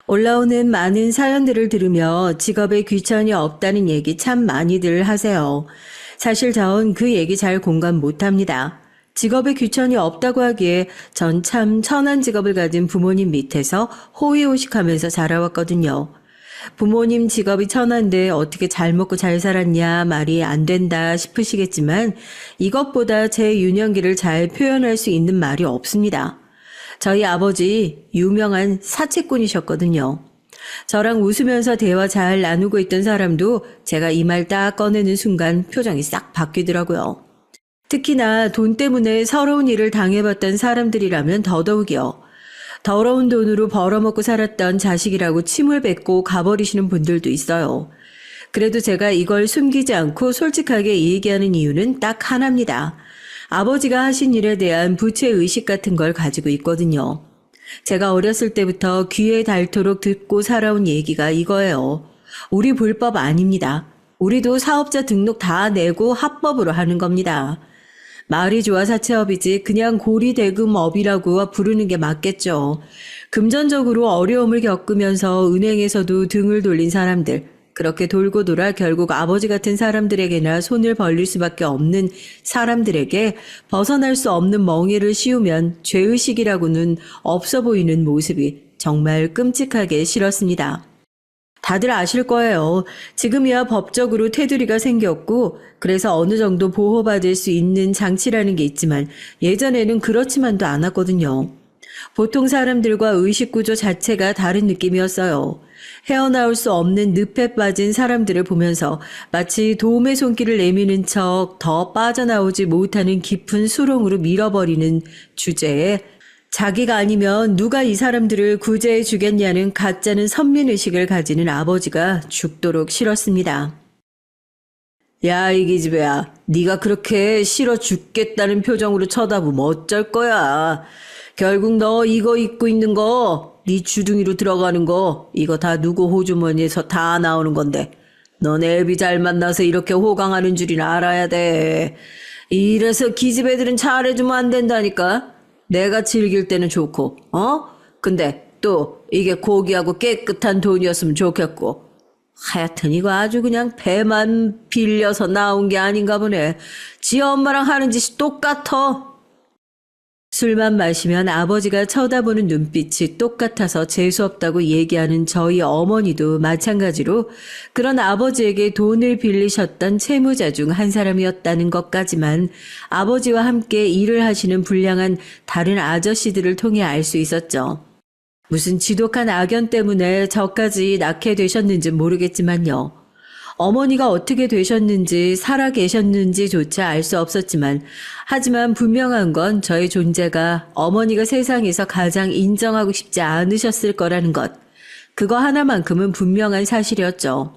올라오는 많은 사연들을 들으며 직업에 귀천이 없다는 얘기 참 많이들 하세요. 사실 전 그 얘기 잘 공감 못합니다. 직업에 귀천이 없다고 하기에 전 참 천한 직업을 가진 부모님 밑에서 호의호식하면서 자라왔거든요. 부모님 직업이 천한데 어떻게 잘 먹고 잘 살았냐 말이 안 된다 싶으시겠지만 이것보다 제 유년기를 잘 표현할 수 있는 말이 없습니다. 저희 아버지 유명한 사채꾼이셨거든요. 저랑 웃으면서 대화 잘 나누고 있던 사람도 제가 이 말 딱 꺼내는 순간 표정이 싹 바뀌더라고요. 특히나 돈 때문에 서러운 일을 당해봤던 사람들이라면 더더욱이요. 더러운 돈으로 벌어먹고 살았던 자식이라고 침을 뱉고 가버리시는 분들도 있어요. 그래도 제가 이걸 숨기지 않고 솔직하게 얘기하는 이유는 딱 하나입니다. 아버지가 하신 일에 대한 부채의식 같은 걸 가지고 있거든요. 제가 어렸을 때부터 귀에 닳도록 듣고 살아온 얘기가 이거예요. 우리 불법 아닙니다. 우리도 사업자 등록 다 내고 합법으로 하는 겁니다. 말이 좋아 사채업이지 그냥 고리대금업이라고 부르는 게 맞겠죠. 금전적으로 어려움을 겪으면서 은행에서도 등을 돌린 사람들, 그렇게 돌고 돌아 결국 아버지 같은 사람들에게나 손을 벌릴 수밖에 없는 사람들에게 벗어날 수 없는 멍에를 씌우면 죄의식이라고는 없어 보이는 모습이 정말 끔찍하게 싫었습니다. 다들 아실 거예요. 지금이야 법적으로 테두리가 생겼고 그래서 어느 정도 보호받을 수 있는 장치라는 게 있지만 예전에는 그렇지만도 않았거든요. 보통 사람들과 의식구조 자체가 다른 느낌이었어요. 헤어나올 수 없는 늪에 빠진 사람들을 보면서 마치 도움의 손길을 내미는 척 더 빠져나오지 못하는 깊은 수렁으로 밀어버리는 주제에 자기가 아니면 누가 이 사람들을 구제해 주겠냐는 가짜는 선민의식을 가지는 아버지가 죽도록 싫었습니다. 야, 이 기집애야. 네가 그렇게 싫어 죽겠다는 표정으로 쳐다보면 어쩔 거야. 결국 너 이거 입고 있는 거, 네 주둥이로 들어가는 거, 이거 다 누구 호주머니에서 다 나오는 건데. 너네 애비 잘 만나서 이렇게 호강하는 줄이나 알아야 돼. 이래서 기집애들은 잘해주면 안 된다니까. 내가 즐길 때는 좋고, 근데 또 이게 고귀하고 깨끗한 돈이었으면 좋겠고. 하여튼 이거 아주 그냥 배만 빌려서 나온 게 아닌가 보네. 지 엄마랑 하는 짓이 똑같아. 술만 마시면 아버지가 쳐다보는 눈빛이 똑같아서 재수없다고 얘기하는 저희 어머니도 마찬가지로 그런 아버지에게 돈을 빌리셨던 채무자 중 한 사람이었다는 것까지만 아버지와 함께 일을 하시는 불량한 다른 아저씨들을 통해 알 수 있었죠. 무슨 지독한 악연 때문에 저까지 낳게 되셨는지 모르겠지만요. 어머니가 어떻게 되셨는지 살아 계셨는지조차 알 수 없었지만 하지만 분명한 건 저의 존재가 어머니가 세상에서 가장 인정하고 싶지 않으셨을 거라는 것. 그거 하나만큼은 분명한 사실이었죠.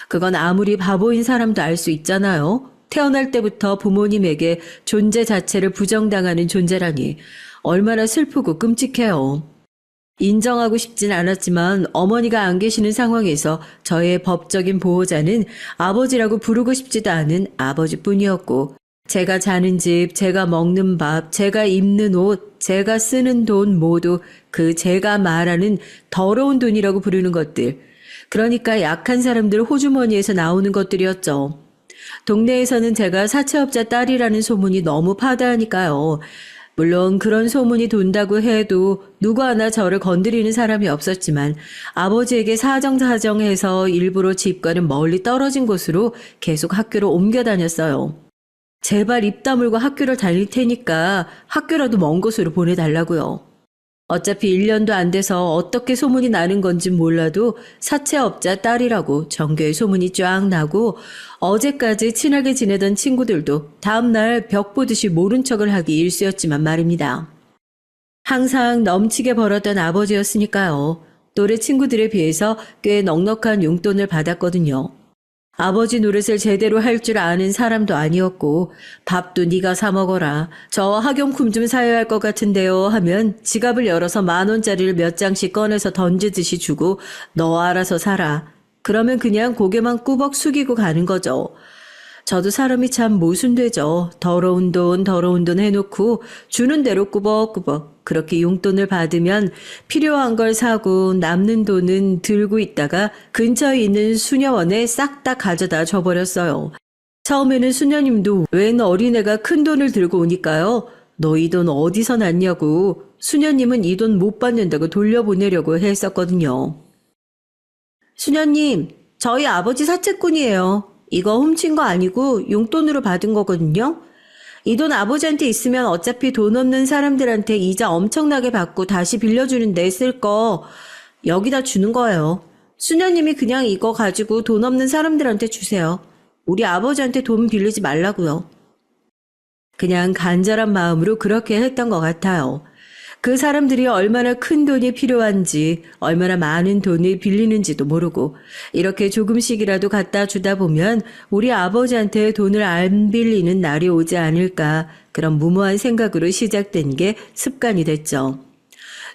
그건 아무리 바보인 사람도 알 수 있잖아요. 태어날 때부터 부모님에게 존재 자체를 부정당하는 존재라니 얼마나 슬프고 끔찍해요. 인정하고 싶진 않았지만 어머니가 안 계시는 상황에서 저의 법적인 보호자는 아버지라고 부르고 싶지도 않은 아버지뿐이었고 제가 자는 집, 제가 먹는 밥, 제가 입는 옷, 제가 쓰는 돈 모두 그 제가 말하는 더러운 돈이라고 부르는 것들. 그러니까 약한 사람들 호주머니에서 나오는 것들이었죠. 동네에서는 제가 사채업자 딸이라는 소문이 너무 파다하니까요. 물론 그런 소문이 돈다고 해도 누구 하나 저를 건드리는 사람이 없었지만 아버지에게 사정사정해서 일부러 집과는 멀리 떨어진 곳으로 계속 학교를 옮겨 다녔어요. 제발 입 다물고 학교를 다닐 테니까 학교라도 먼 곳으로 보내달라고요. 어차피 1년도 안 돼서 어떻게 소문이 나는 건진 몰라도 사채업자 딸이라고 전교에 소문이 쫙 나고 어제까지 친하게 지내던 친구들도 다음날 벽 보듯이 모른 척을 하기 일쑤였지만 말입니다. 항상 넘치게 벌었던 아버지였으니까요. 또래 친구들에 비해서 꽤 넉넉한 용돈을 받았거든요. 아버지 노릇을 제대로 할 줄 아는 사람도 아니었고 밥도 네가 사 먹어라. 저 학용품 좀 사야 할 것 같은데요 하면 지갑을 열어서 10,000원짜리를 몇 장씩 꺼내서 던지듯이 주고 너 알아서 살아. 그러면 그냥 고개만 꾸벅 숙이고 가는 거죠. 저도 사람이 참 모순되죠. 더러운 돈 해놓고 주는 대로 꾸벅꾸벅. 그렇게 용돈을 받으면 필요한 걸 사고 남는 돈은 들고 있다가 근처에 있는 수녀원에 싹 다 가져다 줘버렸어요. 처음에는 수녀님도 웬 어린애가 큰 돈을 들고 오니까요. 너 이 돈 어디서 났냐고 수녀님은 이 돈 못 받는다고 돌려보내려고 했었거든요. 수녀님, 저희 아버지 사채꾼이에요. 이거 훔친 거 아니고 용돈으로 받은 거거든요. 이 돈 아버지한테 있으면 어차피 돈 없는 사람들한테 이자 엄청나게 받고 다시 빌려주는데 쓸 거 여기다 주는 거예요. 수녀님이 그냥 이거 가지고 돈 없는 사람들한테 주세요. 우리 아버지한테 돈 빌리지 말라고요. 그냥 간절한 마음으로 그렇게 했던 것 같아요. 그 사람들이 얼마나 큰 돈이 필요한지, 얼마나 많은 돈을 빌리는지도 모르고 이렇게 조금씩이라도 갖다 주다 보면 우리 아버지한테 돈을 안 빌리는 날이 오지 않을까 그런 무모한 생각으로 시작된 게 습관이 됐죠.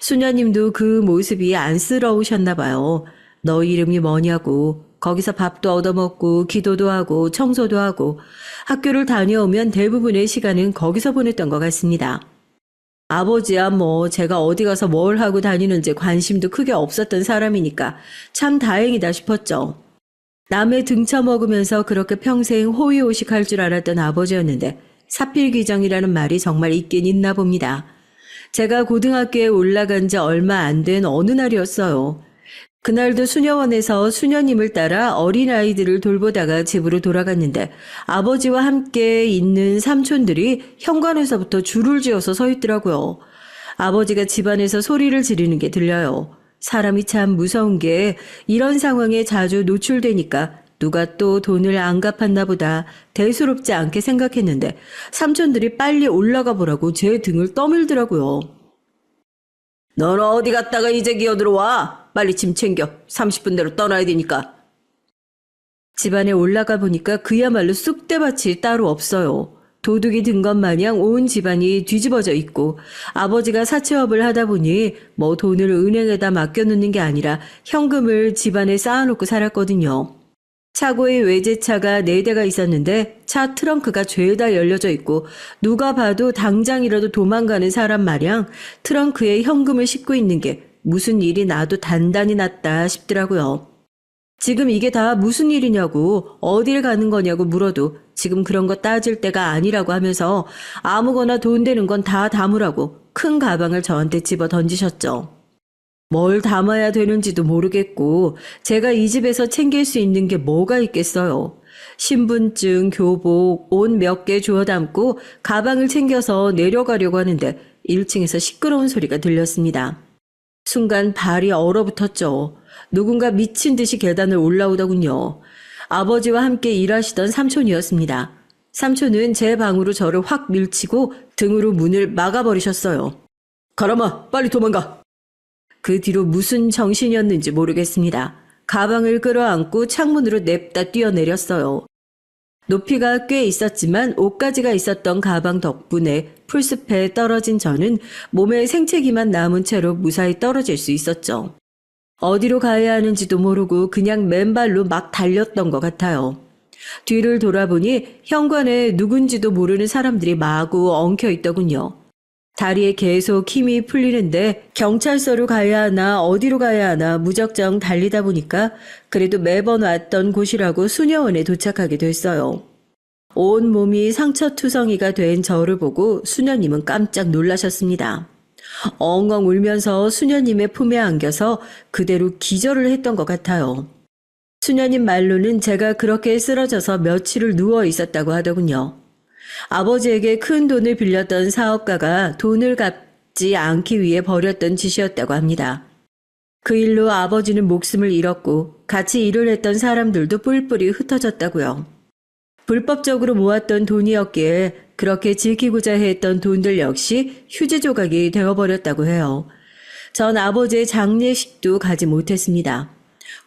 수녀님도 그 모습이 안쓰러우셨나 봐요. 너 이름이 뭐냐고 거기서 밥도 얻어먹고 기도도 하고 청소도 하고 학교를 다녀오면 대부분의 시간은 거기서 보냈던 것 같습니다. 아버지야 뭐 제가 어디 가서 뭘 하고 다니는지 관심도 크게 없었던 사람이니까 참 다행이다 싶었죠. 남의 등쳐먹으면서 그렇게 평생 호의호식할 줄 알았던 아버지였는데 사필귀정이라는 말이 정말 있긴 있나 봅니다. 제가 고등학교에 올라간 지 얼마 안 된 어느 날이었어요. 그날도 수녀원에서 수녀님을 따라 어린아이들을 돌보다가 집으로 돌아갔는데 아버지와 함께 있는 삼촌들이 현관에서부터 줄을 지어서 서 있더라고요. 아버지가 집안에서 소리를 지르는 게 들려요. 사람이 참 무서운 게 이런 상황에 자주 노출되니까 누가 또 돈을 안 갚았나 보다 대수롭지 않게 생각했는데 삼촌들이 빨리 올라가 보라고 제 등을 떠밀더라고요. 넌 어디 갔다가 이제 기어들어와? 빨리 짐 챙겨. 30분 내로 떠나야 되니까. 집안에 올라가 보니까 그야말로 쑥대밭이 따로 없어요. 도둑이 든 것 마냥 온 집안이 뒤집어져 있고 아버지가 사채업을 하다 보니 뭐 돈을 은행에다 맡겨놓는 게 아니라 현금을 집안에 쌓아놓고 살았거든요. 차고에 외제차가 4대가 있었는데 차 트렁크가 죄다 열려져 있고 누가 봐도 당장이라도 도망가는 사람 마냥 트렁크에 현금을 싣고 있는 게 무슨 일이 나도 단단히 났다 싶더라고요. 지금 이게 다 무슨 일이냐고 어딜 가는 거냐고 물어도 지금 그런 거 따질 때가 아니라고 하면서 아무거나 돈 되는 건 다 담으라고 큰 가방을 저한테 집어 던지셨죠. 뭘 담아야 되는지도 모르겠고 제가 이 집에서 챙길 수 있는 게 뭐가 있겠어요. 신분증, 교복, 옷 몇 개 주워 담고 가방을 챙겨서 내려가려고 하는데 1층에서 시끄러운 소리가 들렸습니다. 순간 발이 얼어붙었죠. 누군가 미친 듯이 계단을 올라오더군요. 아버지와 함께 일하시던 삼촌이었습니다. 삼촌은 제 방으로 저를 확 밀치고 등으로 문을 막아버리셨어요. 가라마, 빨리 도망가. 그 뒤로 무슨 정신이었는지 모르겠습니다. 가방을 끌어안고 창문으로 냅다 뛰어내렸어요. 높이가 꽤 있었지만 옷가지가 있었던 가방 덕분에 풀숲에 떨어진 저는 몸에 생채기만 남은 채로 무사히 떨어질 수 있었죠. 어디로 가야 하는지도 모르고 그냥 맨발로 막 달렸던 것 같아요. 뒤를 돌아보니 현관에 누군지도 모르는 사람들이 마구 엉켜 있더군요. 다리에 계속 힘이 풀리는데 경찰서로 가야 하나 어디로 가야 하나 무작정 달리다 보니까 그래도 매번 왔던 곳이라고 수녀원에 도착하게 됐어요. 온 몸이 상처투성이가 된 저를 보고 수녀님은 깜짝 놀라셨습니다. 엉엉 울면서 수녀님의 품에 안겨서 그대로 기절을 했던 것 같아요. 수녀님 말로는 제가 그렇게 쓰러져서 며칠을 누워 있었다고 하더군요. 아버지에게 큰 돈을 빌렸던 사업가가 돈을 갚지 않기 위해 벌였던 짓이었다고 합니다. 그 일로 아버지는 목숨을 잃었고 같이 일을 했던 사람들도 뿔뿔이 흩어졌다고요. 불법적으로 모았던 돈이었기에 그렇게 지키고자 했던 돈들 역시 휴지 조각이 되어버렸다고 해요. 전 아버지의 장례식도 가지 못했습니다.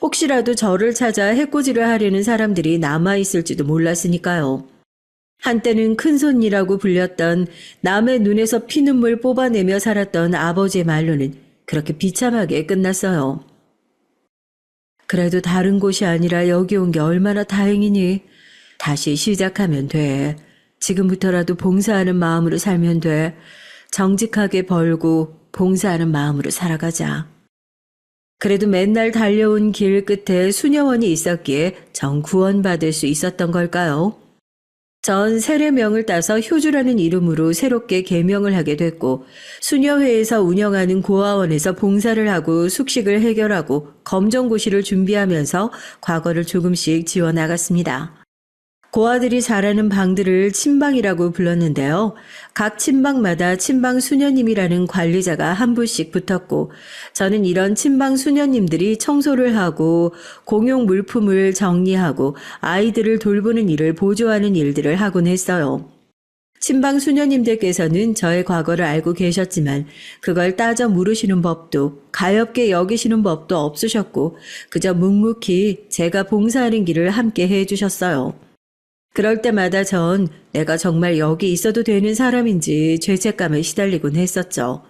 혹시라도 저를 찾아 해코지를 하려는 사람들이 남아있을지도 몰랐으니까요. 한때는 큰손이라고 불렸던 남의 눈에서 피눈물 뽑아내며 살았던 아버지의 말로는 그렇게 비참하게 끝났어요. 그래도 다른 곳이 아니라 여기 온 게 얼마나 다행이니. 다시 시작하면 돼. 지금부터라도 봉사하는 마음으로 살면 돼. 정직하게 벌고 봉사하는 마음으로 살아가자. 그래도 맨날 달려온 길 끝에 수녀원이 있었기에 전 구원받을 수 있었던 걸까요? 전 세례명을 따서 효주라는 이름으로 새롭게 개명을 하게 됐고 수녀회에서 운영하는 고아원에서 봉사를 하고 숙식을 해결하고 검정고시를 준비하면서 과거를 조금씩 지워나갔습니다. 고아들이 자라는 방들을 침방이라고 불렀는데요. 각 침방마다 침방 수녀님이라는 관리자가 한 분씩 붙었고 저는 이런 침방 수녀님들이 청소를 하고 공용 물품을 정리하고 아이들을 돌보는 일을 보조하는 일들을 하곤 했어요. 침방 수녀님들께서는 저의 과거를 알고 계셨지만 그걸 따져 물으시는 법도 가엾게 여기시는 법도 없으셨고 그저 묵묵히 제가 봉사하는 길을 함께 해주셨어요. 그럴 때마다 전 내가 정말 여기 있어도 되는 사람인지 죄책감에 시달리곤 했었죠.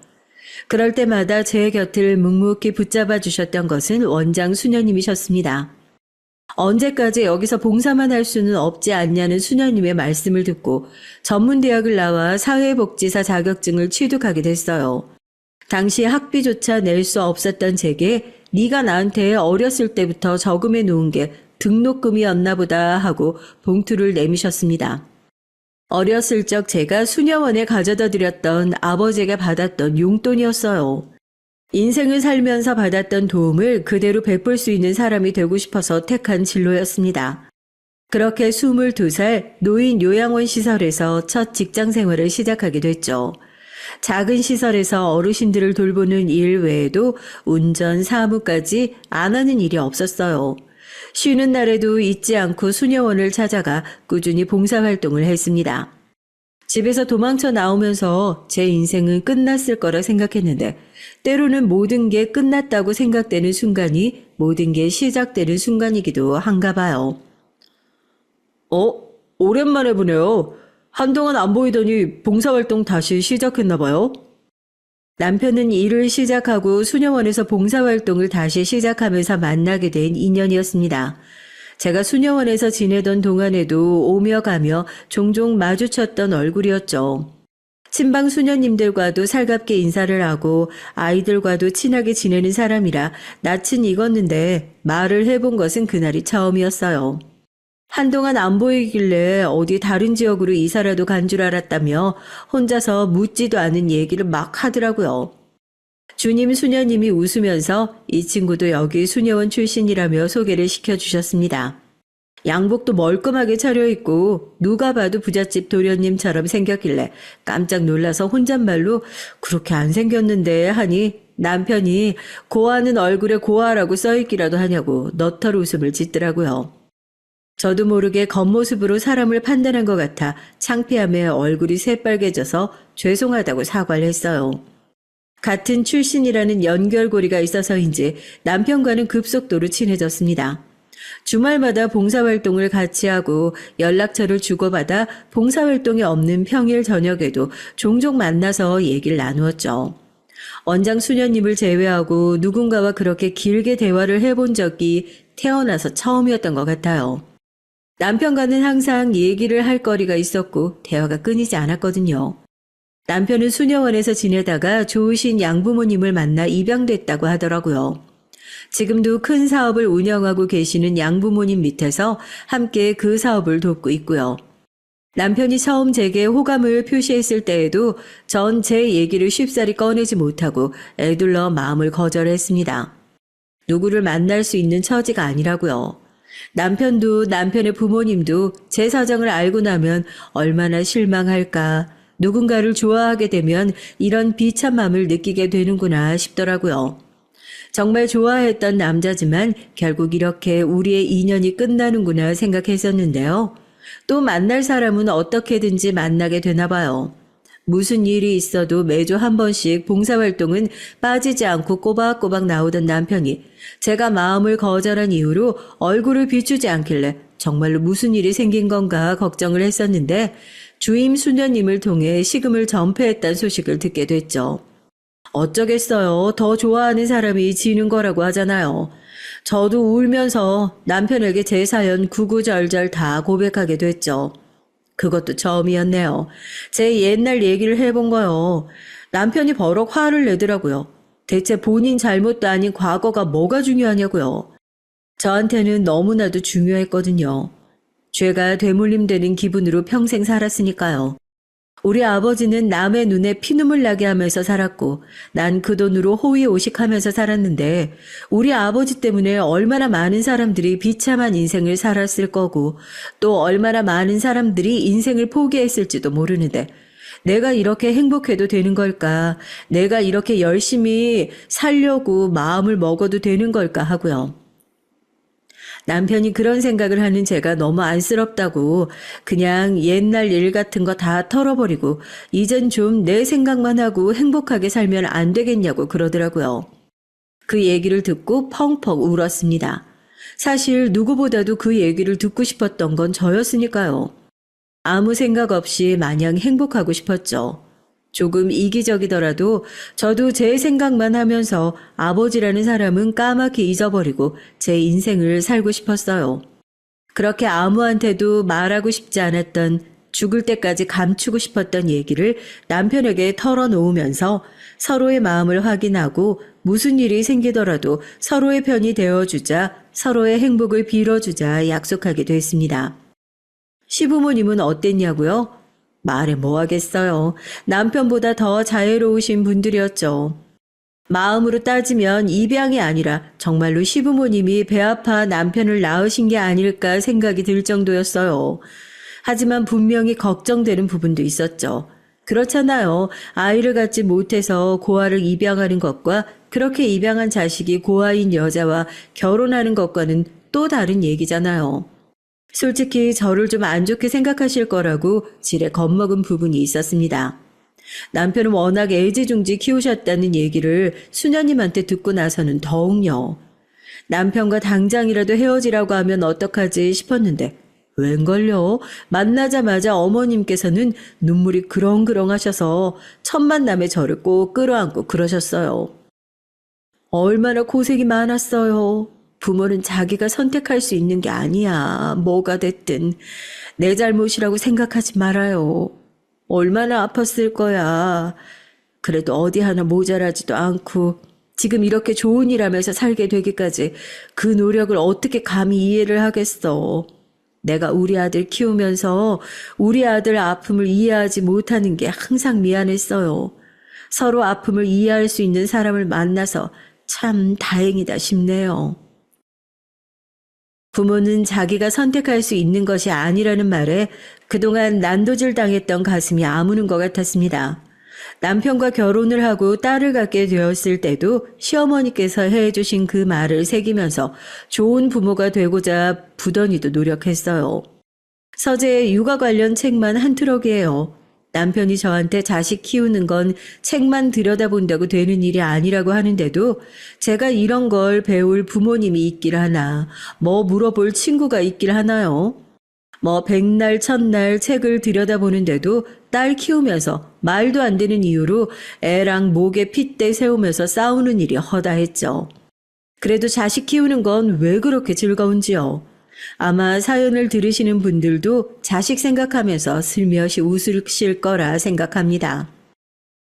그럴 때마다 제 곁을 묵묵히 붙잡아 주셨던 것은 원장 수녀님이셨습니다. 언제까지 여기서 봉사만 할 수는 없지 않냐는 수녀님의 말씀을 듣고 전문대학을 나와 사회복지사 자격증을 취득하게 됐어요. 당시 학비조차 낼 수 없었던 제게 네가 나한테 어렸을 때부터 저금해 놓은 게 등록금이었나 보다 하고 봉투를 내미셨습니다. 어렸을 적 제가 수녀원에 가져다 드렸던 아버지가 받았던 용돈이었어요. 인생을 살면서 받았던 도움을 그대로 베풀 수 있는 사람이 되고 싶어서 택한 진로였습니다. 그렇게 22살 노인 요양원 시설에서 첫 직장 생활을 시작하게 됐죠. 작은 시설에서 어르신들을 돌보는 일 외에도 운전, 사무까지 안 하는 일이 없었어요. 쉬는 날에도 잊지 않고 수녀원을 찾아가 꾸준히 봉사활동을 했습니다. 집에서 도망쳐 나오면서 제 인생은 끝났을 거라 생각했는데 때로는 모든 게 끝났다고 생각되는 순간이 모든 게 시작되는 순간이기도 한가 봐요. 오랜만에 보네요. 한동안 안 보이더니 봉사활동 다시 시작했나 봐요. 남편은 일을 시작하고 수녀원에서 봉사활동을 다시 시작하면서 만나게 된 인연이었습니다. 제가 수녀원에서 지내던 동안에도 오며 가며 종종 마주쳤던 얼굴이었죠. 친방 수녀님들과도 살갑게 인사를 하고 아이들과도 친하게 지내는 사람이라 낯은 익었는데 말을 해본 것은 그날이 처음이었어요. 한동안 안 보이길래 어디 다른 지역으로 이사라도 간 줄 알았다며 혼자서 묻지도 않은 얘기를 막 하더라고요. 주님 수녀님이 웃으면서 이 친구도 여기 수녀원 출신이라며 소개를 시켜주셨습니다. 양복도 멀끔하게 차려입고 누가 봐도 부잣집 도련님처럼 생겼길래 깜짝 놀라서 혼잣말로 그렇게 안 생겼는데 하니 남편이 고아는 얼굴에 고아라고 써있기라도 하냐고 너털 웃음을 짓더라고요. 저도 모르게 겉모습으로 사람을 판단한 것 같아 창피함에 얼굴이 새빨개져서 죄송하다고 사과를 했어요. 같은 출신이라는 연결고리가 있어서인지 남편과는 급속도로 친해졌습니다. 주말마다 봉사활동을 같이 하고 연락처를 주고받아 봉사활동이 없는 평일 저녁에도 종종 만나서 얘기를 나누었죠. 원장 수녀님을 제외하고 누군가와 그렇게 길게 대화를 해본 적이 태어나서 처음이었던 것 같아요. 남편과는 항상 얘기를 할 거리가 있었고 대화가 끊이지 않았거든요. 남편은 수녀원에서 지내다가 좋으신 양부모님을 만나 입양됐다고 하더라고요. 지금도 큰 사업을 운영하고 계시는 양부모님 밑에서 함께 그 사업을 돕고 있고요. 남편이 처음 제게 호감을 표시했을 때에도 전 제 얘기를 쉽사리 꺼내지 못하고 애둘러 마음을 거절했습니다. 누구를 만날 수 있는 처지가 아니라고요. 남편도 남편의 부모님도 제 사정을 알고 나면 얼마나 실망할까. 누군가를 좋아하게 되면 이런 비참함을 느끼게 되는구나 싶더라고요. 정말 좋아했던 남자지만 결국 이렇게 우리의 인연이 끝나는구나 생각했었는데요. 또 만날 사람은 어떻게든지 만나게 되나 봐요. 무슨 일이 있어도 매주 한 번씩 봉사활동은 빠지지 않고 꼬박꼬박 나오던 남편이 제가 마음을 거절한 이후로 얼굴을 비추지 않길래 정말로 무슨 일이 생긴 건가 걱정을 했었는데 주임 수녀님을 통해 식음을 전폐했다는 소식을 듣게 됐죠. 어쩌겠어요. 더 좋아하는 사람이 지는 거라고 하잖아요. 저도 울면서 남편에게 제 사연 구구절절 다 고백하게 됐죠. 그것도 처음이었네요. 제 옛날 얘기를 해본 거요. 남편이 버럭 화를 내더라고요. 대체 본인 잘못도 아닌 과거가 뭐가 중요하냐고요. 저한테는 너무나도 중요했거든요. 죄가 되물림되는 기분으로 평생 살았으니까요. 우리 아버지는 남의 눈에 피눈물 나게 하면서 살았고 난 그 돈으로 호의호식하면서 살았는데 우리 아버지 때문에 얼마나 많은 사람들이 비참한 인생을 살았을 거고 또 얼마나 많은 사람들이 인생을 포기했을지도 모르는데 내가 이렇게 행복해도 되는 걸까? 내가 이렇게 열심히 살려고 마음을 먹어도 되는 걸까 하고요. 남편이 그런 생각을 하는 제가 너무 안쓰럽다고 그냥 옛날 일 같은 거 다 털어버리고 이젠 좀 내 생각만 하고 행복하게 살면 안 되겠냐고 그러더라고요. 그 얘기를 듣고 펑펑 울었습니다. 사실 누구보다도 그 얘기를 듣고 싶었던 건 저였으니까요. 아무 생각 없이 마냥 행복하고 싶었죠. 조금 이기적이더라도 저도 제 생각만 하면서 아버지라는 사람은 까맣게 잊어버리고 제 인생을 살고 싶었어요. 그렇게 아무한테도 말하고 싶지 않았던 죽을 때까지 감추고 싶었던 얘기를 남편에게 털어놓으면서 서로의 마음을 확인하고 무슨 일이 생기더라도 서로의 편이 되어주자, 서로의 행복을 빌어주자 약속하게 됐습니다. 시부모님은 어땠냐고요? 말해 뭐 하겠어요. 남편보다 더 자애로우신 분들이었죠. 마음으로 따지면 입양이 아니라 정말로 시부모님이 배 아파 남편을 낳으신 게 아닐까 생각이 들 정도였어요. 하지만 분명히 걱정되는 부분도 있었죠. 그렇잖아요. 아이를 갖지 못해서 고아를 입양하는 것과 그렇게 입양한 자식이 고아인 여자와 결혼하는 것과는 또 다른 얘기잖아요. 솔직히 저를 좀 안 좋게 생각하실 거라고 지레 겁먹은 부분이 있었습니다. 남편은 워낙 애지중지 키우셨다는 얘기를 수녀님한테 듣고 나서는 더욱요. 남편과 당장이라도 헤어지라고 하면 어떡하지 싶었는데 웬걸요? 만나자마자 어머님께서는 눈물이 그렁그렁 하셔서 첫 만남에 저를 꼭 끌어안고 그러셨어요. 얼마나 고생이 많았어요. 부모는 자기가 선택할 수 있는 게 아니야. 뭐가 됐든 내 잘못이라고 생각하지 말아요. 얼마나 아팠을 거야. 그래도 어디 하나 모자라지도 않고 지금 이렇게 좋은 일 하면서 살게 되기까지 그 노력을 어떻게 감히 이해를 하겠어. 내가 우리 아들 키우면서 우리 아들 아픔을 이해하지 못하는 게 항상 미안했어요. 서로 아픔을 이해할 수 있는 사람을 만나서 참 다행이다 싶네요. 부모는 자기가 선택할 수 있는 것이 아니라는 말에 그동안 난도질 당했던 가슴이 아무는 것 같았습니다. 남편과 결혼을 하고 딸을 갖게 되었을 때도 시어머니께서 해주신 그 말을 새기면서 좋은 부모가 되고자 부단히도 노력했어요. 서재에 육아 관련 책만 한 트럭이에요. 남편이 저한테 자식 키우는 건 책만 들여다본다고 되는 일이 아니라고 하는데도 제가 이런 걸 배울 부모님이 있길 하나, 뭐 물어볼 친구가 있길 하나요? 뭐 백날 첫날 책을 들여다보는데도 딸 키우면서 말도 안 되는 이유로 애랑 목에 핏대 세우면서 싸우는 일이 허다했죠. 그래도 자식 키우는 건 왜 그렇게 즐거운지요? 아마 사연을 들으시는 분들도 자식 생각하면서 슬며시 웃으실 거라 생각합니다.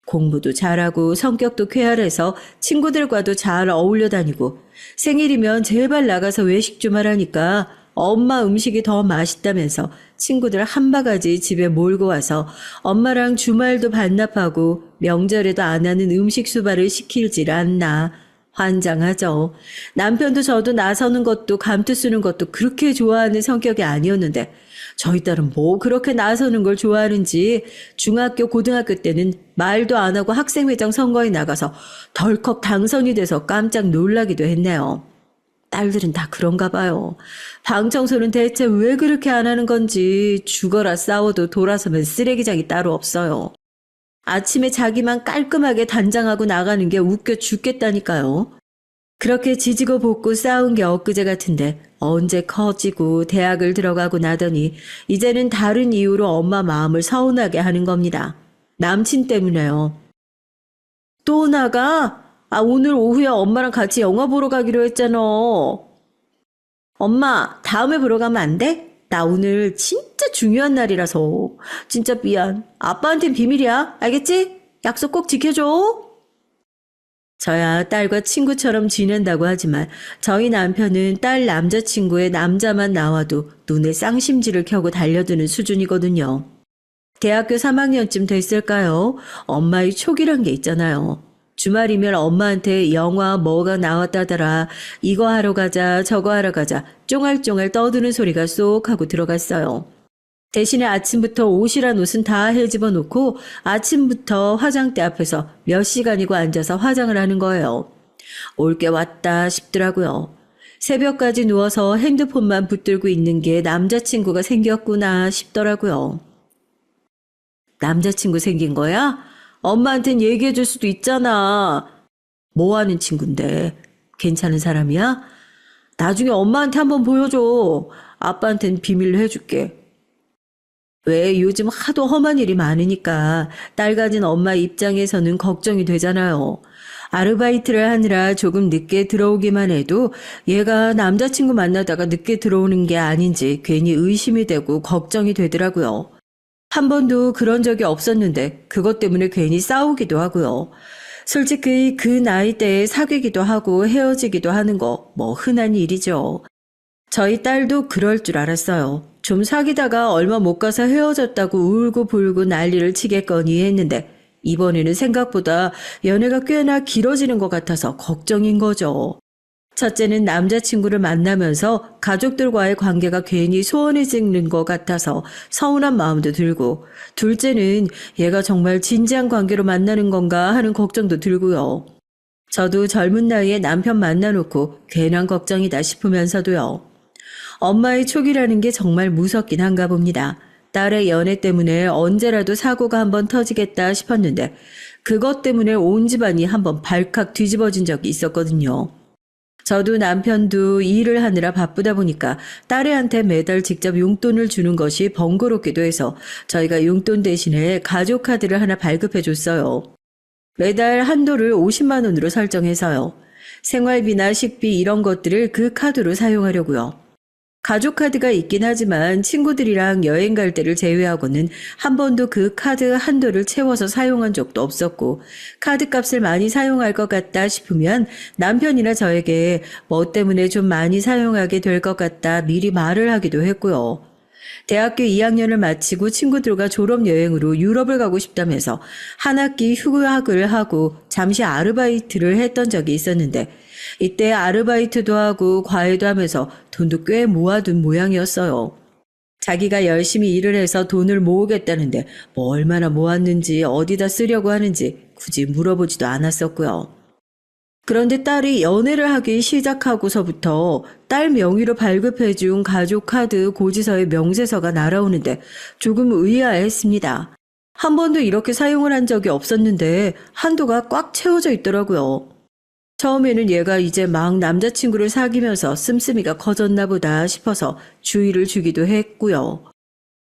공부도 잘하고 성격도 쾌활해서 친구들과도 잘 어울려 다니고 생일이면 제발 나가서 외식 좀 하라니까 엄마 음식이 더 맛있다면서 친구들 한 바가지 집에 몰고 와서 엄마랑 주말도 반납하고 명절에도 안 하는 음식 수발을 시키질 않나 환장하죠. 남편도 저도 나서는 것도 감투 쓰는 것도 그렇게 좋아하는 성격이 아니었는데 저희 딸은 뭐 그렇게 나서는 걸 좋아하는지 중학교 고등학교 때는 말도 안 하고 학생회장 선거에 나가서 덜컥 당선이 돼서 깜짝 놀라기도 했네요. 딸들은 다 그런가 봐요. 방 청소는 대체 왜 그렇게 안 하는 건지 죽어라 싸워도 돌아서면 쓰레기장이 따로 없어요. 아침에 자기만 깔끔하게 단장하고 나가는 게 웃겨 죽겠다니까요. 그렇게 지지고 볶고 싸운 게 엊그제 같은데 언제 커지고 대학을 들어가고 나더니 이제는 다른 이유로 엄마 마음을 서운하게 하는 겁니다. 남친 때문에요. 또 나가? 오늘 오후에 엄마랑 같이 영화 보러 가기로 했잖아. 엄마, 다음에 보러 가면 안 돼? 나 오늘 진짜 중요한 날이라서. 진짜 미안. 아빠한텐 비밀이야. 알겠지? 약속 꼭 지켜줘. 저야 딸과 친구처럼 지낸다고 하지만 저희 남편은 딸 남자친구의 남자만 나와도 눈에 쌍심지를 켜고 달려드는 수준이거든요. 대학교 3학년쯤 됐을까요? 엄마의 촉이란 게 있잖아요. 주말이면 엄마한테 영화 뭐가 나왔다더라. 이거 하러 가자, 저거 하러 가자. 쫑알쫑알 떠드는 소리가 쏙 하고 들어갔어요. 대신에 아침부터 옷이란 옷은 다 헤집어 놓고 아침부터 화장대 앞에서 몇 시간이고 앉아서 화장을 하는 거예요. 올 게 왔다 싶더라고요. 새벽까지 누워서 핸드폰만 붙들고 있는 게 남자친구가 생겼구나 싶더라고요. 남자친구 생긴 거야? 엄마한텐 얘기해 줄 수도 있잖아. 뭐 하는 친구인데? 괜찮은 사람이야? 나중에 엄마한테 한번 보여줘. 아빠한텐 비밀로 해줄게. 왜 요즘 하도 험한 일이 많으니까 딸 가진 엄마 입장에서는 걱정이 되잖아요. 아르바이트를 하느라 조금 늦게 들어오기만 해도 얘가 남자친구 만나다가 늦게 들어오는 게 아닌지 괜히 의심이 되고 걱정이 되더라고요. 한 번도 그런 적이 없었는데 그것 때문에 괜히 싸우기도 하고요. 솔직히 그 나이대에 사귀기도 하고 헤어지기도 하는 거 뭐 흔한 일이죠. 저희 딸도 그럴 줄 알았어요. 좀 사귀다가 얼마 못 가서 헤어졌다고 울고불고 난리를 치겠거니 했는데 이번에는 생각보다 연애가 꽤나 길어지는 것 같아서 걱정인 거죠. 첫째는 남자친구를 만나면서 가족들과의 관계가 괜히 소원해지는 것 같아서 서운한 마음도 들고, 둘째는 얘가 정말 진지한 관계로 만나는 건가 하는 걱정도 들고요. 저도 젊은 나이에 남편 만나놓고 괜한 걱정이다 싶으면서도요. 엄마의 촉이라는 게 정말 무섭긴 한가 봅니다. 딸의 연애 때문에 언제라도 사고가 한번 터지겠다 싶었는데 그것 때문에 온 집안이 한번 발칵 뒤집어진 적이 있었거든요. 저도 남편도 일을 하느라 바쁘다 보니까 딸애한테 매달 직접 용돈을 주는 것이 번거롭기도 해서 저희가 용돈 대신에 가족 카드를 하나 발급해 줬어요. 매달 한도를 50만 원으로 설정해서요. 생활비나 식비 이런 것들을 그 카드로 사용하려고요. 가족 카드가 있긴 하지만 친구들이랑 여행 갈 때를 제외하고는 한 번도 그 카드 한도를 채워서 사용한 적도 없었고 카드 값을 많이 사용할 것 같다 싶으면 남편이나 저에게 뭐 때문에 좀 많이 사용하게 될 것 같다 미리 말을 하기도 했고요. 대학교 2학년을 마치고 친구들과 졸업여행으로 유럽을 가고 싶다면서 한 학기 휴학을 하고 잠시 아르바이트를 했던 적이 있었는데 이때 아르바이트도 하고 과외도 하면서 돈도 꽤 모아둔 모양이었어요. 자기가 열심히 일을 해서 돈을 모으겠다는데 뭐 얼마나 모았는지 어디다 쓰려고 하는지 굳이 물어보지도 않았었고요. 그런데 딸이 연애를 하기 시작하고서부터 딸 명의로 발급해준 가족카드 고지서의 명세서가 날아오는데 조금 의아했습니다. 한 번도 이렇게 사용을 한 적이 없었는데 한도가 꽉 채워져 있더라고요. 처음에는 얘가 이제 막 남자친구를 사귀면서 씀씀이가 커졌나 보다 싶어서 주의를 주기도 했고요.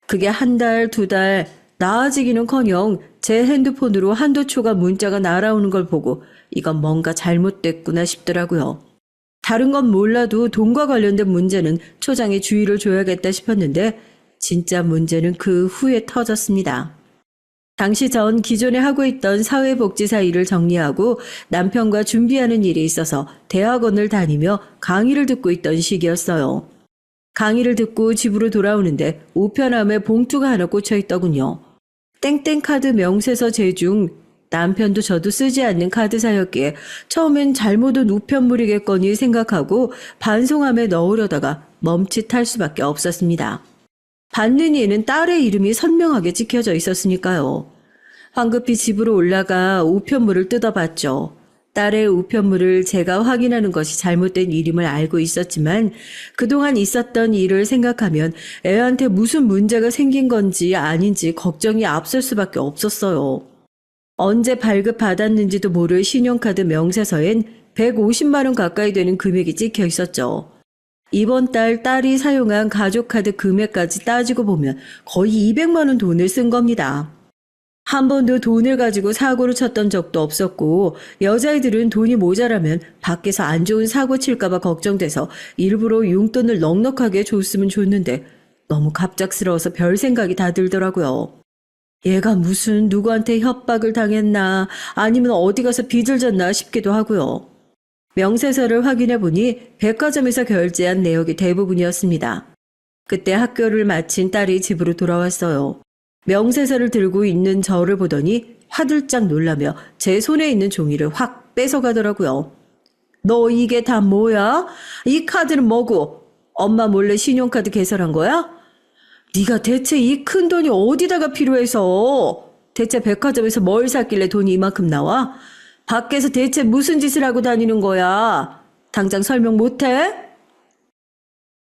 그게 한 달, 두 달, 나아지기는커녕 제 핸드폰으로 한도 초과 문자가 날아오는 걸 보고 이건 뭔가 잘못됐구나 싶더라고요. 다른 건 몰라도 돈과 관련된 문제는 초장에 주의를 줘야겠다 싶었는데 진짜 문제는 그 후에 터졌습니다. 당시 전 기존에 하고 있던 사회복지사 일을 정리하고 남편과 준비하는 일이 있어서 대학원을 다니며 강의를 듣고 있던 시기였어요. 강의를 듣고 집으로 돌아오는데 우편함에 봉투가 하나 꽂혀 있더군요. 땡땡카드 명세서 제중 남편도 저도 쓰지 않는 카드사였기에 처음엔 잘못 온 우편물이겠거니 생각하고 반송함에 넣으려다가 멈칫할 수밖에 없었습니다. 받는 이에는 딸의 이름이 선명하게 찍혀져 있었으니까요. 황급히 집으로 올라가 우편물을 뜯어봤죠. 딸의 우편물을 제가 확인하는 것이 잘못된 일임을 알고 있었지만 그동안 있었던 일을 생각하면 애한테 무슨 문제가 생긴 건지 아닌지 걱정이 앞설 수밖에 없었어요. 언제 발급받았는지도 모를 신용카드 명세서엔 150만 원 가까이 되는 금액이 찍혀 있었죠. 이번 달 딸이 사용한 가족카드 금액까지 따지고 보면 거의 200만 원 돈을 쓴 겁니다. 한 번도 돈을 가지고 사고를 쳤던 적도 없었고 여자애들은 돈이 모자라면 밖에서 안 좋은 사고 칠까봐 걱정돼서 일부러 용돈을 넉넉하게 줬으면 좋는데 너무 갑작스러워서 별 생각이 다 들더라고요. 얘가 무슨 누구한테 협박을 당했나 아니면 어디 가서 빚을 졌나 싶기도 하고요. 명세서를 확인해 보니 백화점에서 결제한 내역이 대부분이었습니다. 그때 학교를 마친 딸이 집으로 돌아왔어요. 명세서를 들고 있는 저를 보더니 화들짝 놀라며 제 손에 있는 종이를 확 뺏어가더라고요. 너 이게 다 뭐야? 이 카드는 뭐고? 엄마 몰래 신용카드 개설한 거야? 네가 대체 이 큰 돈이 어디다가 필요해서? 대체 백화점에서 뭘 샀길래 돈이 이만큼 나와? 밖에서 대체 무슨 짓을 하고 다니는 거야? 당장 설명 못해?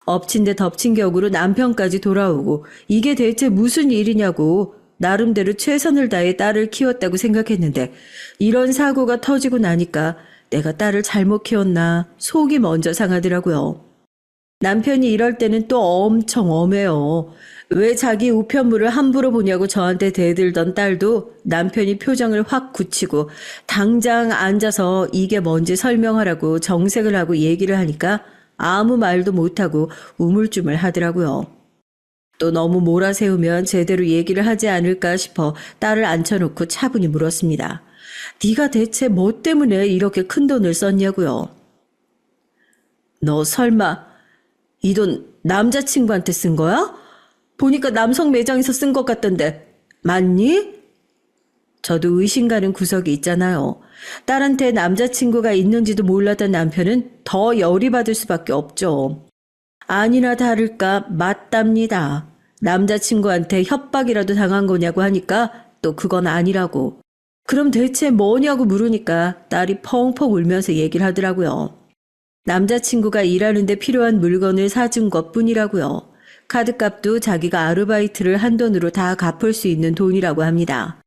엎친 데 덮친 격으로 남편까지 돌아오고 이게 대체 무슨 일이냐고 나름대로 최선을 다해 딸을 키웠다고 생각했는데 이런 사고가 터지고 나니까 내가 딸을 잘못 키웠나 속이 먼저 상하더라고요. 남편이 이럴 때는 또 엄청 엄해요. 왜 자기 우편물을 함부로 보냐고 저한테 대들던 딸도 남편이 표정을 확 굳히고 당장 앉아서 이게 뭔지 설명하라고 정색을 하고 얘기를 하니까 아무 말도 못하고 우물쭈물 하더라고요. 또 너무 몰아세우면 제대로 얘기를 하지 않을까 싶어 딸을 앉혀놓고 차분히 물었습니다. 네가 대체 뭐 때문에 이렇게 큰 돈을 썼냐고요? 너 설마 이 돈 남자친구한테 쓴 거야? 보니까 남성 매장에서 쓴 것 같던데 맞니? 저도 의심가는 구석이 있잖아요. 딸한테 남자친구가 있는지도 몰랐던 남편은 더 열이 받을 수밖에 없죠. 아니나 다를까 맞답니다. 남자친구한테 협박이라도 당한 거냐고 하니까 또 그건 아니라고. 그럼 대체 뭐냐고 물으니까 딸이 펑펑 울면서 얘기를 하더라고요. 남자친구가 일하는데 필요한 물건을 사준 것뿐이라고요. 카드값도 자기가 아르바이트를 한 돈으로 다 갚을 수 있는 돈이라고 합니다.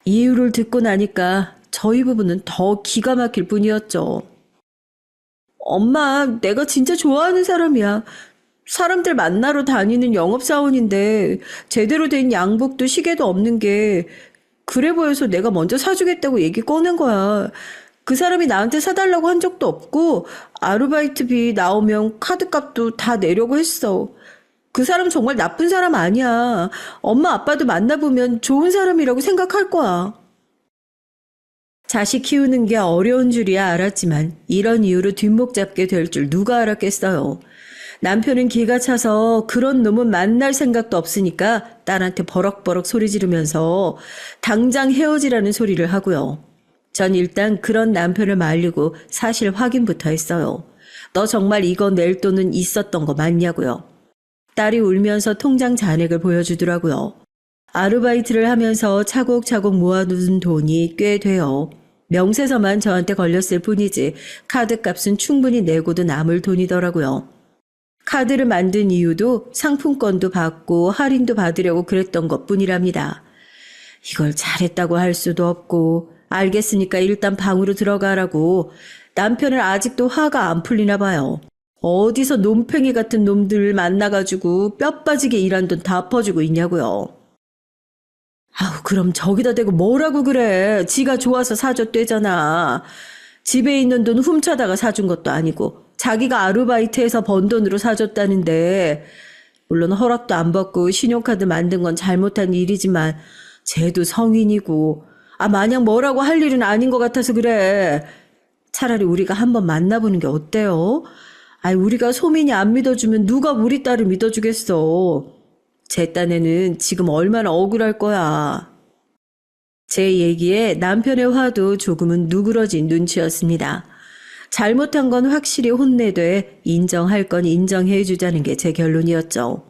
이유를 듣고 나니까 저희 부부는 더 기가 막힐 뿐이었죠. 엄마, 내가 진짜 좋아하는 사람이야. 사람들 만나러 다니는 영업사원인데 제대로 된 양복도 시계도 없는 게 그래 보여서 내가 먼저 사주겠다고 얘기 꺼낸 거야. 그 사람이 나한테 사달라고 한 적도 없고 아르바이트비 나오면 카드값도 다 내려고 했어. 그 사람 정말 나쁜 사람 아니야. 엄마 아빠도 만나보면 좋은 사람이라고 생각할 거야. 자식 키우는 게 어려운 줄이야 알았지만 이런 이유로 뒷목 잡게 될 줄 누가 알았겠어요. 남편은 기가 차서 그런 놈은 만날 생각도 없으니까 딸한테 버럭버럭 소리 지르면서 당장 헤어지라는 소리를 하고요. 전 일단 그런 남편을 말리고 사실 확인부터 했어요. 너 정말 이거 낼 돈은 있었던 거 맞냐고요. 딸이 울면서 통장 잔액을 보여주더라고요. 아르바이트를 하면서 차곡차곡 모아둔 돈이 꽤 돼요. 명세서만 저한테 걸렸을 뿐이지 카드값은 충분히 내고도 남을 돈이더라고요. 카드를 만든 이유도 상품권도 받고 할인도 받으려고 그랬던 것뿐이랍니다. 이걸 잘했다고 할 수도 없고 알겠으니까 일단 방으로 들어가라고 남편은 아직도 화가 안 풀리나 봐요. 어디서 놈팽이 같은 놈들 만나가지고 뼈 빠지게 일한 돈 다 퍼주고 있냐고요. 아우 그럼 저기다 대고 뭐라고 그래. 지가 좋아서 사줬대잖아. 집에 있는 돈 훔쳐다가 사준 것도 아니고 자기가 아르바이트해서 번 돈으로 사줬다는데 물론 허락도 안 받고 신용카드 만든 건 잘못한 일이지만 쟤도 성인이고 마냥 뭐라고 할 일은 아닌 것 같아서 그래. 차라리 우리가 한번 만나보는 게 어때요? 우리가 소민이 안 믿어주면 누가 우리 딸을 믿어주겠어. 제 딴에는 지금 얼마나 억울할 거야. 제 얘기에 남편의 화도 조금은 누그러진 눈치였습니다. 잘못한 건 확실히 혼내되 인정할 건 인정해 주자는 게 제 결론이었죠.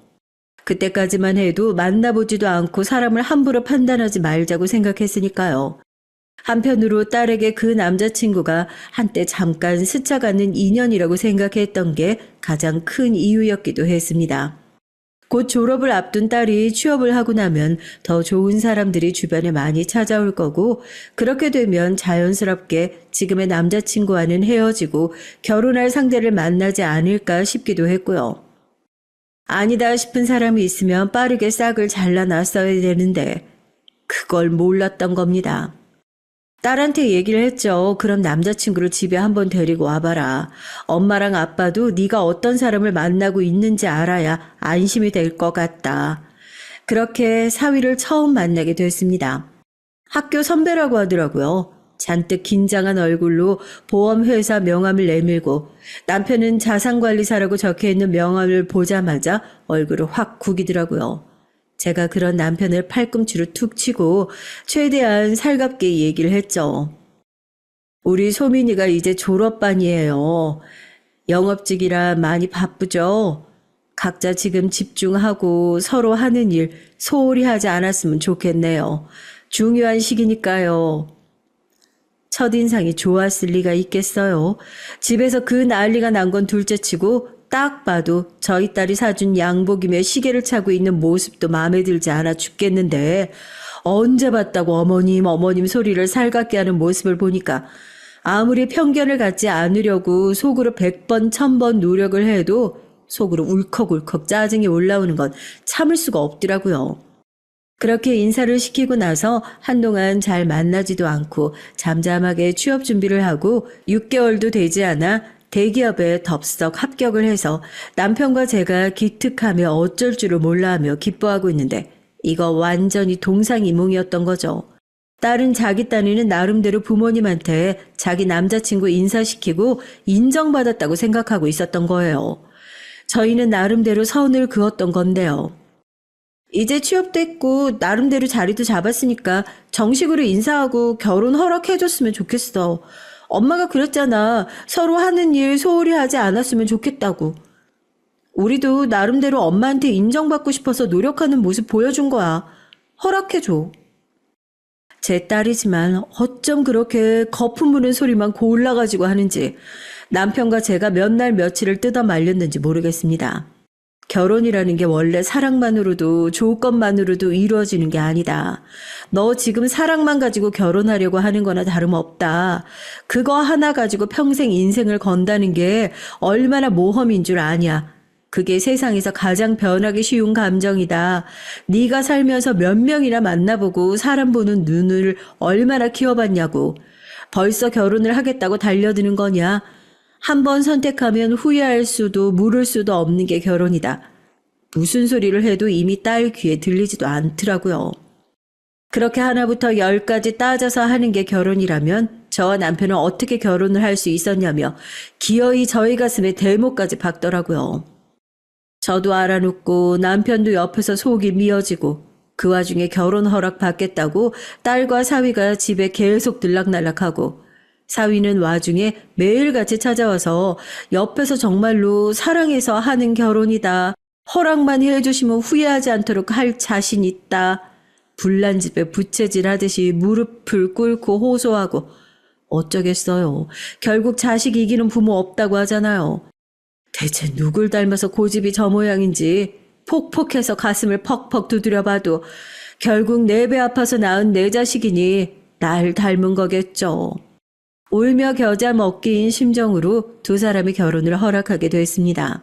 그때까지만 해도 만나보지도 않고 사람을 함부로 판단하지 말자고 생각했으니까요. 한편으로 딸에게 그 남자친구가 한때 잠깐 스쳐가는 인연이라고 생각했던 게 가장 큰 이유였기도 했습니다. 곧 졸업을 앞둔 딸이 취업을 하고 나면 더 좋은 사람들이 주변에 많이 찾아올 거고 그렇게 되면 자연스럽게 지금의 남자친구와는 헤어지고 결혼할 상대를 만나지 않을까 싶기도 했고요. 아니다 싶은 사람이 있으면 빠르게 싹을 잘라놨어야 되는데 그걸 몰랐던 겁니다. 딸한테 얘기를 했죠. 그럼 남자친구를 집에 한번 데리고 와봐라. 엄마랑 아빠도 네가 어떤 사람을 만나고 있는지 알아야 안심이 될 것 같다. 그렇게 사위를 처음 만나게 됐습니다. 학교 선배라고 하더라고요. 잔뜩 긴장한 얼굴로 보험회사 명함을 내밀고 남편은 자산관리사라고 적혀있는 명함을 보자마자 얼굴을 확 구기더라고요. 제가 그런 남편을 팔꿈치로 툭 치고 최대한 살갑게 얘기를 했죠. 우리 소민이가 이제 졸업반이에요. 영업직이라 많이 바쁘죠? 각자 지금 집중하고 서로 하는 일 소홀히 하지 않았으면 좋겠네요. 중요한 시기니까요. 첫인상이 좋았을 리가 있겠어요. 집에서 그 난리가 난 건 둘째치고 딱 봐도 저희 딸이 사준 양복이며 시계를 차고 있는 모습도 마음에 들지 않아 죽겠는데 언제 봤다고 어머님 소리를 살갑게 하는 모습을 보니까 아무리 편견을 갖지 않으려고 속으로 100번 1000번 노력을 해도 속으로 울컥울컥 짜증이 올라오는 건 참을 수가 없더라고요. 그렇게 인사를 시키고 나서 한동안 잘 만나지도 않고 잠잠하게 취업 준비를 하고 6개월도 되지 않아 대기업에 덥석 합격을 해서 남편과 제가 기특하며 어쩔 줄을 몰라하며 기뻐하고 있는데 이거 완전히 동상이몽이었던 거죠. 딸은 자기 딴에는 나름대로 부모님한테 자기 남자친구 인사시키고 인정받았다고 생각하고 있었던 거예요. 저희는 나름대로 선을 그었던 건데요. 이제 취업도 했고 나름대로 자리도 잡았으니까 정식으로 인사하고 결혼 허락해줬으면 좋겠어. 엄마가 그랬잖아. 서로 하는 일 소홀히 하지 않았으면 좋겠다고. 우리도 나름대로 엄마한테 인정받고 싶어서 노력하는 모습 보여준 거야. 허락해줘. 제 딸이지만 어쩜 그렇게 거품 무는 소리만 골라가지고 하는지 남편과 제가 몇 날 며칠을 뜯어 말렸는지 모르겠습니다. 결혼이라는 게 원래 사랑만으로도 조건만으로도 이루어지는 게 아니다. 너 지금 사랑만 가지고 결혼하려고 하는 거나 다름없다. 그거 하나 가지고 평생 인생을 건다는 게 얼마나 모험인 줄 아냐. 그게 세상에서 가장 변하기 쉬운 감정이다. 네가 살면서 몇 명이나 만나보고 사람 보는 눈을 얼마나 키워봤냐고. 벌써 결혼을 하겠다고 달려드는 거냐. 한 번 선택하면 후회할 수도 물을 수도 없는 게 결혼이다. 무슨 소리를 해도 이미 딸 귀에 들리지도 않더라고요. 그렇게 하나부터 열까지 따져서 하는 게 결혼이라면 저와 남편은 어떻게 결혼을 할 수 있었냐며 기어이 저희 가슴에 대못까지 박더라고요. 저도 알아놓고 남편도 옆에서 속이 미어지고 그 와중에 결혼 허락 받겠다고 딸과 사위가 집에 계속 들락날락하고 사위는 와중에 매일같이 찾아와서 옆에서 정말로 사랑해서 하는 결혼이다. 허락만 해주시면 후회하지 않도록 할 자신 있다. 불난집에 부채질 하듯이 무릎을 꿇고 호소하고 어쩌겠어요. 결국 자식 이기는 부모 없다고 하잖아요. 대체 누굴 닮아서 고집이 저 모양인지 폭폭해서 가슴을 퍽퍽 두드려봐도 결국 내 배 아파서 낳은 내 자식이니 날 닮은 거겠죠. 울며 겨자 먹기인 심정으로 두 사람이 결혼을 허락하게 됐습니다.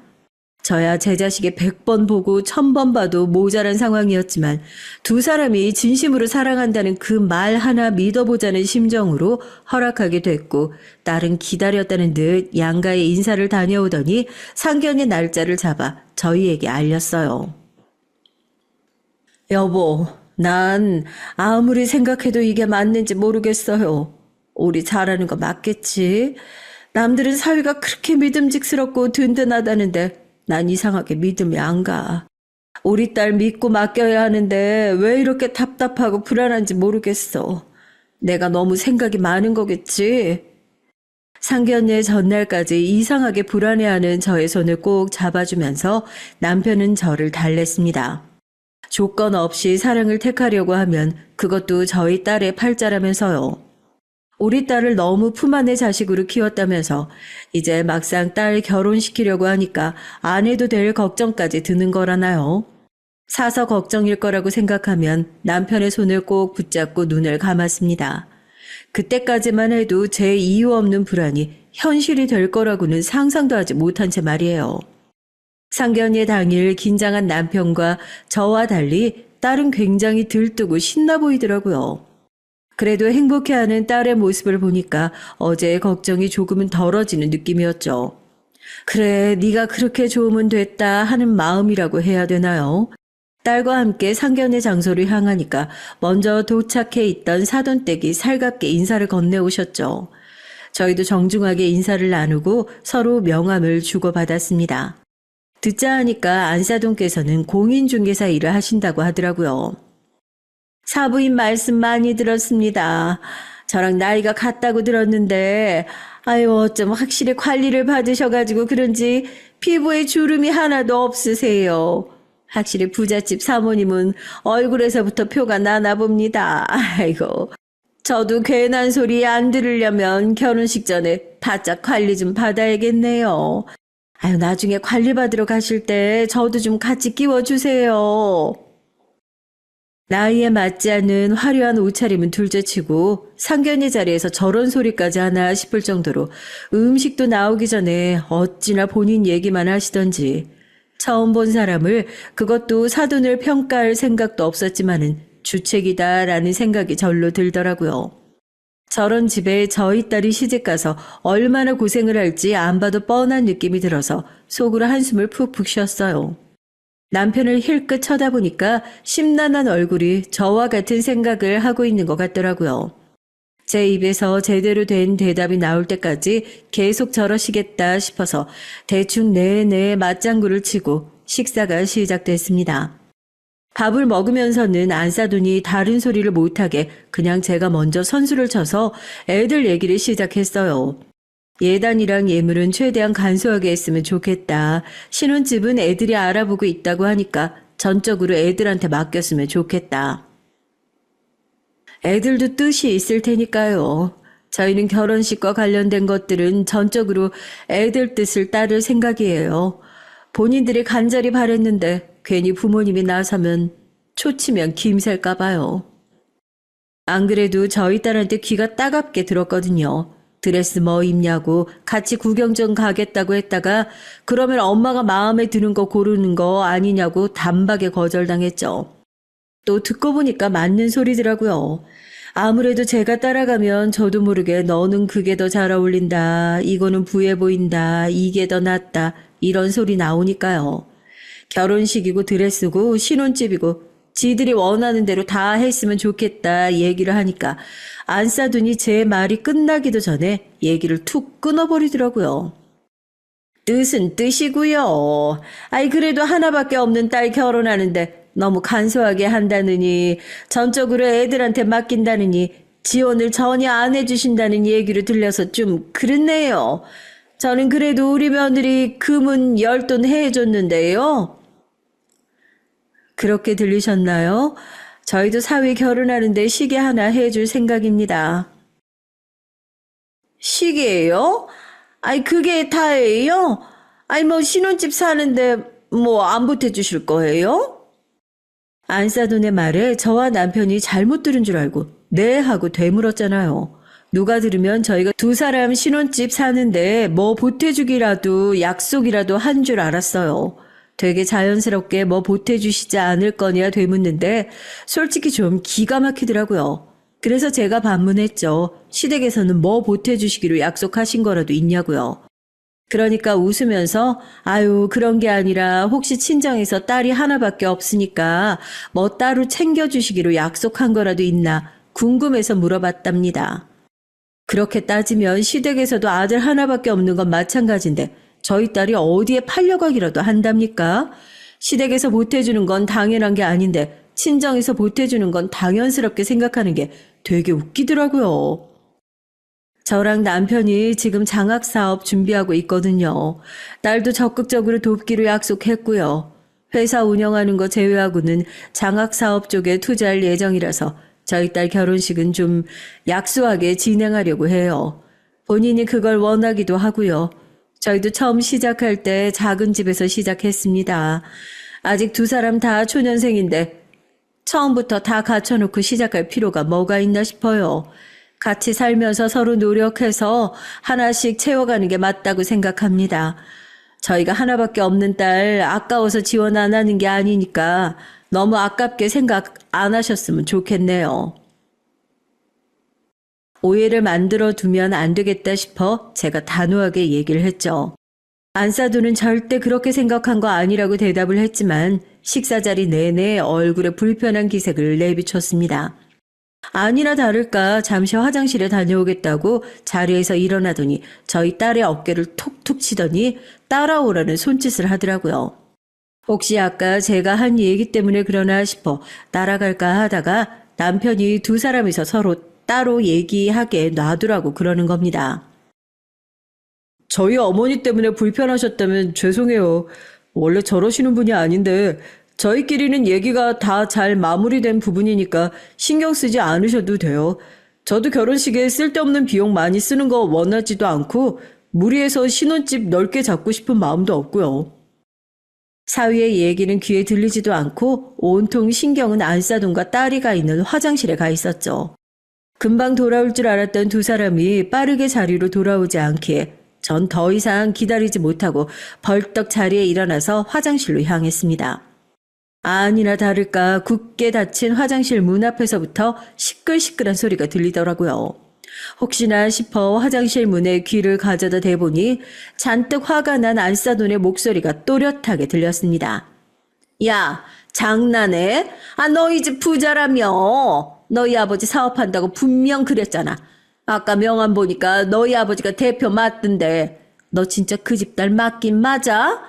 저야 제 자식이 100번 보고 1000번 봐도 모자란 상황이었지만 두 사람이 진심으로 사랑한다는 그 말 하나 믿어보자는 심정으로 허락하게 됐고 딸은 기다렸다는 듯 양가의 인사를 다녀오더니 상견례 날짜를 잡아 저희에게 알렸어요. 여보, 난 아무리 생각해도 이게 맞는지 모르겠어요. 우리 잘하는 거 맞겠지? 남들은 사위가 그렇게 믿음직스럽고 든든하다는데 난 이상하게 믿음이 안 가. 우리 딸 믿고 맡겨야 하는데 왜 이렇게 답답하고 불안한지 모르겠어. 내가 너무 생각이 많은 거겠지? 상견례 전날까지 이상하게 불안해하는 저의 손을 꼭 잡아주면서 남편은 저를 달랬습니다. 조건 없이 사랑을 택하려고 하면 그것도 저희 딸의 팔자라면서요. 우리 딸을 너무 품 안의 자식으로 키웠다면서 이제 막상 딸 결혼시키려고 하니까 안 해도 될 걱정까지 드는 거라나요? 사서 걱정일 거라고 생각하면 남편의 손을 꼭 붙잡고 눈을 감았습니다. 그때까지만 해도 제 이유 없는 불안이 현실이 될 거라고는 상상도 하지 못한 채 말이에요. 상견례 당일 긴장한 남편과 저와 달리 딸은 굉장히 들뜨고 신나 보이더라고요. 그래도 행복해하는 딸의 모습을 보니까 어제의 걱정이 조금은 덜어지는 느낌이었죠. 그래, 네가 그렇게 좋으면 됐다 하는 마음이라고 해야 되나요? 딸과 함께 상견례 장소를 향하니까 먼저 도착해 있던 사돈댁이 살갑게 인사를 건네오셨죠. 저희도 정중하게 인사를 나누고 서로 명함을 주고받았습니다. 듣자 하니까 안사돈께서는 공인중개사 일을 하신다고 하더라고요. 사부인 말씀 많이 들었습니다. 저랑 나이가 같다고 들었는데 아유 어쩜 확실히 관리를 받으셔가지고 그런지 피부에 주름이 하나도 없으세요. 확실히 부잣집 사모님은 얼굴에서부터 표가 나나 봅니다. 아이고 저도 괜한 소리 안 들으려면 결혼식 전에 바짝 관리 좀 받아야겠네요. 아유 나중에 관리 받으러 가실 때 저도 좀 같이 끼워주세요. 나이에 맞지 않는 화려한 옷차림은 둘째치고 상견례 자리에서 저런 소리까지 하나 싶을 정도로 음식도 나오기 전에 어찌나 본인 얘기만 하시던지 처음 본 사람을 그것도 사돈을 평가할 생각도 없었지만은 주책이다라는 생각이 절로 들더라고요. 저런 집에 저희 딸이 시집가서 얼마나 고생을 할지 안 봐도 뻔한 느낌이 들어서 속으로 한숨을 푹푹 쉬었어요. 남편을 힐끗 쳐다보니까 심란한 얼굴이 저와 같은 생각을 하고 있는 것 같더라고요. 제 입에서 제대로 된 대답이 나올 때까지 계속 저러시겠다 싶어서 대충 네네 맞장구를 치고 식사가 시작됐습니다. 밥을 먹으면서는 안사돈이 다른 소리를 못하게 그냥 제가 먼저 선수를 쳐서 애들 얘기를 시작했어요. 예단이랑 예물은 최대한 간소하게 했으면 좋겠다. 신혼집은 애들이 알아보고 있다고 하니까 전적으로 애들한테 맡겼으면 좋겠다. 애들도 뜻이 있을 테니까요. 저희는 결혼식과 관련된 것들은 전적으로 애들 뜻을 따를 생각이에요. 본인들이 간절히 바랬는데 괜히 부모님이 나서면 초치면 김셀까 봐요. 안 그래도 저희 딸한테 귀가 따갑게 들었거든요. 드레스 뭐 입냐고 같이 구경 좀 가겠다고 했다가 그러면 엄마가 마음에 드는 거 고르는 거 아니냐고 단박에 거절당했죠. 또 듣고 보니까 맞는 소리더라고요. 아무래도 제가 따라가면 저도 모르게 너는 그게 더 잘 어울린다. 이거는 부해 보인다. 이게 더 낫다. 이런 소리 나오니까요. 결혼식이고 드레스고 신혼집이고 지들이 원하는 대로 다 했으면 좋겠다 얘기를 하니까 안사돈이 제 말이 끝나기도 전에 얘기를 툭 끊어버리더라고요. 뜻은 뜻이고요. 아이 그래도 하나밖에 없는 딸 결혼하는데 너무 간소하게 한다느니 전적으로 애들한테 맡긴다느니 지원을 전혀 안 해주신다는 얘기를 들려서 좀 그렇네요. 저는 그래도 우리 며느리 금은 10돈 해줬는데요. 그렇게 들리셨나요? 저희도 사위 결혼하는데 시계 하나 해줄 생각입니다. 시계예요? 아이 그게 다예요? 아이 뭐 신혼집 사는데 뭐 안 보태주실 거예요? 안사돈의 말에 저와 남편이 잘못 들은 줄 알고 네 하고 되물었잖아요. 누가 들으면 저희가 두 사람 신혼집 사는데 뭐 보태주기라도 약속이라도 한 줄 알았어요. 되게 자연스럽게 뭐 보태주시지 않을 거냐 되묻는데 솔직히 좀 기가 막히더라고요. 그래서 제가 반문했죠. 시댁에서는 뭐 보태주시기로 약속하신 거라도 있냐고요. 그러니까 웃으면서 아유 그런 게 아니라 혹시 친정에서 딸이 하나밖에 없으니까 뭐 따로 챙겨주시기로 약속한 거라도 있나 궁금해서 물어봤답니다. 그렇게 따지면 시댁에서도 아들 하나밖에 없는 건 마찬가지인데 저희 딸이 어디에 팔려가기라도 한답니까? 시댁에서 보태주는 건 당연한 게 아닌데 친정에서 보태주는 건 당연스럽게 생각하는 게 되게 웃기더라고요. 저랑 남편이 지금 장학사업 준비하고 있거든요. 딸도 적극적으로 돕기로 약속했고요. 회사 운영하는 거 제외하고는 장학사업 쪽에 투자할 예정이라서 저희 딸 결혼식은 좀 약소하게 진행하려고 해요. 본인이 그걸 원하기도 하고요. 저희도 처음 시작할 때 작은 집에서 시작했습니다. 아직 두 사람 다 초년생인데 처음부터 다 갖춰놓고 시작할 필요가 뭐가 있나 싶어요. 같이 살면서 서로 노력해서 하나씩 채워가는 게 맞다고 생각합니다. 저희가 하나밖에 없는 딸 아까워서 지원 안 하는 게 아니니까 너무 아깝게 생각 안 하셨으면 좋겠네요. 오해를 만들어 두면 안 되겠다 싶어 제가 단호하게 얘기를 했죠. 안사도는 절대 그렇게 생각한 거 아니라고 대답을 했지만 식사 자리 내내 얼굴에 불편한 기색을 내비쳤습니다. 아니나 다를까 잠시 화장실에 다녀오겠다고 자리에서 일어나더니 저희 딸의 어깨를 톡톡 치더니 따라오라는 손짓을 하더라고요. 혹시 아까 제가 한 얘기 때문에 그러나 싶어 따라갈까 하다가 남편이 두 사람이서 서로 따로 얘기하게 놔두라고 그러는 겁니다. 저희 어머니 때문에 불편하셨다면 죄송해요. 원래 저러시는 분이 아닌데 저희끼리는 얘기가 다 잘 마무리된 부분이니까 신경 쓰지 않으셔도 돼요. 저도 결혼식에 쓸데없는 비용 많이 쓰는 거 원하지도 않고 무리해서 신혼집 넓게 잡고 싶은 마음도 없고요. 사위의 얘기는 귀에 들리지도 않고 온통 신경은 안사돈과 딸이가 있는 화장실에 가 있었죠. 금방 돌아올 줄 알았던 두 사람이 빠르게 자리로 돌아오지 않기에 전 더 이상 기다리지 못하고 벌떡 자리에 일어나서 화장실로 향했습니다. 아니나 다를까 굳게 닫힌 화장실 문 앞에서부터 시끌시끌한 소리가 들리더라고요. 혹시나 싶어 화장실 문에 귀를 가져다 대보니 잔뜩 화가 난 안사돈의 목소리가 또렷하게 들렸습니다. 야, 장난해? 너희 집 부자라며. 너희 아버지 사업한다고 분명 그랬잖아. 아까 명함 보니까 너희 아버지가 대표 맞던데. 너 진짜 그 집 딸 맞긴 맞아?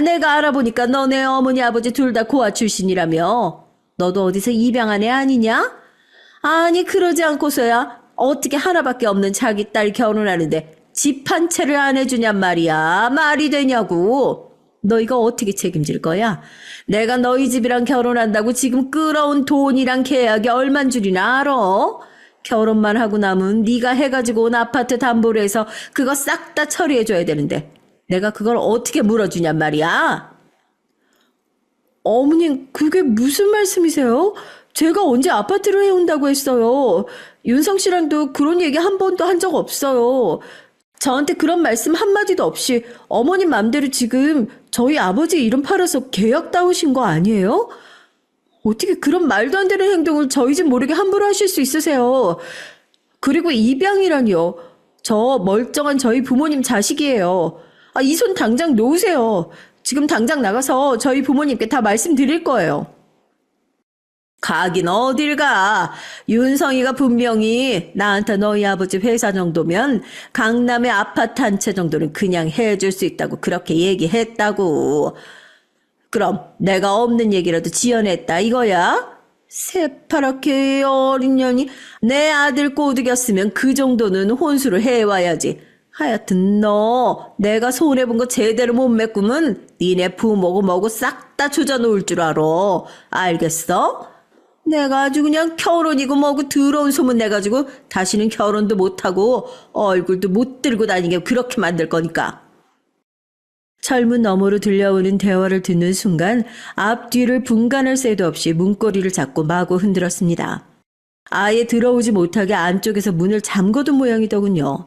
내가 알아보니까 너네 어머니 아버지 둘 다 고아 출신이라며. 너도 어디서 입양한 애 아니냐? 아니 그러지 않고서야 어떻게 하나밖에 없는 자기 딸 결혼하는데 집 한 채를 안 해주냔 말이야. 말이 되냐고. 너 이거 어떻게 책임질 거야? 내가 너희 집이랑 결혼한다고 지금 끌어온 돈이랑 계약이 얼만 줄이나 알아? 결혼만 하고 남은 네가 해가지고 온 아파트 담보로 해서 그거 싹 다 처리해줘야 되는데 내가 그걸 어떻게 물어주냔 말이야? 어머님 그게 무슨 말씀이세요? 제가 언제 아파트를 해온다고 했어요. 윤성 씨랑도 그런 얘기 한 번도 한 적 없어요. 저한테 그런 말씀 한마디도 없이 어머님 맘대로 지금 저희 아버지 이름 팔아서 계약 따오신 거 아니에요? 어떻게 그런 말도 안 되는 행동을 저희 집 모르게 함부로 하실 수 있으세요? 그리고 입양이라니요. 저 멀쩡한 저희 부모님 자식이에요. 이 손 당장 놓으세요. 지금 당장 나가서 저희 부모님께 다 말씀드릴 거예요. 가긴 어딜 가. 윤성이가 분명히 나한테 너희 아버지 회사 정도면 강남의 아파트 한 채 정도는 그냥 해줄 수 있다고 그렇게 얘기했다고. 그럼 내가 없는 얘기라도 지어냈다 이거야? 새파랗게 어린 년이 내 아들 꼬드겼으면 그 정도는 혼수를 해와야지. 하여튼 너 내가 손해본 거 제대로 못 메꾸면 니네 부모고 뭐고 싹 다 조져놓을 줄 알아. 알겠어? 내가 아주 그냥 결혼이고 뭐고 더러운 소문 내가지고 다시는 결혼도 못하고 얼굴도 못 들고 다니게 그렇게 만들 거니까. 철문 너머로 들려오는 대화를 듣는 순간 앞뒤를 분간할 새도 없이 문고리를 잡고 마구 흔들었습니다. 아예 들어오지 못하게 안쪽에서 문을 잠궈둔 모양이더군요.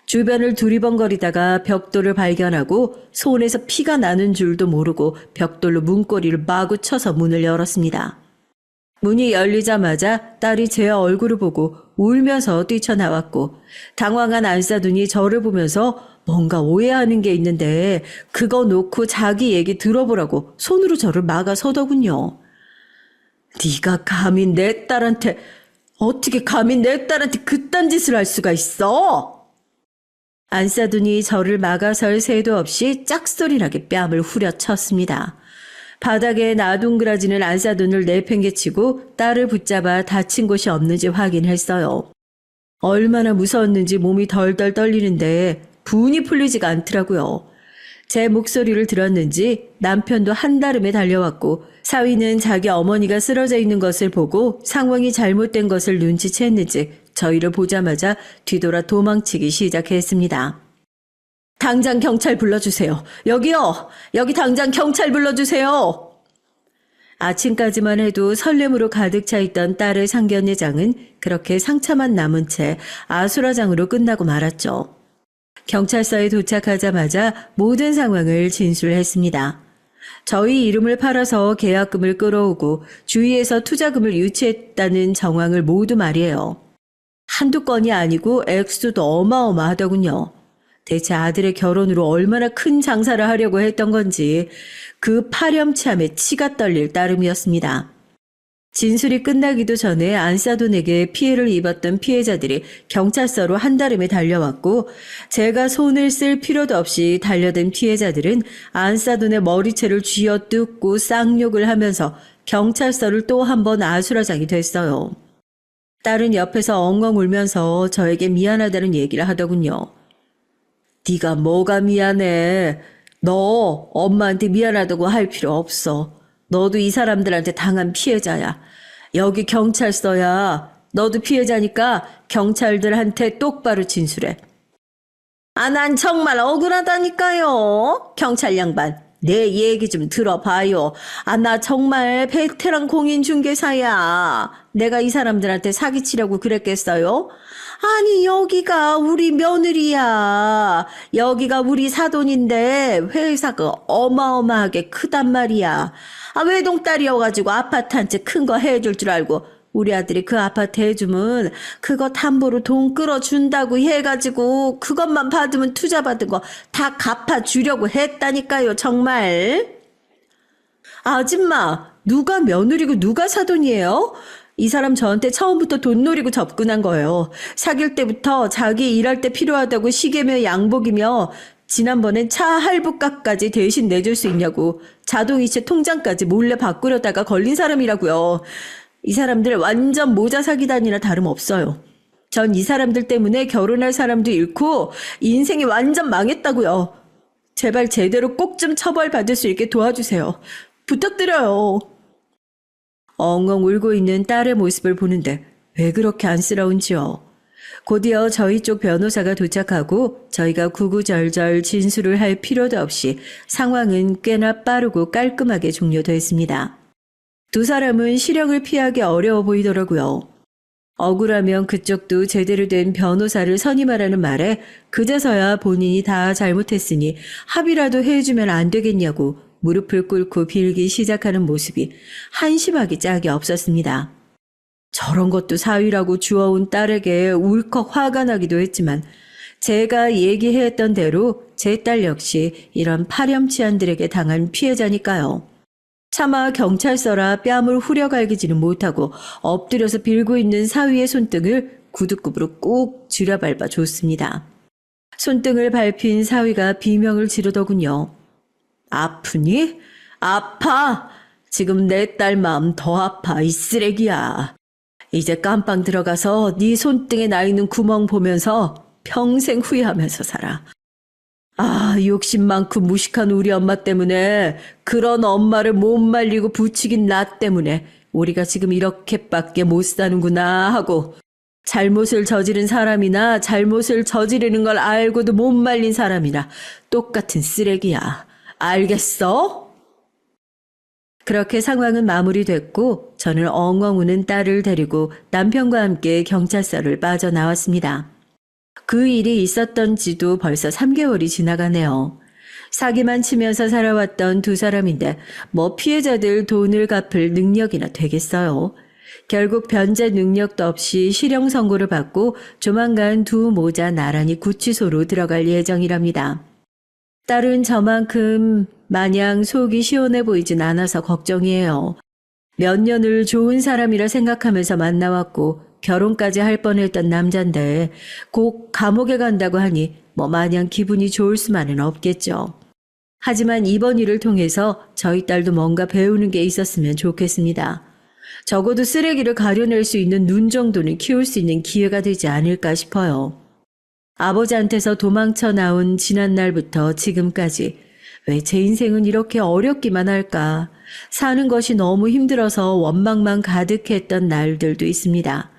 주변을 두리번거리다가 벽돌을 발견하고 손에서 피가 나는 줄도 모르고 벽돌로 문고리를 마구 쳐서 문을 열었습니다. 문이 열리자마자 딸이 제 얼굴을 보고 울면서 뛰쳐나왔고 당황한 안사돈이 저를 보면서 뭔가 오해하는 게 있는데 그거 놓고 자기 얘기 들어보라고 손으로 저를 막아서더군요. 네가 감히 내 딸한테 어떻게 감히 내 딸한테 그딴 짓을 할 수가 있어? 안사돈이 저를 막아설 새도 없이 짝소리나게 뺨을 후려쳤습니다. 바닥에 나둥그라지는 안사돈을 내팽개치고 딸을 붙잡아 다친 곳이 없는지 확인했어요. 얼마나 무서웠는지 몸이 덜덜 떨리는데 분이 풀리지가 않더라고요. 제 목소리를 들었는지 남편도 한달음에 달려왔고 사위는 자기 어머니가 쓰러져 있는 것을 보고 상황이 잘못된 것을 눈치챘는지 저희를 보자마자 뒤돌아 도망치기 시작했습니다. 당장 경찰 불러주세요. 여기요. 여기 당장 경찰 불러주세요. 아침까지만 해도 설렘으로 가득 차 있던 딸의 상견례장은 그렇게 상처만 남은 채 아수라장으로 끝나고 말았죠. 경찰서에 도착하자마자 모든 상황을 진술했습니다. 저희 이름을 팔아서 계약금을 끌어오고 주위에서 투자금을 유치했다는 정황을 모두 말이에요. 한두 건이 아니고 액수도 어마어마하더군요. 대체 아들의 결혼으로 얼마나 큰 장사를 하려고 했던 건지 그 파렴치함에 치가 떨릴 따름이었습니다. 진술이 끝나기도 전에 안사돈에게 피해를 입었던 피해자들이 경찰서로 한달음에 달려왔고 제가 손을 쓸 필요도 없이 달려든 피해자들은 안사돈의 머리채를 쥐어뜯고 쌍욕을 하면서 경찰서를 또 한 번 아수라장이 됐어요. 딸은 옆에서 엉엉 울면서 저에게 미안하다는 얘기를 하더군요. 네가 뭐가 미안해. 너 엄마한테 미안하다고 할 필요 없어. 너도 이 사람들한테 당한 피해자야. 여기 경찰서야. 너도 피해자니까 경찰들한테 똑바로 진술해. 난 정말 억울하다니까요. 경찰 양반. 내 얘기 좀 들어봐요. 나 정말 베테랑 공인중개사야. 내가 이 사람들한테 사기치려고 그랬겠어요? 아니, 여기가 우리 며느리야. 여기가 우리 사돈인데 회사가 어마어마하게 크단 말이야. 외동딸이어가지고 아파트 한 채 큰 거 해줄 줄 알고 우리 아들이 그 아파트 해주면 그거 담보로 돈 끌어준다고 해가지고 그것만 받으면 투자 받은 거 다 갚아주려고 했다니까요, 정말. 아줌마, 누가 며느리고 누가 사돈이에요? 이 사람 저한테 처음부터 돈 노리고 접근한 거예요. 사귈 때부터 자기 일할 때 필요하다고 시계며 양복이며 지난번엔 차 할부값까지 대신 내줄 수 있냐고 자동이체 통장까지 몰래 바꾸려다가 걸린 사람이라고요. 이 사람들 완전 모자 사기단이나 다름없어요. 전 이 사람들 때문에 결혼할 사람도 잃고 인생이 완전 망했다고요. 제발 제대로 꼭 좀 처벌받을 수 있게 도와주세요. 부탁드려요. 엉엉 울고 있는 딸의 모습을 보는데 왜 그렇게 안쓰러운지요. 곧이어 저희 쪽 변호사가 도착하고 저희가 구구절절 진술을 할 필요도 없이 상황은 꽤나 빠르고 깔끔하게 종료됐습니다. 두 사람은 실형을 피하기 어려워 보이더라고요. 억울하면 그쪽도 제대로 된 변호사를 선임하라는 말에 그제서야 본인이 다 잘못했으니 합의라도 해주면 안 되겠냐고 무릎을 꿇고 빌기 시작하는 모습이 한심하기 짝이 없었습니다. 저런 것도 사위라고 주워온 딸에게 울컥 화가 나기도 했지만 제가 얘기했던 대로 제 딸 역시 이런 파렴치한들에게 당한 피해자니까요. 차마 경찰서라 뺨을 후려갈기지는 못하고 엎드려서 빌고 있는 사위의 손등을 구두굽으로 꾹 쥐려밟아 줬습니다. 손등을 밟힌 사위가 비명을 지르더군요. 아프니? 아파! 지금 내 딸 마음 더 아파, 이 쓰레기야. 이제 깜빵 들어가서 네 손등에 나 있는 구멍 보면서 평생 후회하면서 살아. 욕심 많고 무식한 우리 엄마 때문에 그런 엄마를 못 말리고 부추긴 나 때문에 우리가 지금 이렇게밖에 못 사는구나 하고 잘못을 저지른 사람이나 잘못을 저지르는 걸 알고도 못 말린 사람이나 똑같은 쓰레기야. 알겠어? 그렇게 상황은 마무리됐고 저는 엉엉 우는 딸을 데리고 남편과 함께 경찰서를 빠져나왔습니다. 그 일이 있었던 지도 벌써 3개월이 지나가네요. 사기만 치면서 살아왔던 두 사람인데 뭐 피해자들 돈을 갚을 능력이나 되겠어요. 결국 변제 능력도 없이 실형 선고를 받고 조만간 두 모자 나란히 구치소로 들어갈 예정이랍니다. 딸은 저만큼 마냥 속이 시원해 보이진 않아서 걱정이에요. 몇 년을 좋은 사람이라 생각하면서 만나왔고 결혼까지 할 뻔했던 남잔데 곧 감옥에 간다고 하니 뭐 마냥 기분이 좋을 수만은 없겠죠. 하지만 이번 일을 통해서 저희 딸도 뭔가 배우는 게 있었으면 좋겠습니다. 적어도 쓰레기를 가려낼 수 있는 눈 정도는 키울 수 있는 기회가 되지 않을까 싶어요. 아버지한테서 도망쳐 나온 지난날부터 지금까지 왜 제 인생은 이렇게 어렵기만 할까? 사는 것이 너무 힘들어서 원망만 가득했던 날들도 있습니다.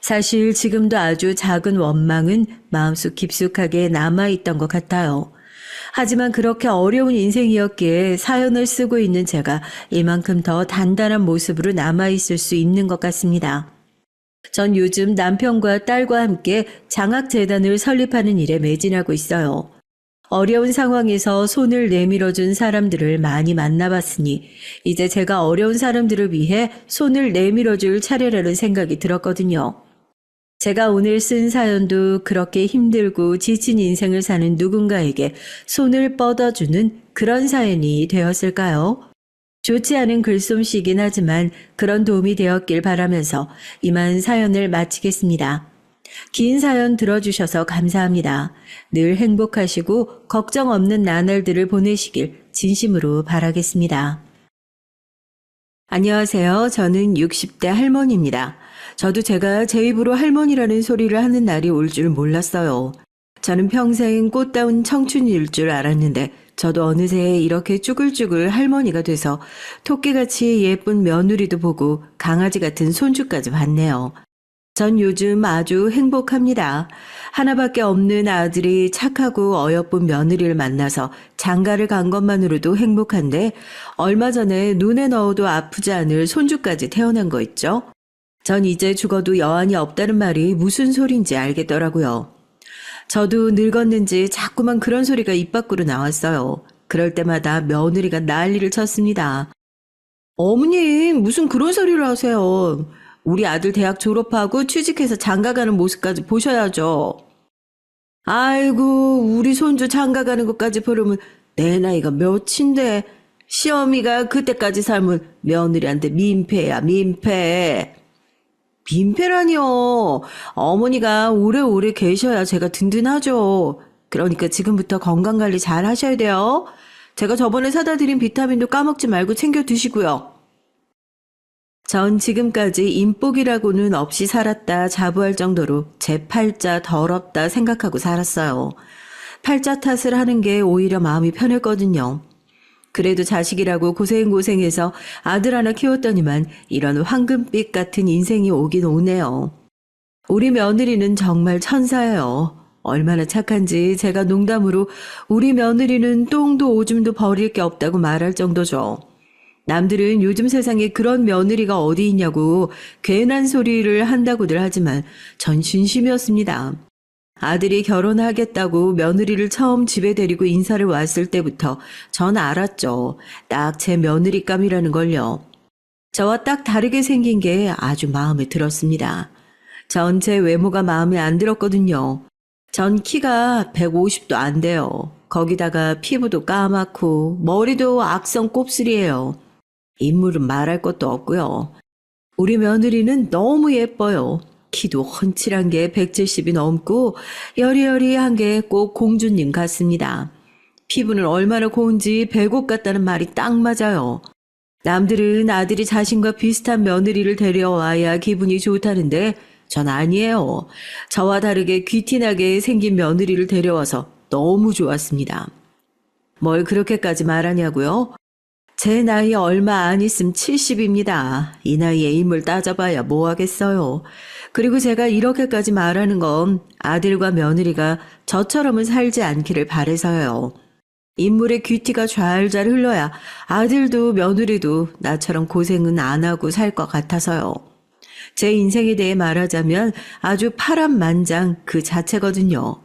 사실 지금도 아주 작은 원망은 마음속 깊숙하게 남아있던 것 같아요. 하지만 그렇게 어려운 인생이었기에 사연을 쓰고 있는 제가 이만큼 더 단단한 모습으로 남아있을 수 있는 것 같습니다. 전 요즘 남편과 딸과 함께 장학재단을 설립하는 일에 매진하고 있어요. 어려운 상황에서 손을 내밀어준 사람들을 많이 만나봤으니 이제 제가 어려운 사람들을 위해 손을 내밀어줄 차례라는 생각이 들었거든요. 제가 오늘 쓴 사연도 그렇게 힘들고 지친 인생을 사는 누군가에게 손을 뻗어주는 그런 사연이 되었을까요? 좋지 않은 글솜씨이긴 하지만 그런 도움이 되었길 바라면서 이만 사연을 마치겠습니다. 긴 사연 들어주셔서 감사합니다. 늘 행복하시고 걱정 없는 나날들을 보내시길 진심으로 바라겠습니다. 안녕하세요. 저는 60대 할머니입니다. 저도 제가 제 입으로 할머니라는 소리를 하는 날이 올 줄 몰랐어요. 저는 평생 꽃다운 청춘일 줄 알았는데 저도 어느새 이렇게 쭈글쭈글 할머니가 돼서 토끼같이 예쁜 며느리도 보고 강아지 같은 손주까지 봤네요. 전 요즘 아주 행복합니다. 하나밖에 없는 아들이 착하고 어여쁜 며느리를 만나서 장가를 간 것만으로도 행복한데 얼마 전에 눈에 넣어도 아프지 않을 손주까지 태어난 거 있죠? 전 이제 죽어도 여한이 없다는 말이 무슨 소린지 알겠더라고요. 저도 늙었는지 자꾸만 그런 소리가 입 밖으로 나왔어요. 그럴 때마다 며느리가 난리를 쳤습니다. 어머님, 무슨 그런 소리를 하세요. 우리 아들 대학 졸업하고 취직해서 장가 가는 모습까지 보셔야죠. 아이고, 우리 손주 장가 가는 것까지 보려면 내 나이가 몇인데 시어미가 그때까지 살면 며느리한테 민폐야, 민폐. 민폐라니요. 어머니가 오래오래 계셔야 제가 든든하죠. 그러니까 지금부터 건강관리 잘 하셔야 돼요. 제가 저번에 사다 드린 비타민도 까먹지 말고 챙겨 드시고요. 전 지금까지 인복이라고는 없이 살았다 자부할 정도로 제 팔자 더럽다 생각하고 살았어요. 팔자 탓을 하는 게 오히려 마음이 편했거든요. 그래도 자식이라고 고생고생해서 아들 하나 키웠더니만 이런 황금빛 같은 인생이 오긴 오네요. 우리 며느리는 정말 천사예요. 얼마나 착한지 제가 농담으로 우리 며느리는 똥도 오줌도 버릴 게 없다고 말할 정도죠. 남들은 요즘 세상에 그런 며느리가 어디 있냐고 괜한 소리를 한다고들 하지만 전 진심이었습니다. 아들이 결혼하겠다고 며느리를 처음 집에 데리고 인사를 왔을 때부터 전 알았죠. 딱 제 며느리감이라는 걸요. 저와 딱 다르게 생긴 게 아주 마음에 들었습니다. 전 제 외모가 마음에 안 들었거든요. 전 키가 150도 안 돼요. 거기다가 피부도 까맣고 머리도 악성 곱슬이에요. 인물은 말할 것도 없고요. 우리 며느리는 너무 예뻐요. 키도 훤칠한 게 170이 넘고 여리여리한 게 꼭 공주님 같습니다. 피부는 얼마나 고운지 배곡 같다는 말이 딱 맞아요. 남들은 아들이 자신과 비슷한 며느리를 데려와야 기분이 좋다는데 전 아니에요. 저와 다르게 귀티나게 생긴 며느리를 데려와서 너무 좋았습니다. 뭘 그렇게까지 말하냐고요? 제 나이 얼마 안 있음 70입니다. 이 나이에 인물 따져봐야 뭐 하겠어요. 그리고 제가 이렇게까지 말하는 건 아들과 며느리가 저처럼은 살지 않기를 바래서요. 인물의 귀티가 잘잘 흘러야 아들도 며느리도 나처럼 고생은 안 하고 살 것 같아서요. 제 인생에 대해 말하자면 아주 파란만장 그 자체거든요.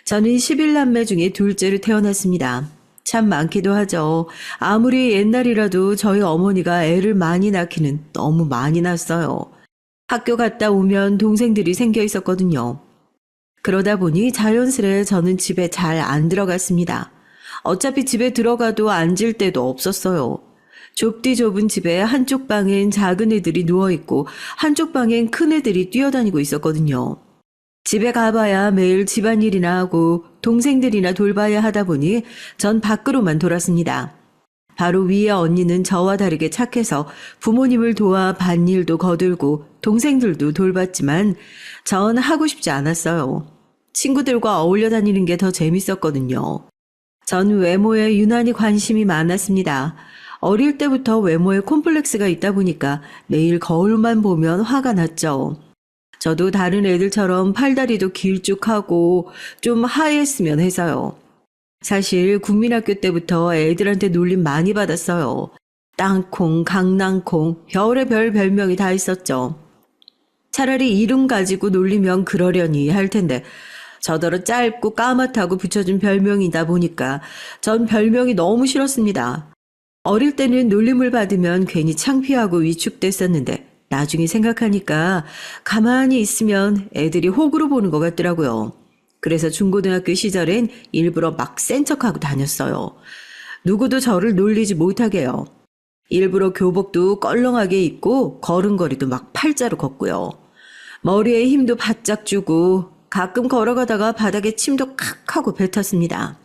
저는 11남매 중에 둘째로 태어났습니다. 참 많기도 하죠. 아무리 옛날이라도 저희 어머니가 애를 많이 낳기는 너무 많이 낳았어요. 학교 갔다 오면 동생들이 생겨 있었거든요. 그러다 보니 자연스레 저는 집에 잘 안 들어갔습니다. 어차피 집에 들어가도 앉을 데도 없었어요. 좁디 좁은 집에 한쪽 방엔 작은 애들이 누워있고 한쪽 방엔 큰 애들이 뛰어다니고 있었거든요. 집에 가봐야 매일 집안일이나 하고 동생들이나 돌봐야 하다 보니 전 밖으로만 돌았습니다. 바로 위에 언니는 저와 다르게 착해서 부모님을 도와 밭일도 거들고 동생들도 돌봤지만 전 하고 싶지 않았어요. 친구들과 어울려 다니는 게 더 재밌었거든요. 전 외모에 유난히 관심이 많았습니다. 어릴 때부터 외모에 콤플렉스가 있다 보니까 매일 거울만 보면 화가 났죠. 저도 다른 애들처럼 팔다리도 길쭉하고 좀 하했으면 해서요. 사실 국민학교 때부터 애들한테 놀림 많이 받았어요. 땅콩, 강낭콩, 별의별 별명이 다 있었죠. 차라리 이름 가지고 놀리면 그러려니 할 텐데 저더러 짧고 까맣다고 붙여준 별명이다 보니까 전 별명이 너무 싫었습니다. 어릴 때는 놀림을 받으면 괜히 창피하고 위축됐었는데 나중에 생각하니까 가만히 있으면 애들이 호구로 보는 것 같더라고요. 그래서 중고등학교 시절엔 일부러 막 센 척하고 다녔어요. 누구도 저를 놀리지 못하게요. 일부러 교복도 껄렁하게 입고 걸음걸이도 막 팔자로 걷고요. 머리에 힘도 바짝 주고 가끔 걸어가다가 바닥에 침도 칵 하고 뱉었습니다.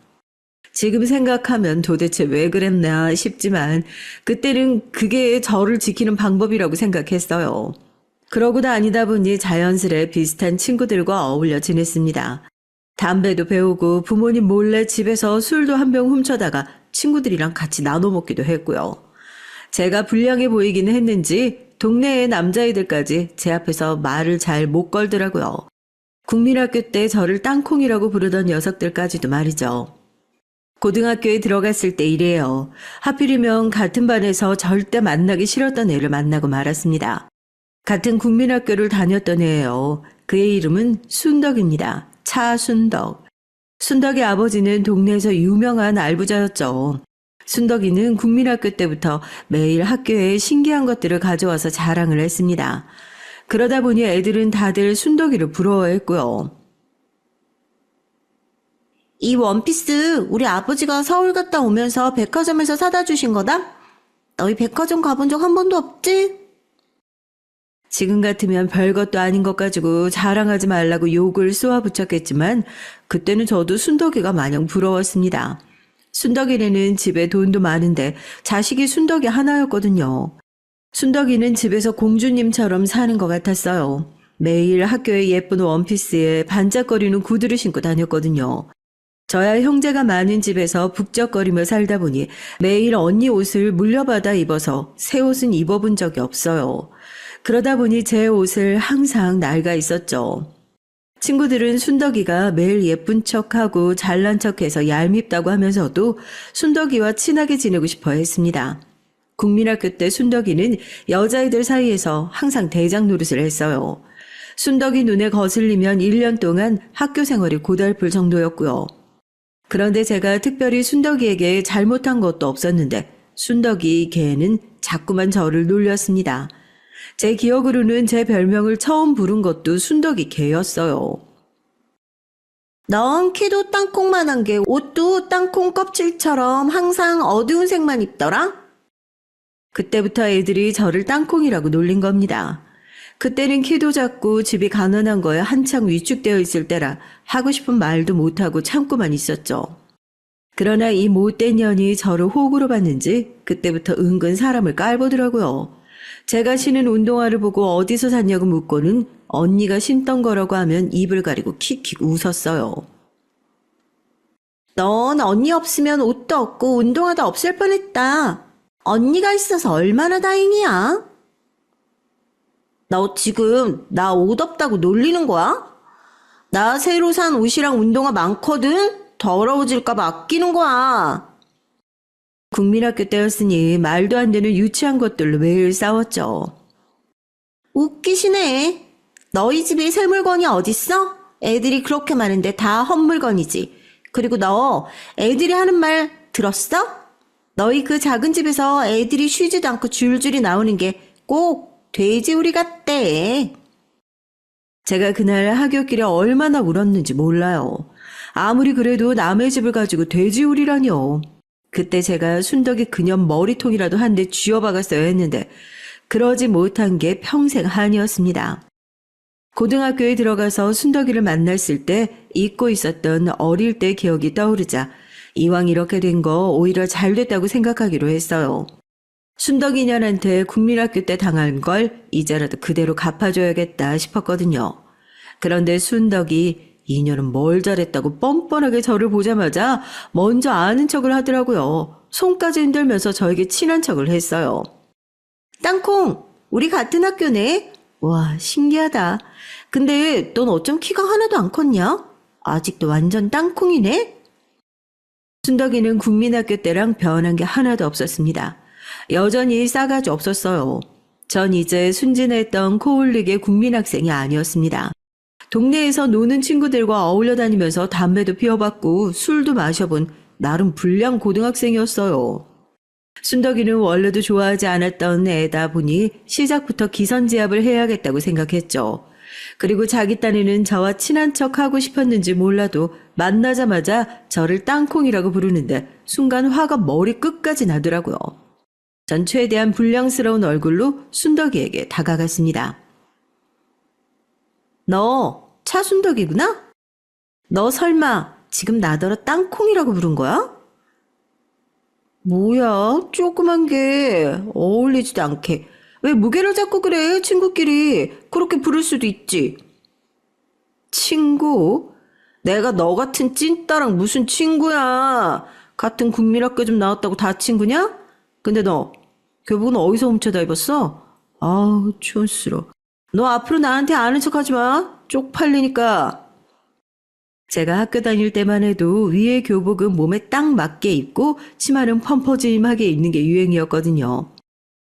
지금 생각하면 도대체 왜 그랬나 싶지만 그때는 그게 저를 지키는 방법이라고 생각했어요. 그러고 다니다 보니 자연스레 비슷한 친구들과 어울려 지냈습니다. 담배도 배우고 부모님 몰래 집에서 술도 한 병 훔쳐다가 친구들이랑 같이 나눠 먹기도 했고요. 제가 불량해 보이긴 했는지 동네의 남자애들까지 제 앞에서 말을 잘 못 걸더라고요. 국민학교 때 저를 땅콩이라고 부르던 녀석들까지도 말이죠. 고등학교에 들어갔을 때 이래요. 하필이면 같은 반에서 절대 만나기 싫었던 애를 만나고 말았습니다. 같은 국민학교를 다녔던 애예요. 그의 이름은 순덕입니다. 차순덕. 순덕의 아버지는 동네에서 유명한 알부자였죠. 순덕이는 국민학교 때부터 매일 학교에 신기한 것들을 가져와서 자랑을 했습니다. 그러다 보니 애들은 다들 순덕이를 부러워했고요. 이 원피스 우리 아버지가 서울 갔다 오면서 백화점에서 사다 주신 거다? 너희 백화점 가본 적 한 번도 없지? 지금 같으면 별것도 아닌 것 가지고 자랑하지 말라고 욕을 쏘아붙였겠지만 그때는 저도 순덕이가 마냥 부러웠습니다. 순덕이네는 집에 돈도 많은데 자식이 순덕이 하나였거든요. 순덕이는 집에서 공주님처럼 사는 것 같았어요. 매일 학교에 예쁜 원피스에 반짝거리는 구두를 신고 다녔거든요. 저야 형제가 많은 집에서 북적거리며 살다 보니 매일 언니 옷을 물려받아 입어서 새 옷은 입어본 적이 없어요. 그러다 보니 제 옷을 항상 낡아 있었죠. 친구들은 순덕이가 매일 예쁜 척하고 잘난 척해서 얄밉다고 하면서도 순덕이와 친하게 지내고 싶어 했습니다. 국민학교 때 순덕이는 여자애들 사이에서 항상 대장 노릇을 했어요. 순덕이 눈에 거슬리면 1년 동안 학교 생활이 고달플 정도였고요. 그런데 제가 특별히 순덕이에게 잘못한 것도 없었는데 순덕이 걔는 자꾸만 저를 놀렸습니다. 제 기억으로는 제 별명을 처음 부른 것도 순덕이 걔였어요. 넌 키도 땅콩만한 게 옷도 땅콩 껍질처럼 항상 어두운 색만 입더라? 그때부터 애들이 저를 땅콩이라고 놀린 겁니다. 그때는 키도 작고 집이 가난한 거에 한창 위축되어 있을 때라 하고 싶은 말도 못하고 참고만 있었죠. 그러나 이 못된 년이 저를 호구로 봤는지 그때부터 은근 사람을 깔보더라고요. 제가 신은 운동화를 보고 어디서 샀냐고 묻고는 언니가 신던 거라고 하면 입을 가리고 킥킥 웃었어요. 넌 언니 없으면 옷도 없고 운동화도 없을 뻔했다. 언니가 있어서 얼마나 다행이야. 너 지금 나 옷 없다고 놀리는 거야? 나 새로 산 옷이랑 운동화 많거든? 더러워질까봐 아끼는 거야. 국민학교 때였으니 말도 안 되는 유치한 것들로 매일 싸웠죠. 웃기시네. 너희 집에 새 물건이 어딨어? 애들이 그렇게 많은데 다 헛물건이지. 그리고 너 애들이 하는 말 들었어? 너희 그 작은 집에서 애들이 쉬지도 않고 줄줄이 나오는 게 꼭 돼지우리 같대. 제가 그날 하굣길에 얼마나 울었는지 몰라요. 아무리 그래도 남의 집을 가지고 돼지우리라뇨. 그때 제가 순덕이 그년 머리통이라도 한 대 쥐어박았어야 했는데 그러지 못한 게 평생 한이었습니다. 고등학교에 들어가서 순덕이를 만났을 때 잊고 있었던 어릴 때 기억이 떠오르자 이왕 이렇게 된 거 오히려 잘 됐다고 생각하기로 했어요. 순덕이 년한테 국민학교 때 당한 걸 이제라도 그대로 갚아줘야겠다 싶었거든요. 그런데 순덕이 이 년은 뭘 잘했다고 뻔뻔하게 저를 보자마자 먼저 아는 척을 하더라고요. 손까지 흔들면서 저에게 친한 척을 했어요. 땅콩, 우리 같은 학교네? 와, 신기하다. 근데 넌 어쩜 키가 하나도 안 컸냐? 아직도 완전 땅콩이네? 순덕이는 국민학교 때랑 변한 게 하나도 없었습니다. 여전히 싸가지 없었어요. 전 이제 순진했던 코올릭의 국민학생이 아니었습니다. 동네에서 노는 친구들과 어울려 다니면서 담배도 피워봤고 술도 마셔본 나름 불량 고등학생이었어요. 순덕이는 원래도 좋아하지 않았던 애다 보니 시작부터 기선제압을 해야겠다고 생각했죠. 그리고 자기 딴에는 저와 친한 척 하고 싶었는지 몰라도 만나자마자 저를 땅콩이라고 부르는데 순간 화가 머리 끝까지 나더라고요. 전 최대한 불량스러운 얼굴로 순덕이에게 다가갔습니다. 너 차순덕이구나? 너 설마 지금 나더러 땅콩이라고 부른 거야? 뭐야, 조그만 게 어울리지도 않게. 왜 무게를 잡고 그래, 친구끼리. 그렇게 부를 수도 있지. 친구? 내가 너 같은 찐따랑 무슨 친구야. 같은 국민학교 좀 나왔다고 다 친구냐? 근데 너 교복은 어디서 훔쳐다 입었어? 아우, 촌스러워. 너 앞으로 나한테 아는 척 하지 마. 쪽팔리니까. 제가 학교 다닐 때만 해도 위에 교복은 몸에 딱 맞게 입고 치마는 펌퍼짐하게 입는 게 유행이었거든요.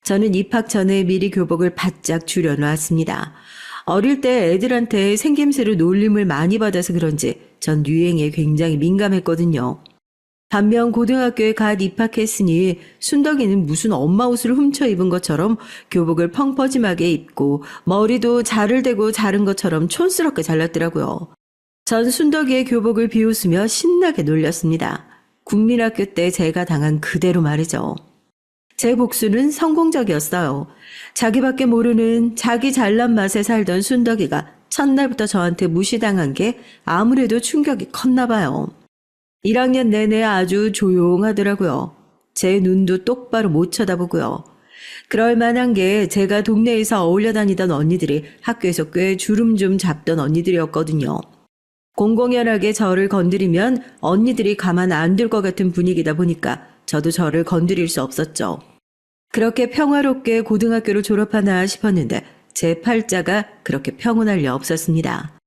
저는 입학 전에 미리 교복을 바짝 줄여놨습니다. 어릴 때 애들한테 생김새로 놀림을 많이 받아서 그런지 전 유행에 굉장히 민감했거든요. 반면 고등학교에 갓 입학했으니 순덕이는 무슨 엄마 옷을 훔쳐 입은 것처럼 교복을 펑퍼짐하게 입고 머리도 자를 대고 자른 것처럼 촌스럽게 잘랐더라고요. 전 순덕이의 교복을 비웃으며 신나게 놀렸습니다. 국민학교 때 제가 당한 그대로 말이죠. 제 복수는 성공적이었어요. 자기밖에 모르는 자기 잘난 맛에 살던 순덕이가 첫날부터 저한테 무시당한 게 아무래도 충격이 컸나 봐요. 1학년 내내 아주 조용하더라고요. 제 눈도 똑바로 못 쳐다보고요. 그럴 만한 게 제가 동네에서 어울려 다니던 언니들이 학교에서 꽤 주름 좀 잡던 언니들이었거든요. 공공연하게 저를 건드리면 언니들이 가만 안 둘 것 같은 분위기다 보니까 저도 저를 건드릴 수 없었죠. 그렇게 평화롭게 고등학교를 졸업하나 싶었는데 제 팔자가 그렇게 평온할 리 없었습니다.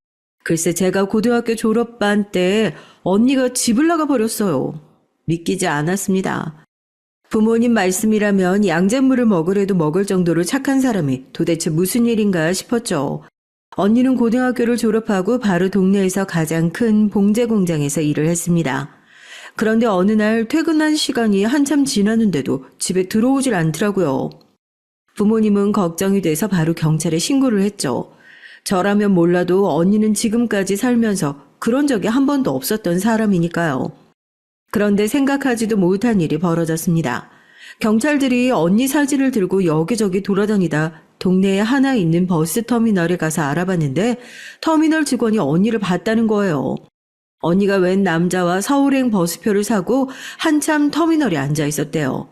글쎄 제가 고등학교 졸업반 때 언니가 집을 나가 버렸어요. 믿기지 않았습니다. 부모님 말씀이라면 양잿물을 먹으래도 먹을 정도로 착한 사람이 도대체 무슨 일인가 싶었죠. 언니는 고등학교를 졸업하고 바로 동네에서 가장 큰 봉제 공장에서 일을 했습니다. 그런데 어느 날 퇴근한 시간이 한참 지났는데도 집에 들어오질 않더라고요. 부모님은 걱정이 돼서 바로 경찰에 신고를 했죠. 저라면 몰라도 언니는 지금까지 살면서 그런 적이 한 번도 없었던 사람이니까요. 그런데 생각하지도 못한 일이 벌어졌습니다. 경찰들이 언니 사진을 들고 여기저기 돌아다니다 동네에 하나 있는 버스터미널에 가서 알아봤는데 터미널 직원이 언니를 봤다는 거예요. 언니가 웬 남자와 서울행 버스표를 사고 한참 터미널에 앉아 있었대요.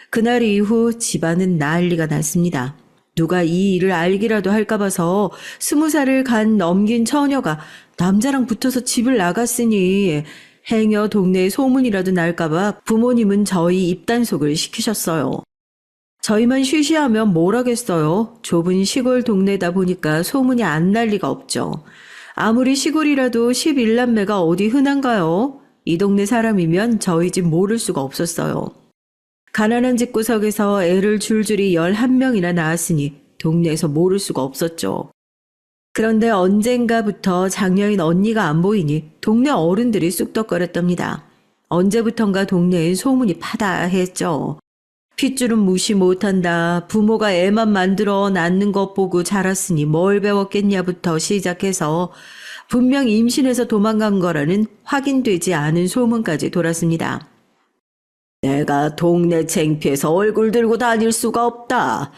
그날 이후 집안은 난리가 났습니다. 누가 이 일을 알기라도 할까 봐서 20살을 간 넘긴 처녀가 남자랑 붙어서 집을 나갔으니 행여 동네에 소문이라도 날까 봐 부모님은 저희 입단속을 시키셨어요. 저희만 쉬쉬하면 뭘 하겠어요. 좁은 시골 동네다 보니까 소문이 안 날 리가 없죠. 아무리 시골이라도 11남매가 어디 흔한가요? 이 동네 사람이면 저희 집 모를 수가 없었어요. 가난한 집구석에서 애를 줄줄이 11명이나 낳았으니 동네에서 모를 수가 없었죠. 그런데 언젠가부터 장녀인 언니가 안 보이니 동네 어른들이 쑥덕거렸답니다. 언제부턴가 동네엔 소문이 파다했죠. 핏줄은 무시 못한다. 부모가 애만 만들어 낳는 것 보고 자랐으니 뭘 배웠겠냐부터 시작해서 분명 임신해서 도망간 거라는 확인되지 않은 소문까지 돌았습니다. 내가 동네 창피해서 얼굴 들고 다닐 수가 없다.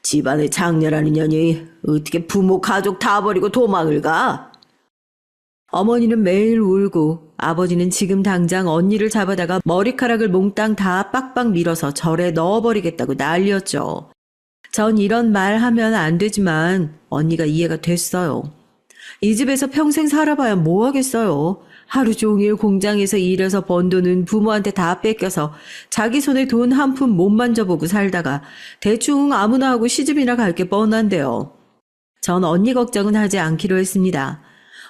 집안에 장녀라는 년이 어떻게 부모 가족 다 버리고 도망을 가? 어머니는 매일 울고 아버지는 지금 당장 언니를 잡아다가 머리카락을 몽땅 다 빡빡 밀어서 절에 넣어버리겠다고 난리였죠. 전 이런 말 하면 안 되지만 언니가 이해가 됐어요. 이 집에서 평생 살아봐야 뭐 하겠어요. 하루 종일 공장에서 일해서 번 돈은 부모한테 다 뺏겨서 자기 손에 돈 한 푼 못 만져보고 살다가 대충 아무나 하고 시집이나 갈 게 뻔한데요. 전 언니 걱정은 하지 않기로 했습니다.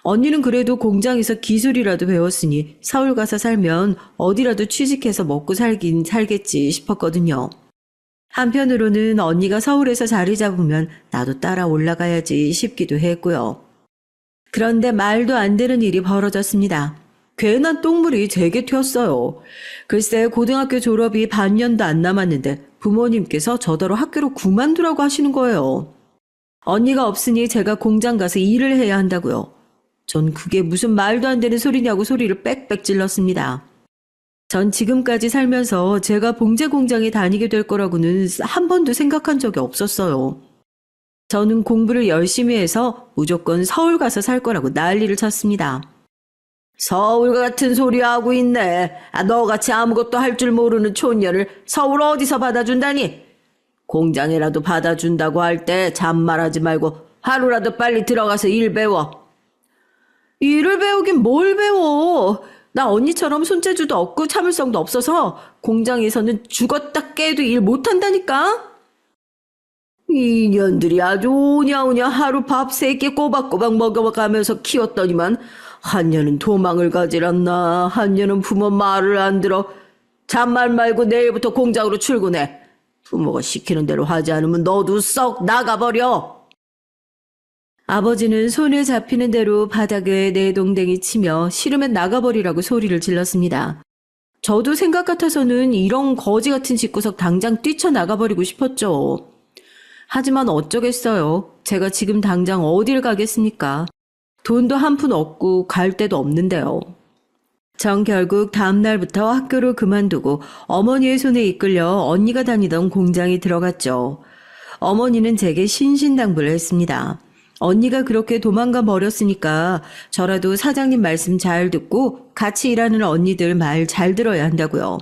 언니는 그래도 공장에서 기술이라도 배웠으니 서울 가서 살면 어디라도 취직해서 먹고 살긴 살겠지 싶었거든요. 한편으로는 언니가 서울에서 자리 잡으면 나도 따라 올라가야지 싶기도 했고요. 그런데 말도 안 되는 일이 벌어졌습니다. 괜한 똥물이 제게 튀었어요. 글쎄 고등학교 졸업이 반년도 안 남았는데 부모님께서 저더러 학교로 그만두라고 하시는 거예요. 언니가 없으니 제가 공장 가서 일을 해야 한다고요. 전 그게 무슨 말도 안 되는 소리냐고 소리를 빽빽 질렀습니다. 전 지금까지 살면서 제가 봉제 공장에 다니게 될 거라고는 한 번도 생각한 적이 없었어요. 저는 공부를 열심히 해서 무조건 서울 가서 살 거라고 난리를 쳤습니다. 서울 같은 소리 하고 있네. 너같이 아무것도 할 줄 모르는 촌년을 서울 어디서 받아준다니? 공장이라도 받아준다고 할 때 잔말하지 말고 하루라도 빨리 들어가서 일 배워. 일을 배우긴 뭘 배워. 나 언니처럼 손재주도 없고 참을성도 없어서 공장에서는 죽었다 깨도 일 못한다니까? 이년들이 아주 오냐오냐 하루 밥 3끼 꼬박꼬박 먹어가면서 키웠더니만 한 년은 도망을 가질 않나, 한 년은 부모 말을 안 들어. 잔말 말고 내일부터 공장으로 출근해. 부모가 시키는 대로 하지 않으면 너도 썩 나가버려. 아버지는 손에 잡히는 대로 바닥에 내동댕이 치며 싫으면 나가버리라고 소리를 질렀습니다. 저도 생각 같아서는 이런 거지 같은 집구석 당장 뛰쳐나가버리고 싶었죠. 하지만 어쩌겠어요. 제가 지금 당장 어딜 가겠습니까? 돈도 한 푼 없고 갈 데도 없는데요. 전 결국 다음 날부터 학교를 그만두고 어머니의 손에 이끌려 언니가 다니던 공장에 들어갔죠. 어머니는 제게 신신당부를 했습니다. 언니가 그렇게 도망가 버렸으니까 저라도 사장님 말씀 잘 듣고 같이 일하는 언니들 말 잘 들어야 한다고요.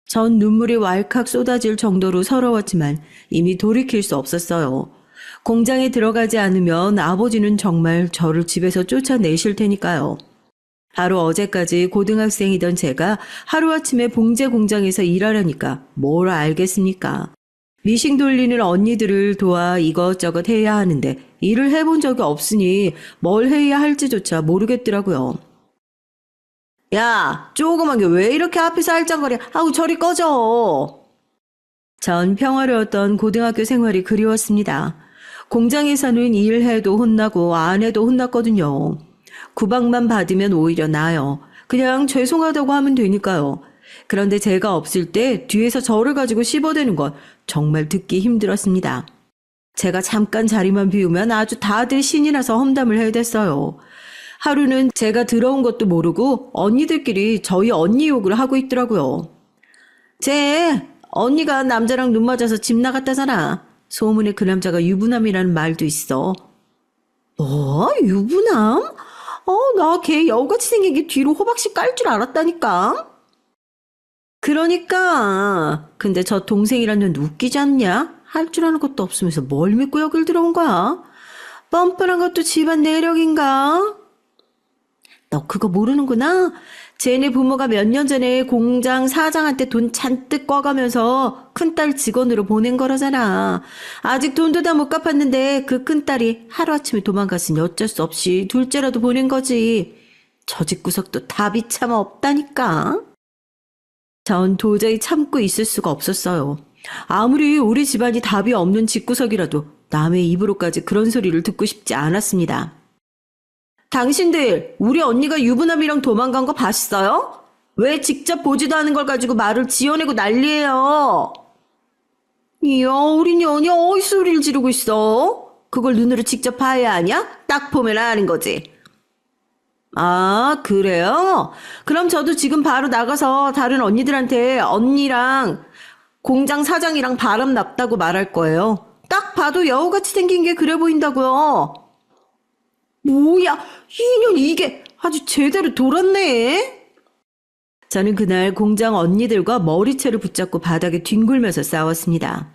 전 눈물이 왈칵 쏟아질 정도로 서러웠지만 이미 돌이킬 수 없었어요. 공장에 들어가지 않으면 아버지는 정말 저를 집에서 쫓아내실 테니까요. 바로 어제까지 고등학생이던 제가 하루아침에 봉제 공장에서 일하려니까 뭘 알겠습니까? 미싱 돌리는 언니들을 도와 이것저것 해야 하는데 일을 해본 적이 없으니 뭘 해야 할지조차 모르겠더라고요. 야, 조그만 게 왜 이렇게 앞에서 알짱거려? 아우, 저리 꺼져. 전 평화로웠던 고등학교 생활이 그리웠습니다. 공장에서는 일해도 혼나고 안 해도 혼났거든요. 구박만 받으면 오히려 나아요. 그냥 죄송하다고 하면 되니까요. 그런데 제가 없을 때 뒤에서 저를 가지고 씹어대는 건 정말 듣기 힘들었습니다. 제가 잠깐 자리만 비우면 아주 다들 신이 나서 험담을 해댔어요. 하루는 제가 들어온 것도 모르고 언니들끼리 저희 언니 욕을 하고 있더라고요. 쟤 언니가 남자랑 눈 맞아서 집 나갔다잖아. 소문에 그 남자가 유부남이라는 말도 있어. 뭐? 유부남? 나 걔 여우같이 생긴 게 뒤로 호박씨 깔 줄 알았다니까. 그러니까. 근데 저 동생이란 년 웃기지 않냐? 할 줄 아는 것도 없으면서 뭘 믿고 여길 들어온 거야? 뻔뻔한 것도 집안 내력인가? 너 그거 모르는구나? 쟤네 부모가 몇 년 전에 공장 사장한테 돈 잔뜩 꿔가면서 큰딸 직원으로 보낸 거라잖아. 아직 돈도 다 못 갚았는데 그 큰딸이 하루아침에 도망갔으니 어쩔 수 없이 둘째라도 보낸 거지. 저 집구석도 답이 참 없다니까. 전 도저히 참고 있을 수가 없었어요. 아무리 우리 집안이 답이 없는 집구석이라도 남의 입으로까지 그런 소리를 듣고 싶지 않았습니다. 당신들 우리 언니가 유부남이랑 도망간 거 봤어요? 왜 직접 보지도 않은 걸 가지고 말을 지어내고 난리예요? 이야, 우리 년이 어이 소리를 지르고 있어? 그걸 눈으로 직접 봐야 하냐? 딱 보면 아는 거지. 아, 그래요? 그럼 저도 지금 바로 나가서 다른 언니들한테 언니랑 공장 사장이랑 바람 났다고 말할 거예요. 딱 봐도 여우같이 생긴 게 그래 보인다고요. 뭐야, 이년 이게 아주 제대로 돌았네. 저는 그날 공장 언니들과 머리채를 붙잡고 바닥에 뒹굴면서 싸웠습니다.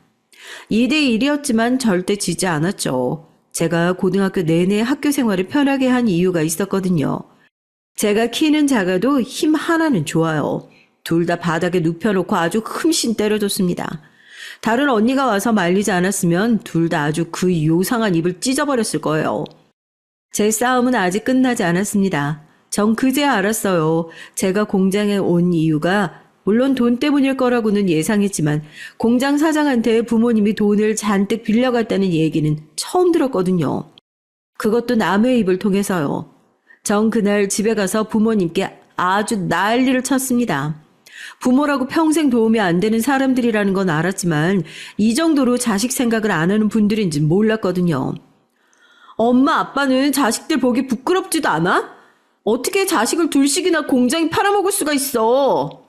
2대1이었지만 절대 지지 않았죠. 제가 고등학교 내내 학교 생활을 편하게 한 이유가 있었거든요. 제가 키는 작아도 힘 하나는 좋아요. 둘 다 바닥에 눕혀놓고 아주 흠씬 때려줬습니다. 다른 언니가 와서 말리지 않았으면 둘 다 아주 그 요상한 입을 찢어버렸을 거예요. 제 싸움은 아직 끝나지 않았습니다. 전 그제 알았어요. 제가 공장에 온 이유가 물론 돈 때문일 거라고는 예상했지만 공장 사장한테 부모님이 돈을 잔뜩 빌려갔다는 얘기는 처음 들었거든요. 그것도 남의 입을 통해서요. 전 그날 집에 가서 부모님께 아주 난리를 쳤습니다. 부모라고 평생 도움이 안 되는 사람들이라는 건 알았지만 이 정도로 자식 생각을 안 하는 분들인지 몰랐거든요. 엄마 아빠는 자식들 보기 부끄럽지도 않아? 어떻게 자식을 둘씩이나 공장에 팔아먹을 수가 있어?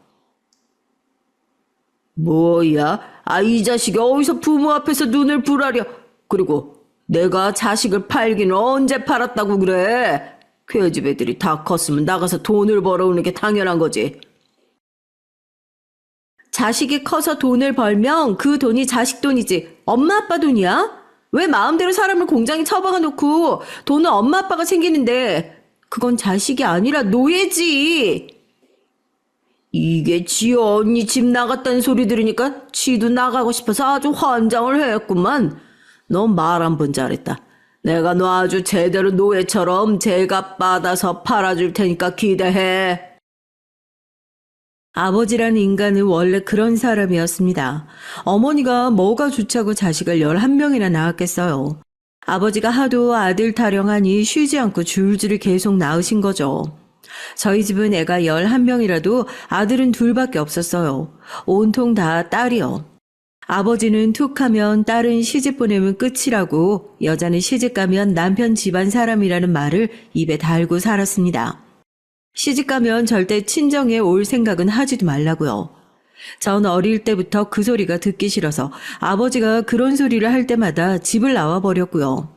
뭐야? 이 자식이 어디서 부모 앞에서 눈을 부라려. 그리고 내가 자식을 팔기는 언제 팔았다고 그래? 그 집 애들이 다 컸으면 나가서 돈을 벌어오는 게 당연한 거지. 자식이 커서 돈을 벌면 그 돈이 자식 돈이지 엄마 아빠 돈이야? 왜 마음대로 사람을 공장에 처박아 놓고 돈은 엄마 아빠가 챙기는데 그건 자식이 아니라 노예지. 이게 지호 언니 집 나갔다는 소리 들으니까 지도 나가고 싶어서 아주 환장을 했구만. 너 말 한 번 잘했다. 내가 너 아주 제대로 노예처럼 제값 받아서 팔아줄 테니까 기대해. 아버지라는 인간은 원래 그런 사람이었습니다. 어머니가 뭐가 좋자고 자식을 11명이나 낳았겠어요. 아버지가 하도 아들 타령하니 쉬지 않고 줄줄이 계속 낳으신 거죠. 저희 집은 애가 11명이라도 아들은 둘밖에 없었어요. 온통 다 딸이요. 아버지는 툭하면 딸은 시집 보내면 끝이라고 여자는 시집 가면 남편 집안 사람이라는 말을 입에 달고 살았습니다. 시집 가면 절대 친정에 올 생각은 하지도 말라고요. 전 어릴 때부터 그 소리가 듣기 싫어서 아버지가 그런 소리를 할 때마다 집을 나와 버렸고요.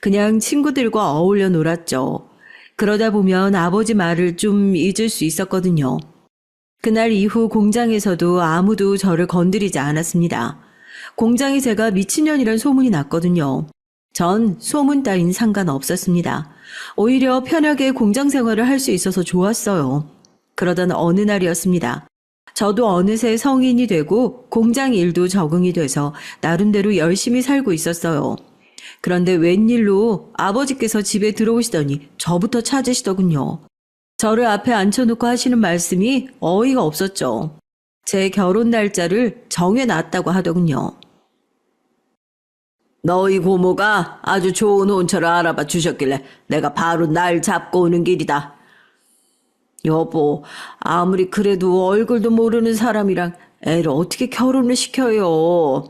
그냥 친구들과 어울려 놀았죠. 그러다 보면 아버지 말을 좀 잊을 수 있었거든요. 그날 이후 공장에서도 아무도 저를 건드리지 않았습니다. 공장에 제가 미친년이란 소문이 났거든요. 전 소문 따윈 상관없었습니다. 오히려 편하게 공장 생활을 할 수 있어서 좋았어요. 그러던 어느 날이었습니다. 저도 어느새 성인이 되고 공장 일도 적응이 돼서 나름대로 열심히 살고 있었어요. 그런데 웬일로 아버지께서 집에 들어오시더니 저부터 찾으시더군요. 저를 앞에 앉혀놓고 하시는 말씀이 어이가 없었죠. 제 결혼 날짜를 정해놨다고 하더군요. 너희 고모가 아주 좋은 혼처를 알아봐 주셨길래 내가 바로 날 잡고 오는 길이다. 여보, 아무리 그래도 얼굴도 모르는 사람이랑 애를 어떻게 결혼을 시켜요?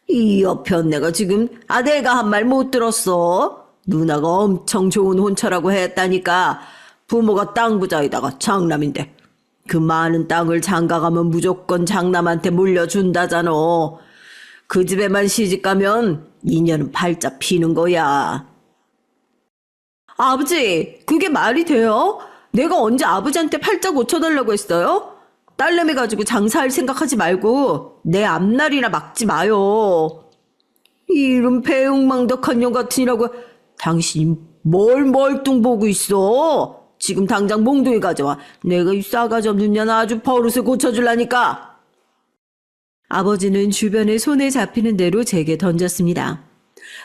이 여편 내가 지금 내가 한 말 못 들었어? 누나가 엄청 좋은 혼처라고 했다니까. 부모가 땅 부자이다가 장남인데 그 많은 땅을 장가가면 무조건 장남한테 물려준다잖아. 그 집에만 시집가면 인연은 발작 피는 거야. 아버지, 그게 말이 돼요? 내가 언제 아버지한테 팔자 고쳐달라고 했어요? 딸내미 가지고 장사할 생각하지 말고 내 앞날이나 막지 마요. 이런 배웅망덕한 년 같으니라고. 당신이 뭘 멀뚱 보고 있어? 지금 당장 몽둥이 가져와. 내가 이 싸가지 없는 년 아주 버릇을 고쳐줄라니까. 아버지는 주변에 손에 잡히는 대로 제게 던졌습니다.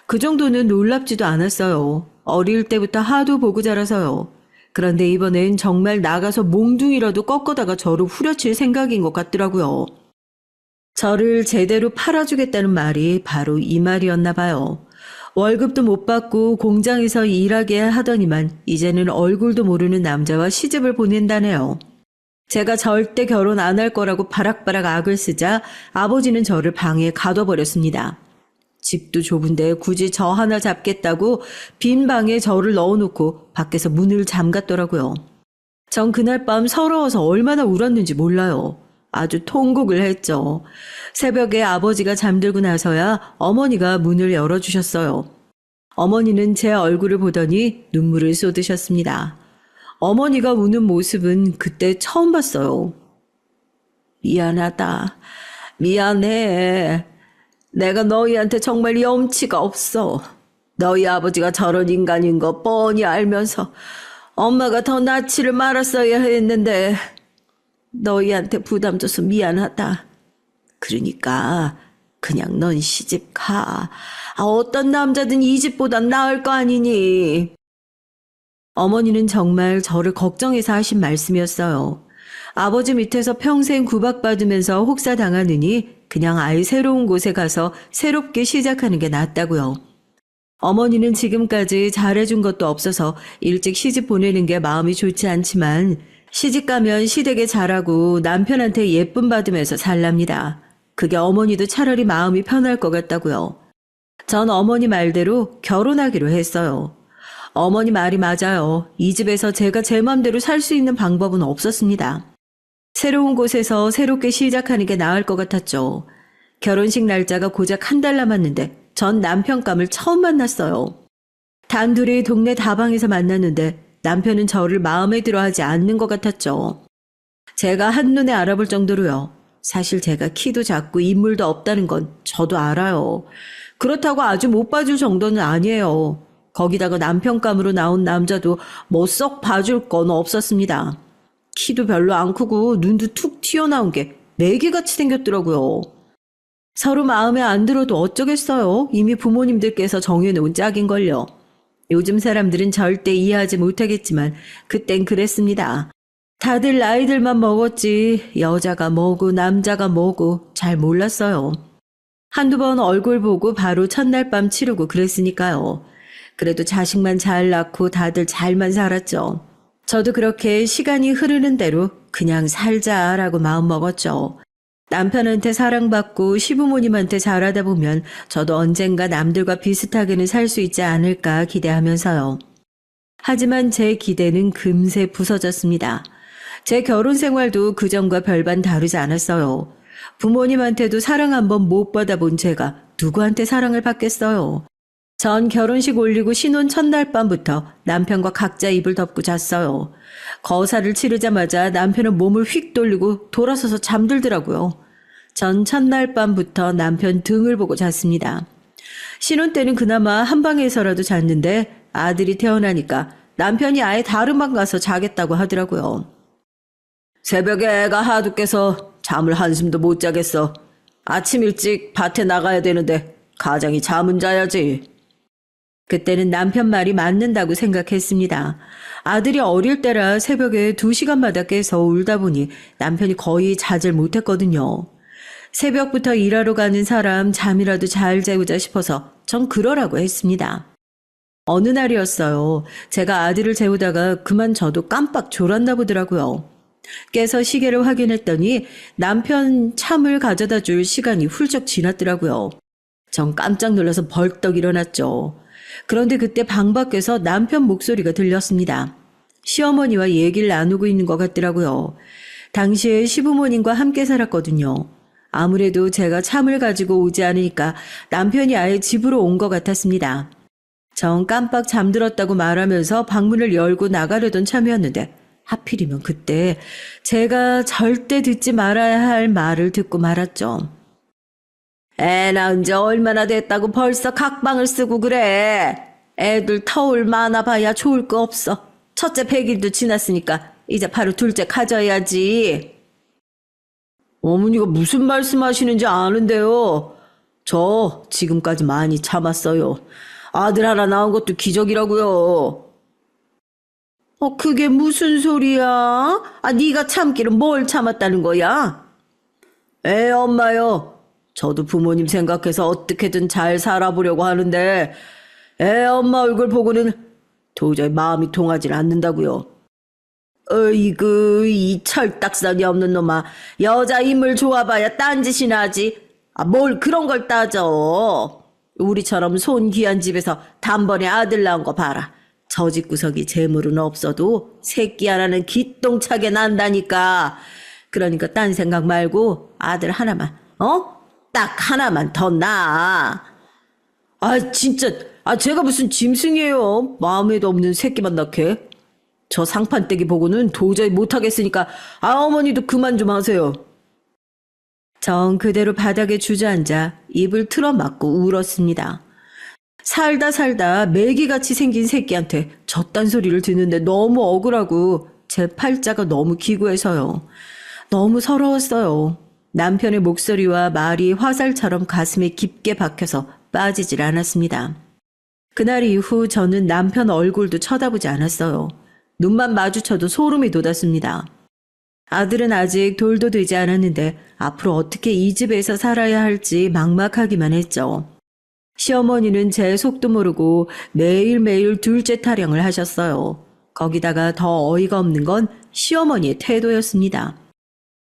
그 정도는 놀랍지도 않았어요. 어릴 때부터 하도 보고 자라서요. 그런데 이번엔 정말 나가서 몽둥이라도 꺾어다가 저를 후려칠 생각인 것 같더라고요. 저를 제대로 팔아주겠다는 말이 바로 이 말이었나 봐요. 월급도 못 받고 공장에서 일하게 하더니만 이제는 얼굴도 모르는 남자와 시집을 보낸다네요. 제가 절대 결혼 안 할 거라고 바락바락 악을 쓰자 아버지는 저를 방에 가둬버렸습니다. 집도 좁은데 굳이 저 하나 잡겠다고 빈 방에 저를 넣어놓고 밖에서 문을 잠갔더라고요. 전 그날 밤 서러워서 얼마나 울었는지 몰라요. 아주 통곡을 했죠. 새벽에 아버지가 잠들고 나서야 어머니가 문을 열어주셨어요. 어머니는 제 얼굴을 보더니 눈물을 쏟으셨습니다. 어머니가 우는 모습은 그때 처음 봤어요. 미안하다. 미안해. 내가 너희한테 정말 염치가 없어. 너희 아버지가 저런 인간인 거 뻔히 알면서 엄마가 더 낳지를 말았어야 했는데 너희한테 부담 줘서 미안하다. 그러니까 그냥 넌 시집 가. 어떤 남자든 이 집보단 나을 거 아니니. 어머니는 정말 저를 걱정해서 하신 말씀이었어요. 아버지 밑에서 평생 구박받으면서 혹사당하느니 그냥 아예 새로운 곳에 가서 새롭게 시작하는 게 낫다고요. 어머니는 지금까지 잘해준 것도 없어서 일찍 시집 보내는 게 마음이 좋지 않지만 시집가면 시댁에 잘하고 남편한테 예쁨 받으면서 살랍니다. 그게 어머니도 차라리 마음이 편할 것 같다고요. 전 어머니 말대로 결혼하기로 했어요. 어머니 말이 맞아요. 이 집에서 제가 제 맘대로 살 수 있는 방법은 없었습니다. 새로운 곳에서 새롭게 시작하는 게 나을 것 같았죠. 결혼식 날짜가 고작 한 달 남았는데 전 남편감을 처음 만났어요. 단둘이 동네 다방에서 만났는데 남편은 저를 마음에 들어하지 않는 것 같았죠. 제가 한눈에 알아볼 정도로요. 사실 제가 키도 작고 인물도 없다는 건 저도 알아요. 그렇다고 아주 못 봐줄 정도는 아니에요. 거기다가 남편감으로 나온 남자도 뭐 썩 봐줄 건 없었습니다. 키도 별로 안 크고 눈도 툭 튀어나온 게 메기같이 생겼더라고요. 서로 마음에 안 들어도 어쩌겠어요. 이미 부모님들께서 정해놓은 짝인걸요. 요즘 사람들은 절대 이해하지 못하겠지만 그땐 그랬습니다. 다들 나이들만 먹었지 여자가 뭐고 남자가 뭐고 잘 몰랐어요. 한두 번 얼굴 보고 바로 첫날 밤 치르고 그랬으니까요. 그래도 자식만 잘 낳고 다들 잘만 살았죠. 저도 그렇게 시간이 흐르는 대로 그냥 살자라고 마음먹었죠. 남편한테 사랑받고 시부모님한테 잘하다 보면 저도 언젠가 남들과 비슷하게는 살 수 있지 않을까 기대하면서요. 하지만 제 기대는 금세 부서졌습니다. 제 결혼 생활도 그전과 별반 다르지 않았어요. 부모님한테도 사랑 한번 못 받아본 제가 누구한테 사랑을 받겠어요. 전 결혼식 올리고 신혼 첫날 밤부터 남편과 각자 이불 덮고 잤어요. 거사를 치르자마자 남편은 몸을 휙 돌리고 돌아서서 잠들더라고요. 전 첫날 밤부터 남편 등을 보고 잤습니다. 신혼 때는 그나마 한 방에서라도 잤는데 아들이 태어나니까 남편이 아예 다른 방 가서 자겠다고 하더라고요. 새벽에 애가 하도 깨서 잠을 한숨도 못 자겠어. 아침 일찍 밭에 나가야 되는데 가장이 잠은 자야지. 그때는 남편 말이 맞는다고 생각했습니다. 아들이 어릴 때라 새벽에 2시간마다 깨서 울다 보니 남편이 거의 자질 못했거든요. 새벽부터 일하러 가는 사람 잠이라도 잘 재우자 싶어서 전 그러라고 했습니다. 어느 날이었어요. 제가 아들을 재우다가 그만 저도 깜빡 졸았나 보더라고요. 깨서 시계를 확인했더니 남편 참을 가져다 줄 시간이 훌쩍 지났더라고요. 전 깜짝 놀라서 벌떡 일어났죠. 그런데 그때 방 밖에서 남편 목소리가 들렸습니다. 시어머니와 얘기를 나누고 있는 것 같더라고요. 당시에 시부모님과 함께 살았거든요. 아무래도 제가 참을 가지고 오지 않으니까 남편이 아예 집으로 온 것 같았습니다. 전 깜빡 잠들었다고 말하면서 방문을 열고 나가려던 참이었는데 하필이면 그때 제가 절대 듣지 말아야 할 말을 듣고 말았죠. 애 낳은 지 얼마나 됐다고 벌써 각방을 쓰고 그래. 애들 터울 많아봐야 좋을 거 없어. 첫째 100일도 지났으니까 이제 바로 둘째 가져야지. 어머니가 무슨 말씀하시는지 아는데요. 저 지금까지 많이 참았어요. 아들 하나 낳은 것도 기적이라고요. 그게 무슨 소리야? 네가 참기를 뭘 참았다는 거야? 엄마요. 저도 부모님 생각해서 어떻게든 잘 살아보려고 하는데 엄마 얼굴 보고는 도저히 마음이 통하질 않는다고요. 어이구 이 철딱선이 없는 놈아. 여자 인물 좋아봐야 딴짓이나 하지. 뭘 그런 걸 따져. 우리처럼 손귀한 집에서 단번에 아들 낳은 거 봐라. 저 집구석이 재물은 없어도 새끼 하나는 기똥차게 난다니까. 그러니까 딴 생각 말고 아들 하나만 딱 하나만 더 낳아. 진짜 제가 무슨 짐승이에요. 마음에도 없는 새끼만 낳게. 저 상판떼기 보고는 도저히 못하겠으니까 어머니도 그만 좀 하세요. 전 그대로 바닥에 주저앉아 입을 틀어막고 울었습니다. 살다 메기같이 생긴 새끼한테 저딴 소리를 듣는데 너무 억울하고 제 팔자가 너무 기구해서요. 너무 서러웠어요. 남편의 목소리와 말이 화살처럼 가슴에 깊게 박혀서 빠지질 않았습니다. 그날 이후 저는 남편 얼굴도 쳐다보지 않았어요. 눈만 마주쳐도 소름이 돋았습니다. 아들은 아직 돌도 되지 않았는데 앞으로 어떻게 이 집에서 살아야 할지 막막하기만 했죠. 시어머니는 제 속도 모르고 매일매일 둘째 타령을 하셨어요. 거기다가 더 어이가 없는 건 시어머니의 태도였습니다.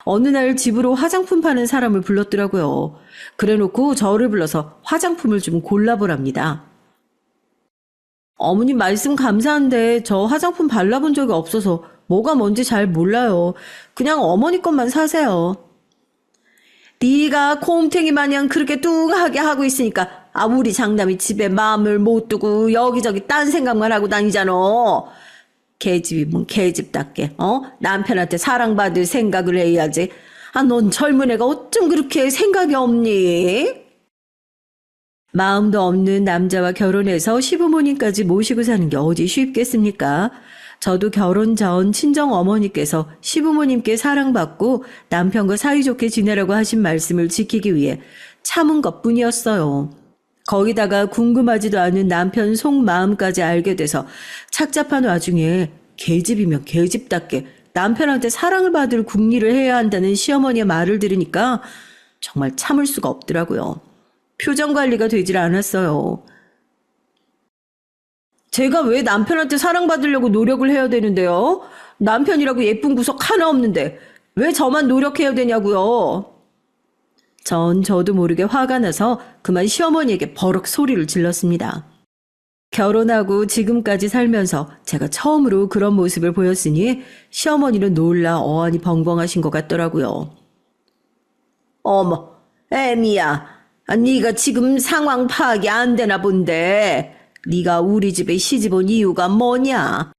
어느 날 집으로 화장품 파는 사람을 불렀더라고요. 그래놓고 저를 불러서 화장품을 좀 골라보랍니다. 어머님 말씀 감사한데 저 화장품 발라본 적이 없어서 뭐가 뭔지 잘 몰라요. 그냥 어머니 것만 사세요. 네가 곰탱이 마냥 그렇게 뚱하게 하고 있으니까 우리 장남이 집에 마음을 못 두고 여기저기 딴 생각만 하고 다니잖아. 계집이면 계집답게 남편한테 사랑받을 생각을 해야지. 넌 젊은 애가 어쩜 그렇게 생각이 없니? 마음도 없는 남자와 결혼해서 시부모님까지 모시고 사는 게 어디 쉽겠습니까? 저도 결혼 전 친정 어머니께서 시부모님께 사랑받고 남편과 사이좋게 지내라고 하신 말씀을 지키기 위해 참은 것뿐이었어요. 거기다가 궁금하지도 않은 남편 속마음까지 알게 돼서 착잡한 와중에 계집이면 계집답게 남편한테 사랑을 받을 궁리를 해야 한다는 시어머니의 말을 들으니까 정말 참을 수가 없더라고요. 표정 관리가 되질 않았어요. 제가 왜 남편한테 사랑받으려고 노력을 해야 되는데요? 남편이라고 예쁜 구석 하나 없는데 왜 저만 노력해야 되냐고요? 저도 모르게 화가 나서 그만 시어머니에게 버럭 소리를 질렀습니다. 결혼하고 지금까지 살면서 제가 처음으로 그런 모습을 보였으니 시어머니는 놀라 어안이 벙벙하신 것 같더라고요. 어머, 애미야. 네가 지금 상황 파악이 안 되나 본데 네가 우리 집에 시집 온 이유가 뭐냐?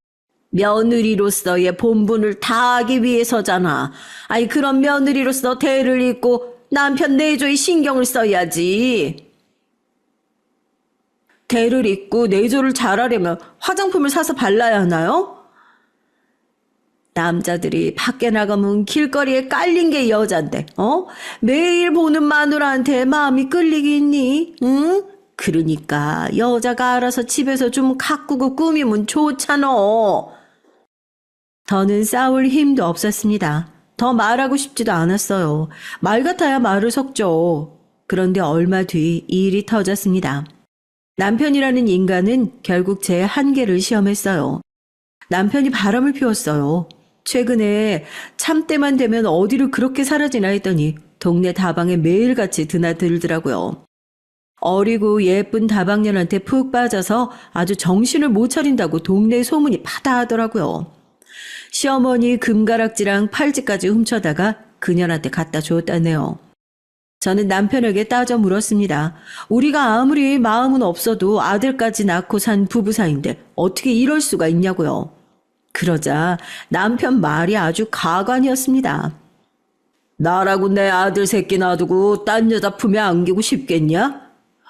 며느리로서의 본분을 다하기 위해서잖아. 그런 며느리로서 대를 잇고 남편 내조에 신경을 써야지. 대를 잇고 내조를 잘하려면 화장품을 사서 발라야 하나요? 남자들이 밖에 나가면 길거리에 깔린 게 여잔데, 매일 보는 마누라한테 마음이 끌리겠니? 응? 그러니까 여자가 알아서 집에서 좀 가꾸고 꾸미면 좋잖아. 더는 싸울 힘도 없었습니다. 더 말하고 싶지도 않았어요. 말 같아야 말을 섞죠. 그런데 얼마 뒤 일이 터졌습니다. 남편이라는 인간은 결국 제 한계를 시험했어요. 남편이 바람을 피웠어요. 최근에 참때만 되면 어디로 그렇게 사라지나 했더니 동네 다방에 매일같이 드나들더라고요. 어리고 예쁜 다방년한테 푹 빠져서 아주 정신을 못 차린다고 동네 소문이 파다하더라고요. 시어머니 금가락지랑 팔찌까지 훔쳐다가 그년한테 갖다 주었다네요. 저는 남편에게 따져 물었습니다. 우리가 아무리 마음은 없어도 아들까지 낳고 산 부부 사이인데 어떻게 이럴 수가 있냐고요. 그러자 남편 말이 아주 가관이었습니다. 나라고 내 아들 새끼 놔두고 딴 여자 품에 안기고 싶겠냐?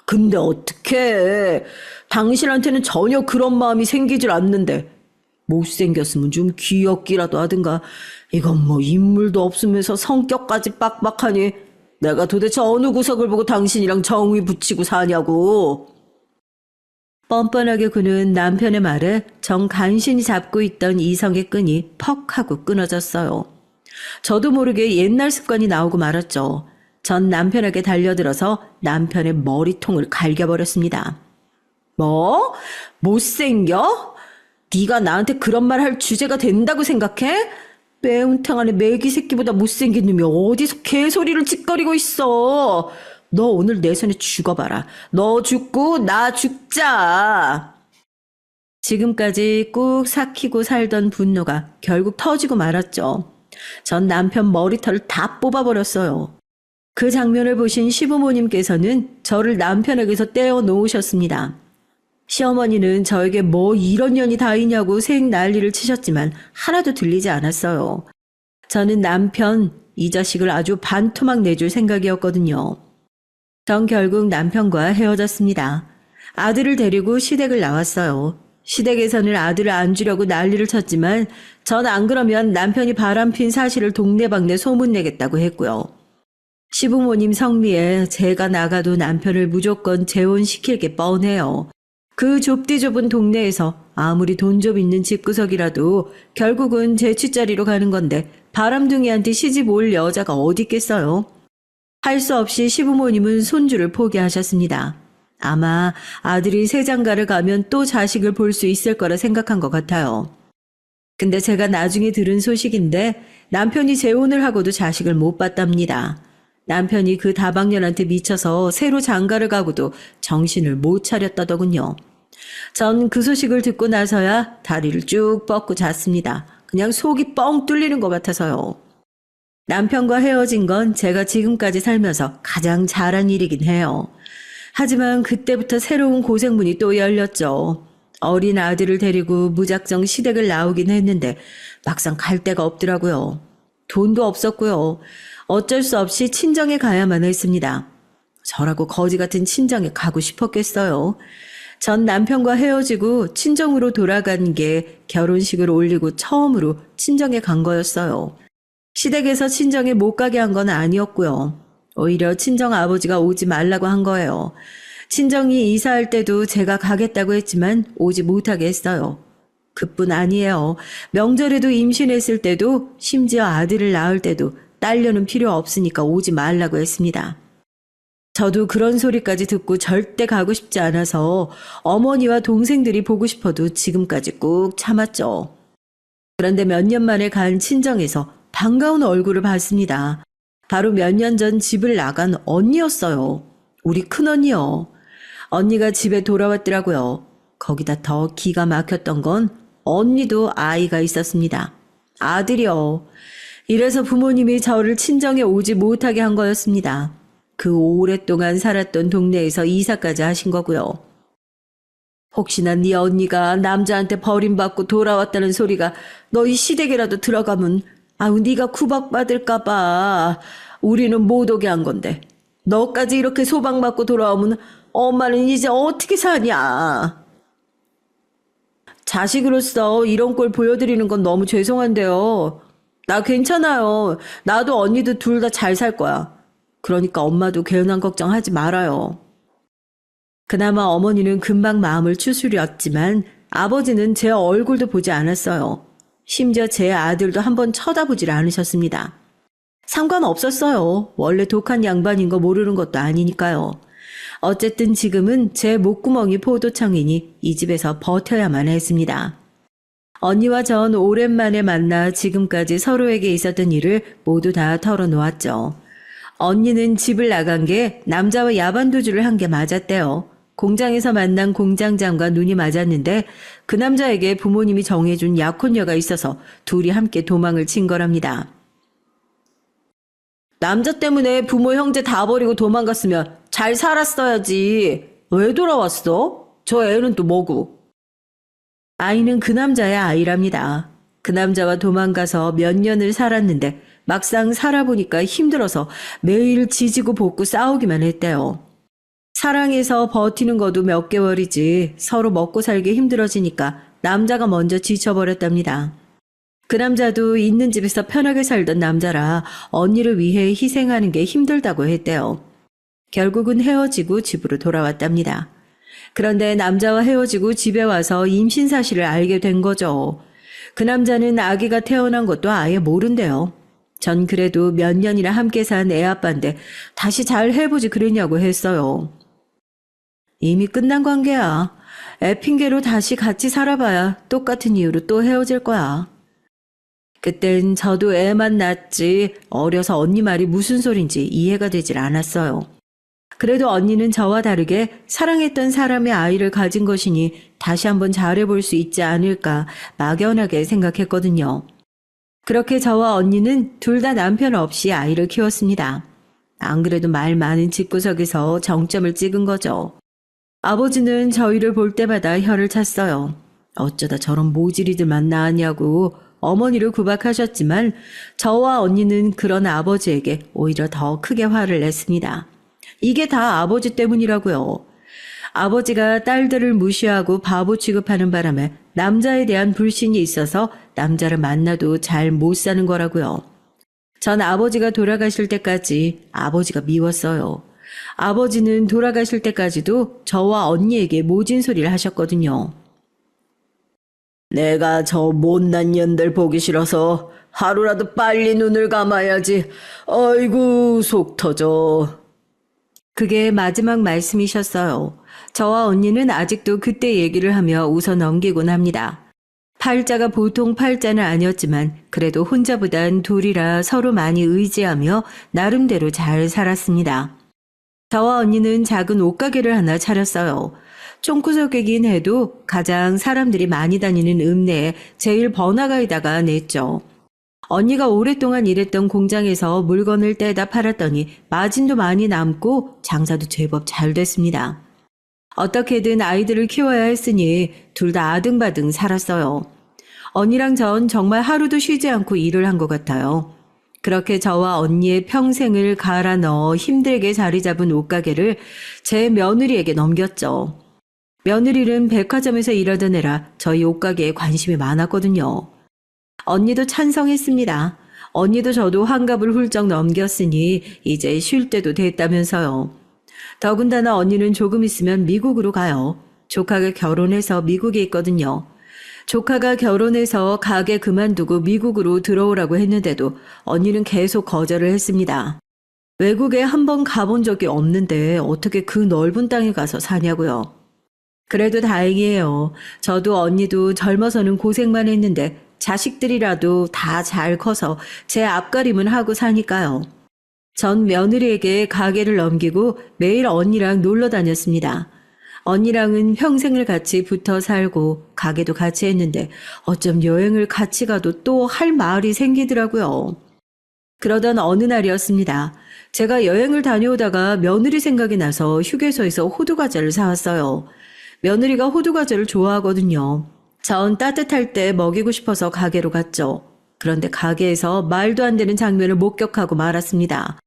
근데 어떡해. 당신한테는 전혀 그런 마음이 생기질 않는데 못생겼으면 좀 귀엽기라도 하든가. 이건 뭐 인물도 없으면서 성격까지 빡빡하니 내가 도대체 어느 구석을 보고 당신이랑 정이 붙이고 사냐고. 뻔뻔하게 구는 남편의 말에 정 간신히 잡고 있던 이성의 끈이 퍽 하고 끊어졌어요. 저도 모르게 옛날 습관이 나오고 말았죠. 전 남편에게 달려들어서 남편의 머리통을 갈겨버렸습니다. 뭐? 못생겨? 네가 나한테 그런 말 할 주제가 된다고 생각해? 매운탕 안에 메기 새끼보다 못생긴 놈이 어디서 개소리를 찌꺼리고 있어. 너 오늘 내 손에 죽어봐라. 너 죽고 나 죽자. 지금까지 꾹 삭히고 살던 분노가 결국 터지고 말았죠. 전 남편 머리털을 다 뽑아버렸어요. 그 장면을 보신 시부모님께서는 저를 남편에게서 떼어 놓으셨습니다. 시어머니는 저에게 뭐 이런 년이 다 있냐고 생 난리를 치셨지만 하나도 들리지 않았어요. 저는 남편, 이 자식을 아주 반토막 내줄 생각이었거든요. 전 결국 남편과 헤어졌습니다. 아들을 데리고 시댁을 나왔어요. 시댁에서는 아들을 안 주려고 난리를 쳤지만 전 안 그러면 남편이 바람핀 사실을 동네방네 소문내겠다고 했고요. 시부모님 성미에 제가 나가도 남편을 무조건 재혼시킬 게 뻔해요. 그 좁디 좁은 동네에서 아무리 돈 좀 있는 집구석이라도 결국은 제 취자리로 가는 건데 바람둥이한테 시집 올 여자가 어디 있겠어요? 할 수 없이 시부모님은 손주를 포기하셨습니다. 아마 아들이 세장가를 가면 또 자식을 볼 수 있을 거라 생각한 것 같아요. 근데 제가 나중에 들은 소식인데 남편이 재혼을 하고도 자식을 못 봤답니다. 남편이 그 다방년한테 미쳐서 새로 장가를 가고도 정신을 못 차렸다더군요. 전 그 소식을 듣고 나서야 다리를 쭉 뻗고 잤습니다. 그냥 속이 뻥 뚫리는 것 같아서요. 남편과 헤어진 건 제가 지금까지 살면서 가장 잘한 일이긴 해요. 하지만 그때부터 새로운 고생문이 또 열렸죠. 어린 아들을 데리고 무작정 시댁을 나오긴 했는데 막상 갈 데가 없더라고요. 돈도 없었고요. 어쩔 수 없이 친정에 가야만 했습니다. 저라고 거지 같은 친정에 가고 싶었겠어요. 전 남편과 헤어지고 친정으로 돌아간 게 결혼식을 올리고 처음으로 친정에 간 거였어요. 시댁에서 친정에 못 가게 한 건 아니었고요. 오히려 친정 아버지가 오지 말라고 한 거예요. 친정이 이사할 때도 제가 가겠다고 했지만 오지 못하게 했어요. 그뿐 아니에요. 명절에도 임신했을 때도 심지어 아들을 낳을 때도 딸려는 필요 없으니까 오지 말라고 했습니다. 저도 그런 소리까지 듣고 절대 가고 싶지 않아서 어머니와 동생들이 보고 싶어도 지금까지 꾹 참았죠. 그런데 몇 년 만에 간 친정에서 반가운 얼굴을 봤습니다. 바로 몇 년 전 집을 나간 언니였어요. 우리 큰언니요. 언니가 집에 돌아왔더라고요. 거기다 더 기가 막혔던 건 언니도 아이가 있었습니다. 아들이요. 이래서 부모님이 저를 친정에 오지 못하게 한 거였습니다. 그 오랫동안 살았던 동네에서 이사까지 하신 거고요. 혹시나 네 언니가 남자한테 버림받고 돌아왔다는 소리가 너희 시댁이라도 들어가면 네가 구박받을까 봐 우리는 못 오게 한 건데 너까지 이렇게 소박맞고 돌아오면 엄마는 이제 어떻게 사냐. 자식으로서 이런 꼴 보여드리는 건 너무 죄송한데요. 나 괜찮아요. 나도 언니도 둘 다 잘 살 거야. 그러니까 엄마도 괜한 걱정하지 말아요. 그나마 어머니는 금방 마음을 추스렸지만 아버지는 제 얼굴도 보지 않았어요. 심지어 제 아들도 한번 쳐다보질 않으셨습니다. 상관없었어요. 원래 독한 양반인 거 모르는 것도 아니니까요. 어쨌든 지금은 제 목구멍이 포도청이니 이 집에서 버텨야만 했습니다. 언니와 전 오랜만에 만나 지금까지 서로에게 있었던 일을 모두 다 털어놓았죠. 언니는 집을 나간 게 남자와 야반도주를 한 게 맞았대요. 공장에서 만난 공장장과 눈이 맞았는데 그 남자에게 부모님이 정해준 약혼녀가 있어서 둘이 함께 도망을 친 거랍니다. 남자 때문에 부모 형제 다 버리고 도망갔으면 잘 살았어야지. 왜 돌아왔어? 저 애는 또 뭐고? 아이는 그 남자의 아이랍니다. 그 남자와 도망가서 몇 년을 살았는데 막상 살아보니까 힘들어서 매일 지지고 볶고 싸우기만 했대요. 사랑해서 버티는 것도 몇 개월이지 서로 먹고 살기 힘들어지니까 남자가 먼저 지쳐버렸답니다. 그 남자도 있는 집에서 편하게 살던 남자라 언니를 위해 희생하는 게 힘들다고 했대요. 결국은 헤어지고 집으로 돌아왔답니다. 그런데 남자와 헤어지고 집에 와서 임신 사실을 알게 된 거죠. 그 남자는 아기가 태어난 것도 아예 모른대요. 전 그래도 몇 년이나 함께 산 애 아빠인데 다시 잘 해보지 그랬냐고 했어요. 이미 끝난 관계야. 애 핑계로 다시 같이 살아봐야 똑같은 이유로 또 헤어질 거야. 그땐 저도 애만 낳았지 어려서 언니 말이 무슨 소린지 이해가 되질 않았어요. 그래도 언니는 저와 다르게 사랑했던 사람의 아이를 가진 것이니 다시 한번 잘해볼 수 있지 않을까 막연하게 생각했거든요. 그렇게 저와 언니는 둘 다 남편 없이 아이를 키웠습니다. 안 그래도 말 많은 집구석에서 정점을 찍은 거죠. 아버지는 저희를 볼 때마다 혀를 찼어요. 어쩌다 저런 모질이들만 낳았냐고 어머니를 구박하셨지만 저와 언니는 그런 아버지에게 오히려 더 크게 화를 냈습니다. 이게 다 아버지 때문이라고요. 아버지가 딸들을 무시하고 바보 취급하는 바람에 남자에 대한 불신이 있어서 남자를 만나도 잘 못 사는 거라고요. 전 아버지가 돌아가실 때까지 아버지가 미웠어요. 아버지는 돌아가실 때까지도 저와 언니에게 모진 소리를 하셨거든요. 내가 저 못난 년들 보기 싫어서 하루라도 빨리 눈을 감아야지. 아이고 속 터져. 그게 마지막 말씀이셨어요. 저와 언니는 아직도 그때 얘기를 하며 웃어 넘기곤 합니다. 팔자가 보통 팔자는 아니었지만 그래도 혼자보단 둘이라 서로 많이 의지하며 나름대로 잘 살았습니다. 저와 언니는 작은 옷가게를 하나 차렸어요. 총구석이긴 해도 가장 사람들이 많이 다니는 읍내에 제일 번화가에다가 냈죠. 언니가 오랫동안 일했던 공장에서 물건을 떼다 팔았더니 마진도 많이 남고 장사도 제법 잘 됐습니다. 어떻게든 아이들을 키워야 했으니 둘 다 아등바등 살았어요. 언니랑 전 정말 하루도 쉬지 않고 일을 한 것 같아요. 그렇게 저와 언니의 평생을 갈아 넣어 힘들게 자리 잡은 옷가게를 제 며느리에게 넘겼죠. 며느리는 백화점에서 일하던 애라 저희 옷가게에 관심이 많았거든요. 언니도 찬성했습니다. 언니도 저도 환갑을 훌쩍 넘겼으니 이제 쉴 때도 됐다면서요. 더군다나 언니는 조금 있으면 미국으로 가요. 조카가 결혼해서 미국에 있거든요. 조카가 결혼해서 가게 그만두고 미국으로 들어오라고 했는데도 언니는 계속 거절을 했습니다. 외국에 한 번 가본 적이 없는데 어떻게 그 넓은 땅에 가서 사냐고요. 그래도 다행이에요. 저도 언니도 젊어서는 고생만 했는데 자식들이라도 다 잘 커서 제 앞가림은 하고 사니까요. 전 며느리에게 가게를 넘기고 매일 언니랑 놀러 다녔습니다. 언니랑은 평생을 같이 붙어 살고 가게도 같이 했는데 어쩜 여행을 같이 가도 또 할 말이 생기더라고요. 그러던 어느 날이었습니다. 제가 여행을 다녀오다가 며느리 생각이 나서 휴게소에서 호두과자를 사왔어요. 며느리가 호두과자를 좋아하거든요. 전 따뜻할 때 먹이고 싶어서 가게로 갔죠. 그런데 가게에서 말도 안 되는 장면을 목격하고 말았습니다.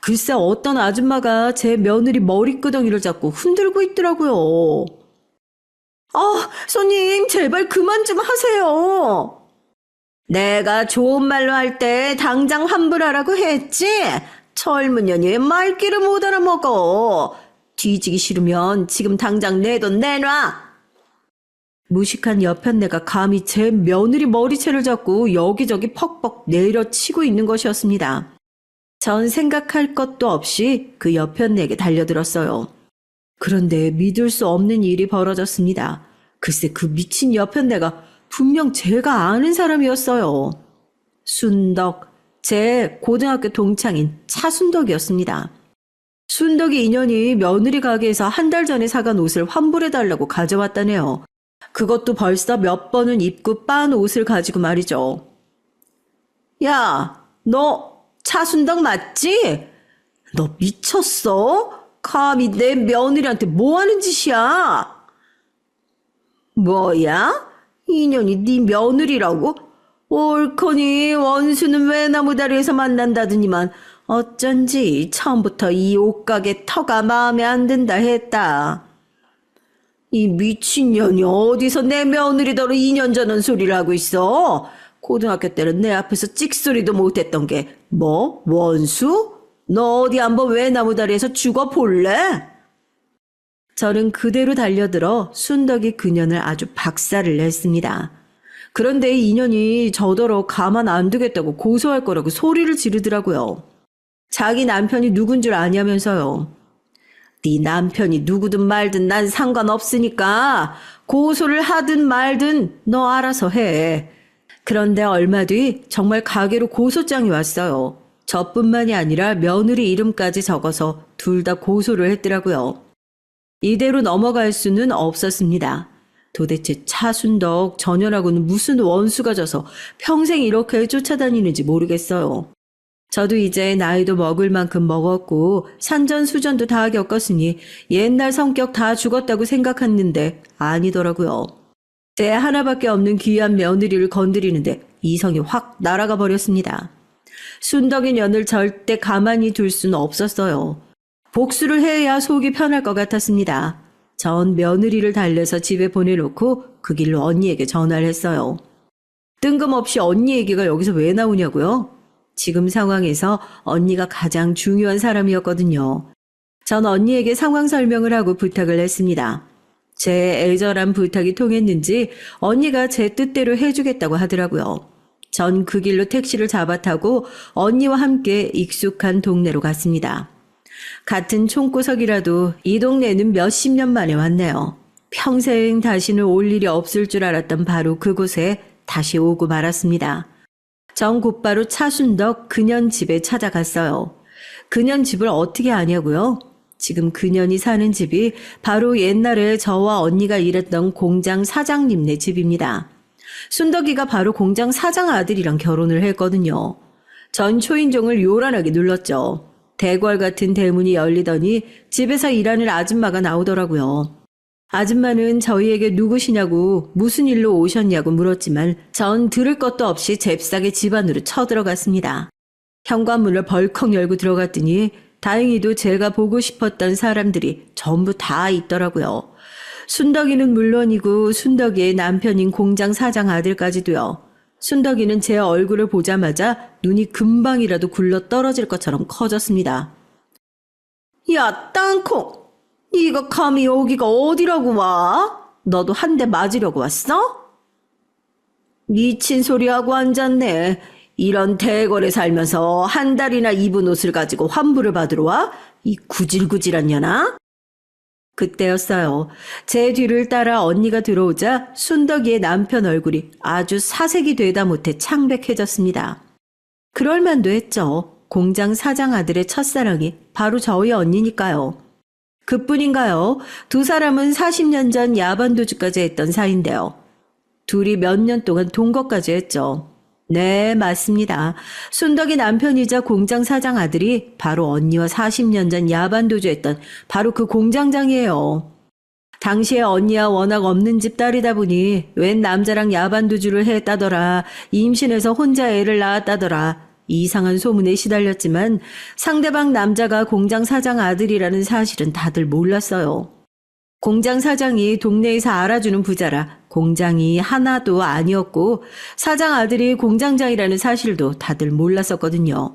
글쎄 어떤 아줌마가 제 며느리 머리끄덩이를 잡고 흔들고 있더라고요. 손님 제발 그만 좀 하세요. 내가 좋은 말로 할 때 당장 환불하라고 했지? 젊은 년이 왜 말귀를 못 알아먹어. 뒤지기 싫으면 지금 당장 내 돈 내놔. 무식한 여편네가 감히 제 며느리 머리채를 잡고 여기저기 퍽퍽 내려치고 있는 것이었습니다. 전 생각할 것도 없이 그 여편네에게 달려들었어요. 그런데 믿을 수 없는 일이 벌어졌습니다. 글쎄 그 미친 여편네가 분명 제가 아는 사람이었어요. 순덕, 제 고등학교 동창인 차순덕이었습니다. 순덕이 인연이 며느리 가게에서 한 달 전에 사간 옷을 환불해달라고 가져왔다네요. 그것도 벌써 몇 번은 입고 빤 옷을 가지고 말이죠. 야, 너 차순덕 맞지? 너 미쳤어? 감히 내 며느리한테 뭐 하는 짓이야? 뭐야? 인연이 네 며느리라고? 옳거니 원수는 외나무다리에서 만난다더니만 어쩐지 처음부터 이 옷가게 터가 마음에 안 든다 했다. 이 미친년이 어디서 내 며느리더러 2년 전은 소리를 하고 있어? 고등학교 때는 내 앞에서 찍소리도 못했던 게 뭐? 원수? 너 어디 한번 외나무다리에서 죽어볼래? 저는 그대로 달려들어 순덕이 그년을 아주 박살을 냈습니다. 그런데 이 인연이 저더러 가만 안 두겠다고 고소할 거라고 소리를 지르더라고요. 자기 남편이 누군 줄 아냐면서요. 네 남편이 누구든 말든 난 상관없으니까 고소를 하든 말든 너 알아서 해. 그런데 얼마 뒤 정말 가게로 고소장이 왔어요. 저뿐만이 아니라 며느리 이름까지 적어서 둘 다 고소를 했더라고요. 이대로 넘어갈 수는 없었습니다. 도대체 차순덕 전현하고는 무슨 원수가 져서 평생 이렇게 쫓아다니는지 모르겠어요. 저도 이제 나이도 먹을 만큼 먹었고 산전수전도 다 겪었으니 옛날 성격 다 죽었다고 생각했는데 아니더라고요. 제 하나밖에 없는 귀한 며느리를 건드리는데 이성이 확 날아가 버렸습니다. 순덕의 년을 절대 가만히 둘 수는 없었어요. 복수를 해야 속이 편할 것 같았습니다. 전 며느리를 달래서 집에 보내놓고 그 길로 언니에게 전화를 했어요. 뜬금없이 언니 얘기가 여기서 왜 나오냐고요? 지금 상황에서 언니가 가장 중요한 사람이었거든요. 전 언니에게 상황 설명을 하고 부탁을 했습니다. 제 애절한 부탁이 통했는지 언니가 제 뜻대로 해주겠다고 하더라고요. 전 그 길로 택시를 잡아 타고 언니와 함께 익숙한 동네로 갔습니다. 같은 총구석이라도 이 동네는 몇십 년 만에 왔네요. 평생 다시는 올 일이 없을 줄 알았던 바로 그곳에 다시 오고 말았습니다. 전 곧바로 차순덕 그년 집에 찾아갔어요. 그년 집을 어떻게 아냐고요? 지금 그년이 사는 집이 바로 옛날에 저와 언니가 일했던 공장 사장님네 집입니다. 순덕이가 바로 공장 사장 아들이랑 결혼을 했거든요. 전 초인종을 요란하게 눌렀죠. 대궐 같은 대문이 열리더니 집에서 일하는 아줌마가 나오더라고요. 아줌마는 저희에게 누구시냐고 무슨 일로 오셨냐고 물었지만 전 들을 것도 없이 잽싸게 집 안으로 쳐들어갔습니다. 현관문을 벌컥 열고 들어갔더니 다행히도 제가 보고 싶었던 사람들이 전부 다 있더라고요. 순덕이는 물론이고 순덕이의 남편인 공장 사장 아들까지도요. 순덕이는 제 얼굴을 보자마자 눈이 금방이라도 굴러 떨어질 것처럼 커졌습니다. 야, 땅콩! 네가 감히 여기가 어디라고 와? 너도 한 대 맞으려고 왔어? 미친 소리하고 앉았네. 이런 대궐에 살면서 한 달이나 입은 옷을 가지고 환불을 받으러 와? 이 구질구질한 년아? 그때였어요. 제 뒤를 따라 언니가 들어오자 순덕이의 남편 얼굴이 아주 사색이 되다 못해 창백해졌습니다. 그럴만도 했죠. 공장 사장 아들의 첫사랑이 바로 저희 언니니까요. 그뿐인가요? 두 사람은 40년 전 야반도주까지 했던 사이인데요. 둘이 몇 년 동안 동거까지 했죠. 네, 맞습니다. 순덕이 남편이자 공장 사장 아들이 바로 언니와 40년 전 야반도주했던 바로 그 공장장이에요. 당시에 언니야 워낙 없는 집 딸이다 보니 웬 남자랑 야반도주를 했다더라. 임신해서 혼자 애를 낳았다더라. 이상한 소문에 시달렸지만 상대방 남자가 공장 사장 아들이라는 사실은 다들 몰랐어요. 공장 사장이 동네에서 알아주는 부자라 공장이 하나도 아니었고 사장 아들이 공장장이라는 사실도 다들 몰랐었거든요.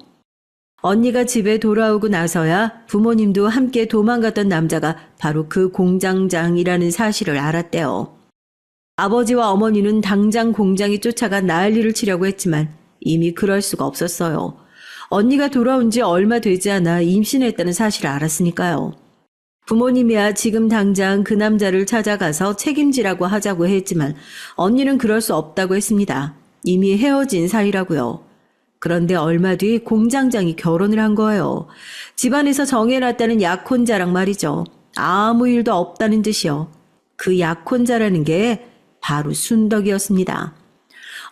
언니가 집에 돌아오고 나서야 부모님도 함께 도망갔던 남자가 바로 그 공장장이라는 사실을 알았대요. 아버지와 어머니는 당장 공장이 쫓아가 난리를 치려고 했지만 이미 그럴 수가 없었어요. 언니가 돌아온 지 얼마 되지 않아 임신했다는 사실을 알았으니까요. 부모님이야 지금 당장 그 남자를 찾아가서 책임지라고 하자고 했지만 언니는 그럴 수 없다고 했습니다. 이미 헤어진 사이라고요. 그런데 얼마 뒤 공장장이 결혼을 한 거예요. 집안에서 정해놨다는 약혼자랑 말이죠. 아무 일도 없다는 듯이요. 그 약혼자라는 게 바로 순덕이었습니다.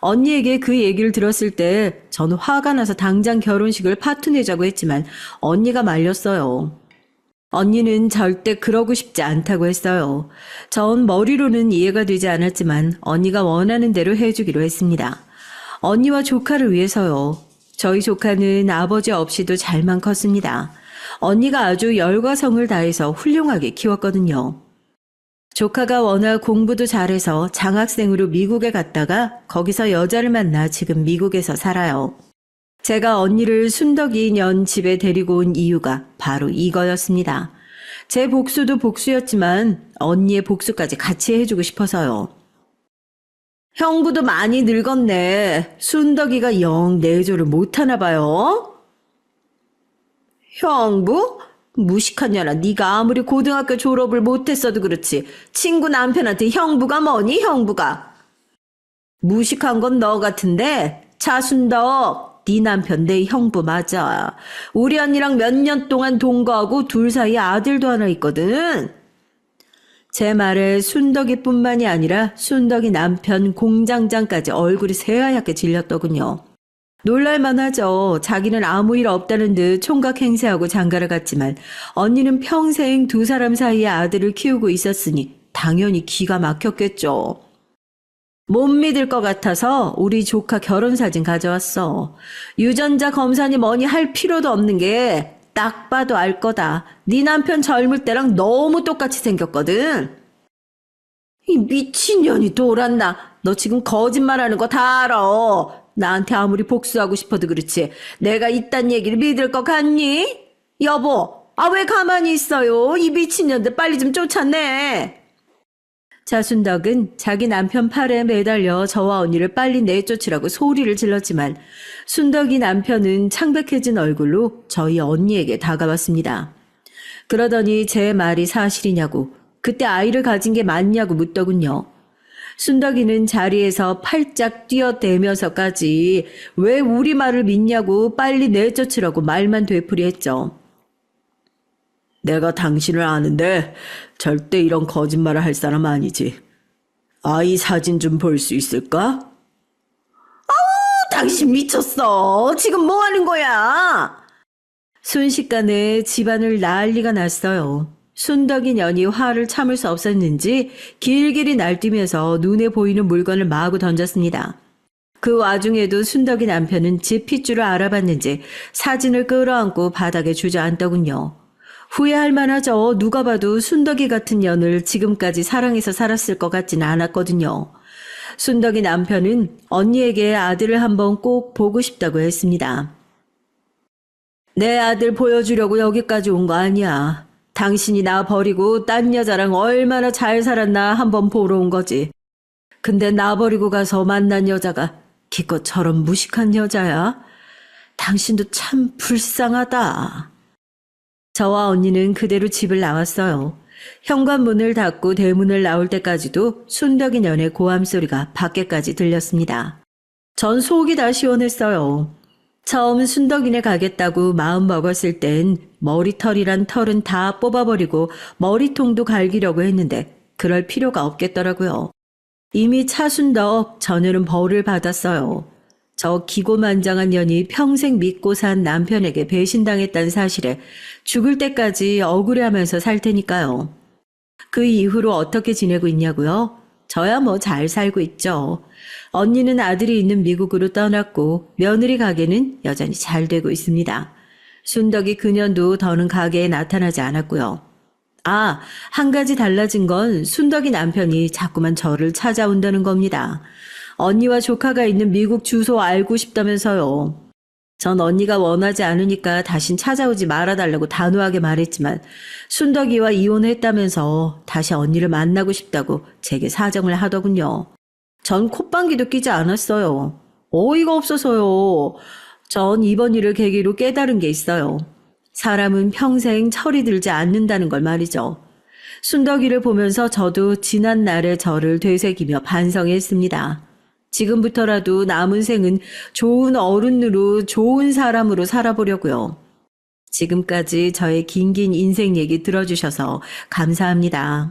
언니에게 그 얘기를 들었을 때 저는 화가 나서 당장 결혼식을 파토내자고 했지만 언니가 말렸어요. 언니는 절대 그러고 싶지 않다고 했어요. 전 머리로는 이해가 되지 않았지만 언니가 원하는 대로 해주기로 했습니다. 언니와 조카를 위해서요. 저희 조카는 아버지 없이도 잘만 컸습니다. 언니가 아주 열과 성을 다해서 훌륭하게 키웠거든요. 조카가 워낙 공부도 잘해서 장학생으로 미국에 갔다가 거기서 여자를 만나 지금 미국에서 살아요. 제가 언니를 순덕이 년 집에 데리고 온 이유가 바로 이거였습니다. 제 복수도 복수였지만 언니의 복수까지 같이 해주고 싶어서요. 형부도 많이 늙었네. 순덕이가 영 내조를 못하나 봐요. 형부? 무식한 년아, 네가 아무리 고등학교 졸업을 못했어도 그렇지 친구 남편한테 형부가 뭐니 형부가. 무식한 건 너 같은데. 차순덕, 네 남편 내 형부 맞아. 우리 언니랑 몇 년 동안 동거하고 둘 사이에 아들도 하나 있거든. 제 말에 순덕이뿐만이 아니라 순덕이 남편 공장장까지 얼굴이 새하얗게 질렸더군요. 놀랄만하죠. 자기는 아무 일 없다는 듯 총각 행세하고 장가를 갔지만 언니는 평생 두 사람 사이에 아들을 키우고 있었으니 당연히 기가 막혔겠죠. 못 믿을 것 같아서 우리 조카 결혼사진 가져왔어. 유전자 검사니 뭐니 할 필요도 없는 게 딱 봐도 알 거다. 네 남편 젊을 때랑 너무 똑같이 생겼거든. 이 미친년이 돌았나. 너 지금 거짓말하는 거 다 알아. 나한테 아무리 복수하고 싶어도 그렇지 내가 이딴 얘기를 믿을 것 같니? 여보, 왜 가만히 있어요? 이 미친년들 빨리 좀 쫓아내. 차순덕은 자기 남편 팔에 매달려 저와 언니를 빨리 내쫓으라고 소리를 질렀지만 순덕이 남편은 창백해진 얼굴로 저희 언니에게 다가왔습니다. 그러더니 제 말이 사실이냐고 그때 아이를 가진 게 맞냐고 묻더군요. 순덕이는 자리에서 팔짝 뛰어대면서까지 왜 우리 말을 믿냐고 빨리 내쫓으라고 말만 되풀이했죠. 내가 당신을 아는데 절대 이런 거짓말을 할 사람 아니지. 아이 사진 좀 볼 수 있을까? 당신 미쳤어. 지금 뭐 하는 거야? 순식간에 집안을 난리가 났어요. 순덕이 년이 화를 참을 수 없었는지 길길이 날뛰면서 눈에 보이는 물건을 마구 던졌습니다. 그 와중에도 순덕이 남편은 집 핏줄을 알아봤는지 사진을 끌어안고 바닥에 주저앉더군요. 후회할 만하죠. 누가 봐도 순덕이 같은 년을 지금까지 사랑해서 살았을 것 같지는 않았거든요. 순덕이 남편은 언니에게 아들을 한번 꼭 보고 싶다고 했습니다. 내 아들 보여주려고 여기까지 온 거 아니야. 당신이 나 버리고 딴 여자랑 얼마나 잘 살았나 한번 보러 온 거지. 근데 나 버리고 가서 만난 여자가 기껏 저런 무식한 여자야? 당신도 참 불쌍하다. 저와 언니는 그대로 집을 나왔어요. 현관문을 닫고 대문을 나올 때까지도 순덕이 년의 고함 소리가 밖에까지 들렸습니다. 전 속이 다 시원했어요. 처음 순덕이네 가겠다고 마음 먹었을 땐 머리털이란 털은 다 뽑아버리고 머리통도 갈기려고 했는데 그럴 필요가 없겠더라고요. 이미 차순덕 전에는 벌을 받았어요. 저 기고만장한 년이 평생 믿고 산 남편에게 배신당했다는 사실에 죽을 때까지 억울해하면서 살 테니까요. 그 이후로 어떻게 지내고 있냐고요? 저야 뭐 잘 살고 있죠. 언니는 아들이 있는 미국으로 떠났고 며느리 가게는 여전히 잘 되고 있습니다. 순덕이 그년도 더는 가게에 나타나지 않았고요. 아, 한 가지 달라진 건 순덕이 남편이 자꾸만 저를 찾아온다는 겁니다. 언니와 조카가 있는 미국 주소 알고 싶다면서요. 전 언니가 원하지 않으니까 다신 찾아오지 말아달라고 단호하게 말했지만 순덕이와 이혼했다면서 다시 언니를 만나고 싶다고 제게 사정을 하더군요. 전 콧방귀도 끼지 않았어요. 어이가 없어서요. 전 이번 일을 계기로 깨달은 게 있어요. 사람은 평생 철이 들지 않는다는 걸 말이죠. 순덕이를 보면서 저도 지난 날의 저를 되새기며 반성했습니다. 지금부터라도 남은 생은 좋은 어른으로 좋은 사람으로 살아보려고요. 지금까지 저의 긴긴 인생 얘기 들어주셔서 감사합니다.